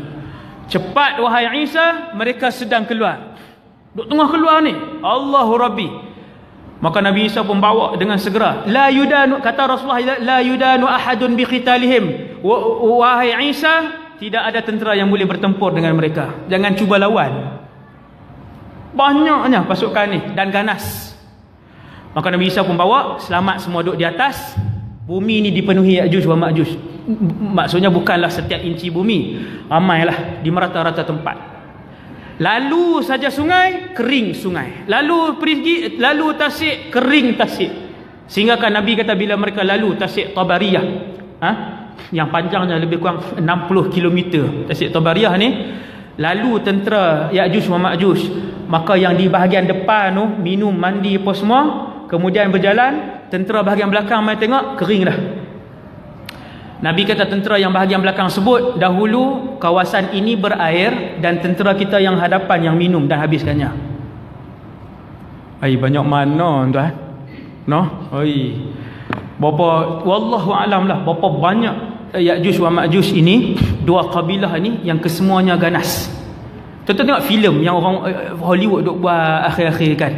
Cepat wahai Isa, mereka sedang keluar. Duk tengah keluar ni, Allahu Rabbi. Maka Nabi Isa pun bawa dengan segera. La yudanu, kata Rasulullah, la yudanu ahadun biqitalihim. Wahai Isa, tidak ada tentera yang boleh bertempur dengan mereka. Jangan cuba lawan. Banyaknya pasukan ni dan ganas. Maka Nabi Isa pun bawa, selamat semua duduk di atas. Bumi ni dipenuhi Ya'juj wa Ma'juj. Maksudnya bukanlah setiap inci bumi, ramailah di merata-rata tempat. Lalu saja sungai, kering sungai. Lalu tasik, kering tasik. Sehingga kan Nabi kata bila mereka lalu tasik Tabariyah, yang panjangnya lebih kurang 60 km, tasik Tabariyah ni, lalu tentera Ya'juj wa Ma'juj, maka yang di bahagian depan tu minum, mandi apa semua, kemudian berjalan. Tentera bahagian belakang mai tengok, kering dah. Nabi kata tentera yang bahagian belakang sebut, dahulu kawasan ini berair dan tentera kita yang hadapan yang minum dan habiskannya. Ai, banyak mana tuan? No? Oi. Berapa, wallahu alam lah, berapa banyak Ya'juj wa Ma'juj ini, dua kabilah ni yang kesemuanya ganas. Tuan-tuan tengok filem yang orang Hollywood duk buat akhir-akhir kan.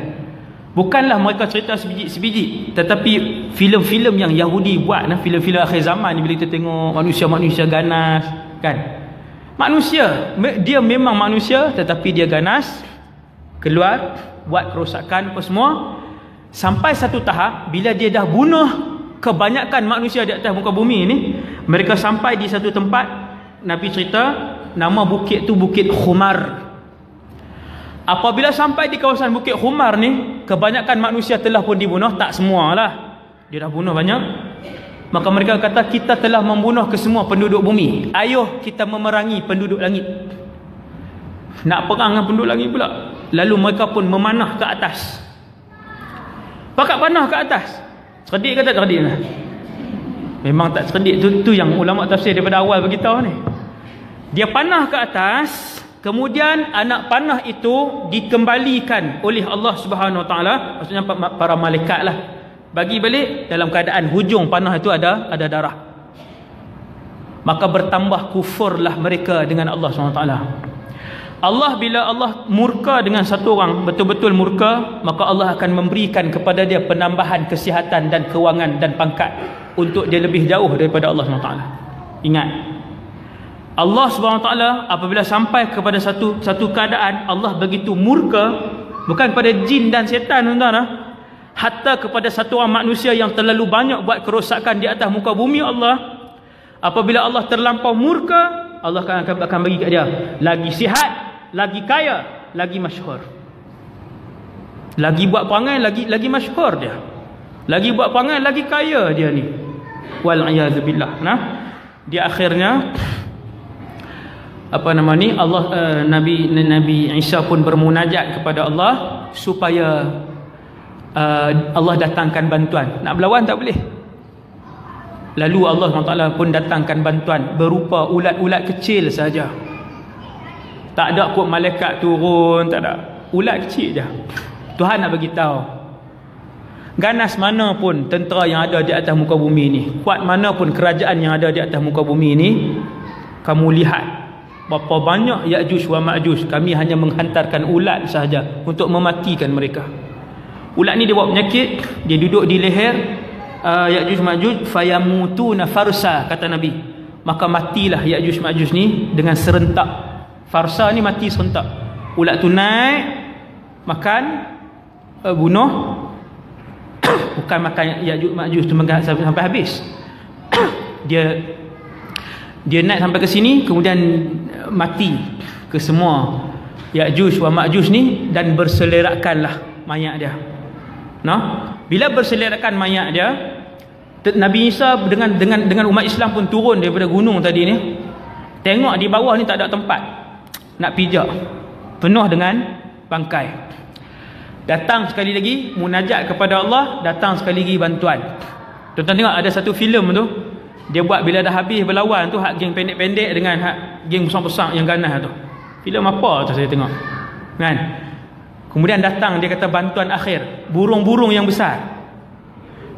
Bukanlah mereka cerita sebiji, tetapi filem-filem yang Yahudi buat, filem-filem akhir zaman ni, bila kita tengok manusia-manusia ganas kan. Manusia, dia memang manusia tetapi dia ganas, keluar buat kerosakan apa semua, sampai satu tahap bila dia dah bunuh kebanyakan manusia di atas muka bumi ni, mereka sampai di satu tempat, Nabi cerita nama bukit tu Bukit Khumar. Apabila sampai di kawasan Bukit Khumar ni, kebanyakan manusia telah pun dibunuh, tak semualah, dia dah bunuh banyak. Maka mereka kata, kita telah membunuh kesemua penduduk bumi, ayuh kita memerangi penduduk langit. Nak perang dengan penduduk langit pula. Lalu mereka pun memanah ke atas. Pakat panah ke atas. Cerdik ke tak cerdik? Memang tak cerdik. Tu yang ulama tafsir daripada awal beritahu ni. Dia panah ke atas, kemudian anak panah itu dikembalikan oleh Allah Subhanahu Wa Taala, maksudnya para malaikat lah, bagi balik dalam keadaan hujung panah itu ada darah. Maka bertambah kufurlah mereka dengan Allah Subhanahu Wa Taala. Bila Allah murka dengan satu orang, betul-betul murka, maka Allah akan memberikan kepada dia penambahan kesihatan dan kewangan dan pangkat untuk dia lebih jauh daripada Allah Subhanahu Wa Taala. Ingat, Allah Subhanahu Wa Taala apabila sampai kepada satu keadaan, Allah begitu murka, bukan pada jin dan setan tuan-tuan, hatta kepada satu orang manusia yang terlalu banyak buat kerosakan di atas muka bumi Allah. Apabila Allah terlampau murka, Allah akan bagi kat dia lagi sihat, lagi kaya, lagi masyhur. Lagi buat perangai, lagi masyhur dia. Lagi buat perangai, lagi kaya dia ni. Wal a'yadzu billah. Di akhirnya Nabi Isa pun bermunajat kepada Allah supaya Allah datangkan bantuan. Nak berlawan tak boleh. Lalu Allah SWT pun datangkan bantuan berupa ulat-ulat kecil saja. Tak ada kot malaikat turun, tak ada. Ulat kecil je. Tuhan nak bagi tahu, ganas mana pun tentera yang ada di atas muka bumi ni, kuat mana pun kerajaan yang ada di atas muka bumi ni, kamu lihat berapa banyak Ya'juj wa Ma'juj. Kami hanya menghantarkan ulat sahaja untuk mematikan mereka. Ulat ni dia bawa penyakit, dia duduk di leher Ya'juj Ma'juj, fayamutuna farsa, kata Nabi. Maka matilah Ya'juj Ma'juj ni dengan serentak. Farsa ni mati serentak. Ulat tu naik, makan, bunuh. Bukan makan Ya'juj Ma'juj tu sampai habis. Dia naik sampai ke sini, kemudian mati ke semua Ya'juj wa Ma'juj ni, dan berselerakkanlah mayat dia. Bila berselerakkan mayat dia, Nabi Isa dengan umat Islam pun turun daripada gunung tadi ni. Tengok di bawah ni tak ada tempat nak pijak, penuh dengan bangkai. Datang sekali lagi munajat kepada Allah, datang sekali lagi bantuan. Tuan-tuan tengok ada satu filem tu, dia buat bila dah habis berlawan tu, hak geng pendek-pendek dengan hak geng besar-besar yang ganas tu. Filem apa tu saya tengok, kan? Kemudian datang, dia kata bantuan akhir, burung-burung yang besar.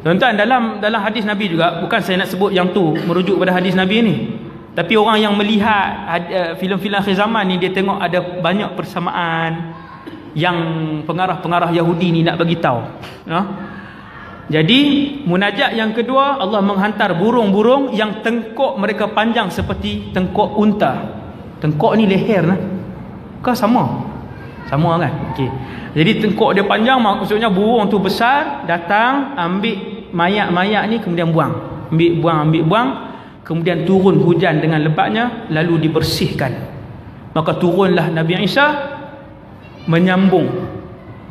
Tuan-tuan, dalam hadis Nabi juga, bukan saya nak sebut yang tu merujuk pada hadis Nabi ni, tapi orang yang melihat filem-filem akhir zaman ni, dia tengok ada banyak persamaan yang pengarah-pengarah Yahudi ni nak bagi tahu. Jadi munajat yang kedua, Allah menghantar burung-burung yang tengkok mereka panjang seperti tengkok unta. Tengkok ni leher lah. Kau sama kan? Okey. Jadi tengkok dia panjang, maksudnya burung tu besar, datang ambil mayat-mayat ni kemudian buang. Ambil buang, kemudian turun hujan dengan lebatnya, lalu dibersihkan. Maka turunlah Nabi Isa menyambung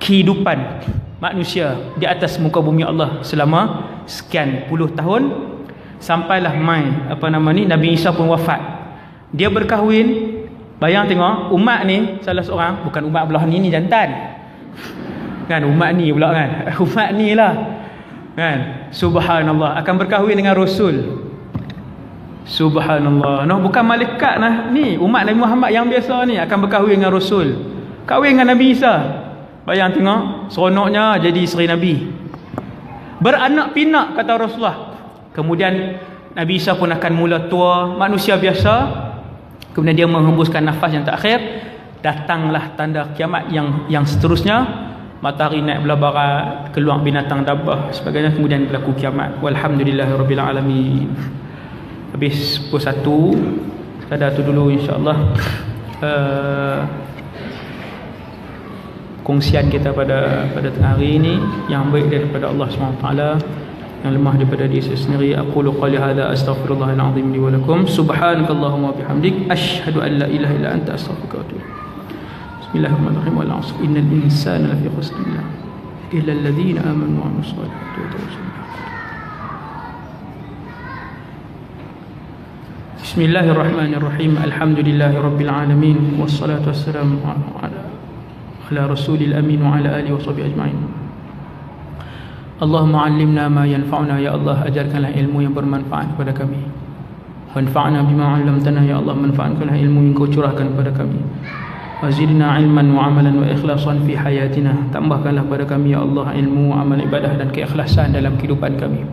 kehidupan manusia di atas muka bumi Allah selama sekian puluh tahun, sampailah Nabi Isa pun wafat. Dia berkahwin. Bayang tengok, umat ni salah seorang, bukan umat belah ni jantan kan, umat ni pula kan, umat ni lah kan, subhanallah, akan berkahwin dengan Rasul. Subhanallah, bukan malaikat lah ni, umat Nabi Muhammad yang biasa ni akan berkahwin dengan Rasul, kahwin dengan Nabi Isa. Bayang tengok, seronoknya jadi isteri Nabi, beranak pinak kata Rasulullah. Kemudian Nabi Isa pun akan mula tua, manusia biasa. Kemudian dia menghembuskan nafas yang terakhir, datanglah tanda kiamat yang seterusnya. Matahari naik belah barat, keluar binatang dabah sebagainya, kemudian berlaku kiamat. Walhamdulillahirabbil alamin. Habis pukul 1, sekadar tu dulu insya-Allah kongsian kita pada tengah hari ini, yang baik daripada Allah SWT, yang lemah daripada diri saya sendiri. Aqulu qali hadza astaghfirullahal azim li wa lakum. Subhanakallahumma wa bihamdik asyhadu an la ilaha illa anta astaghfiruka wa atubu ilaik. Bismillahirrahmanirrahim. Wal 'asr innal insana lafi khusr illa alladhina amanu wa 'amilus solihati wa tawassaw bil haqqi. Bismillahirrahmanirrahim. Alhamdulillahirabbil alamin wassalatu wassalamu ala rasulil amin wa ala alihi washabihi ajma'in. Allahumma 'allimna ma yanfa'una, ya Allah ajarkanlah ilmu yang bermanfaat kepada kami. Wanfa'na bima 'allamtana, ya Allah manfaatkanlah ilmu yang Kau curahkan kepada kami. Wazidna 'ilman wa 'amalan wa ikhlasan fi hayatina, tambahkanlah kepada kami ya Allah ilmu, amal ibadah dan keikhlasan dalam kehidupan kami.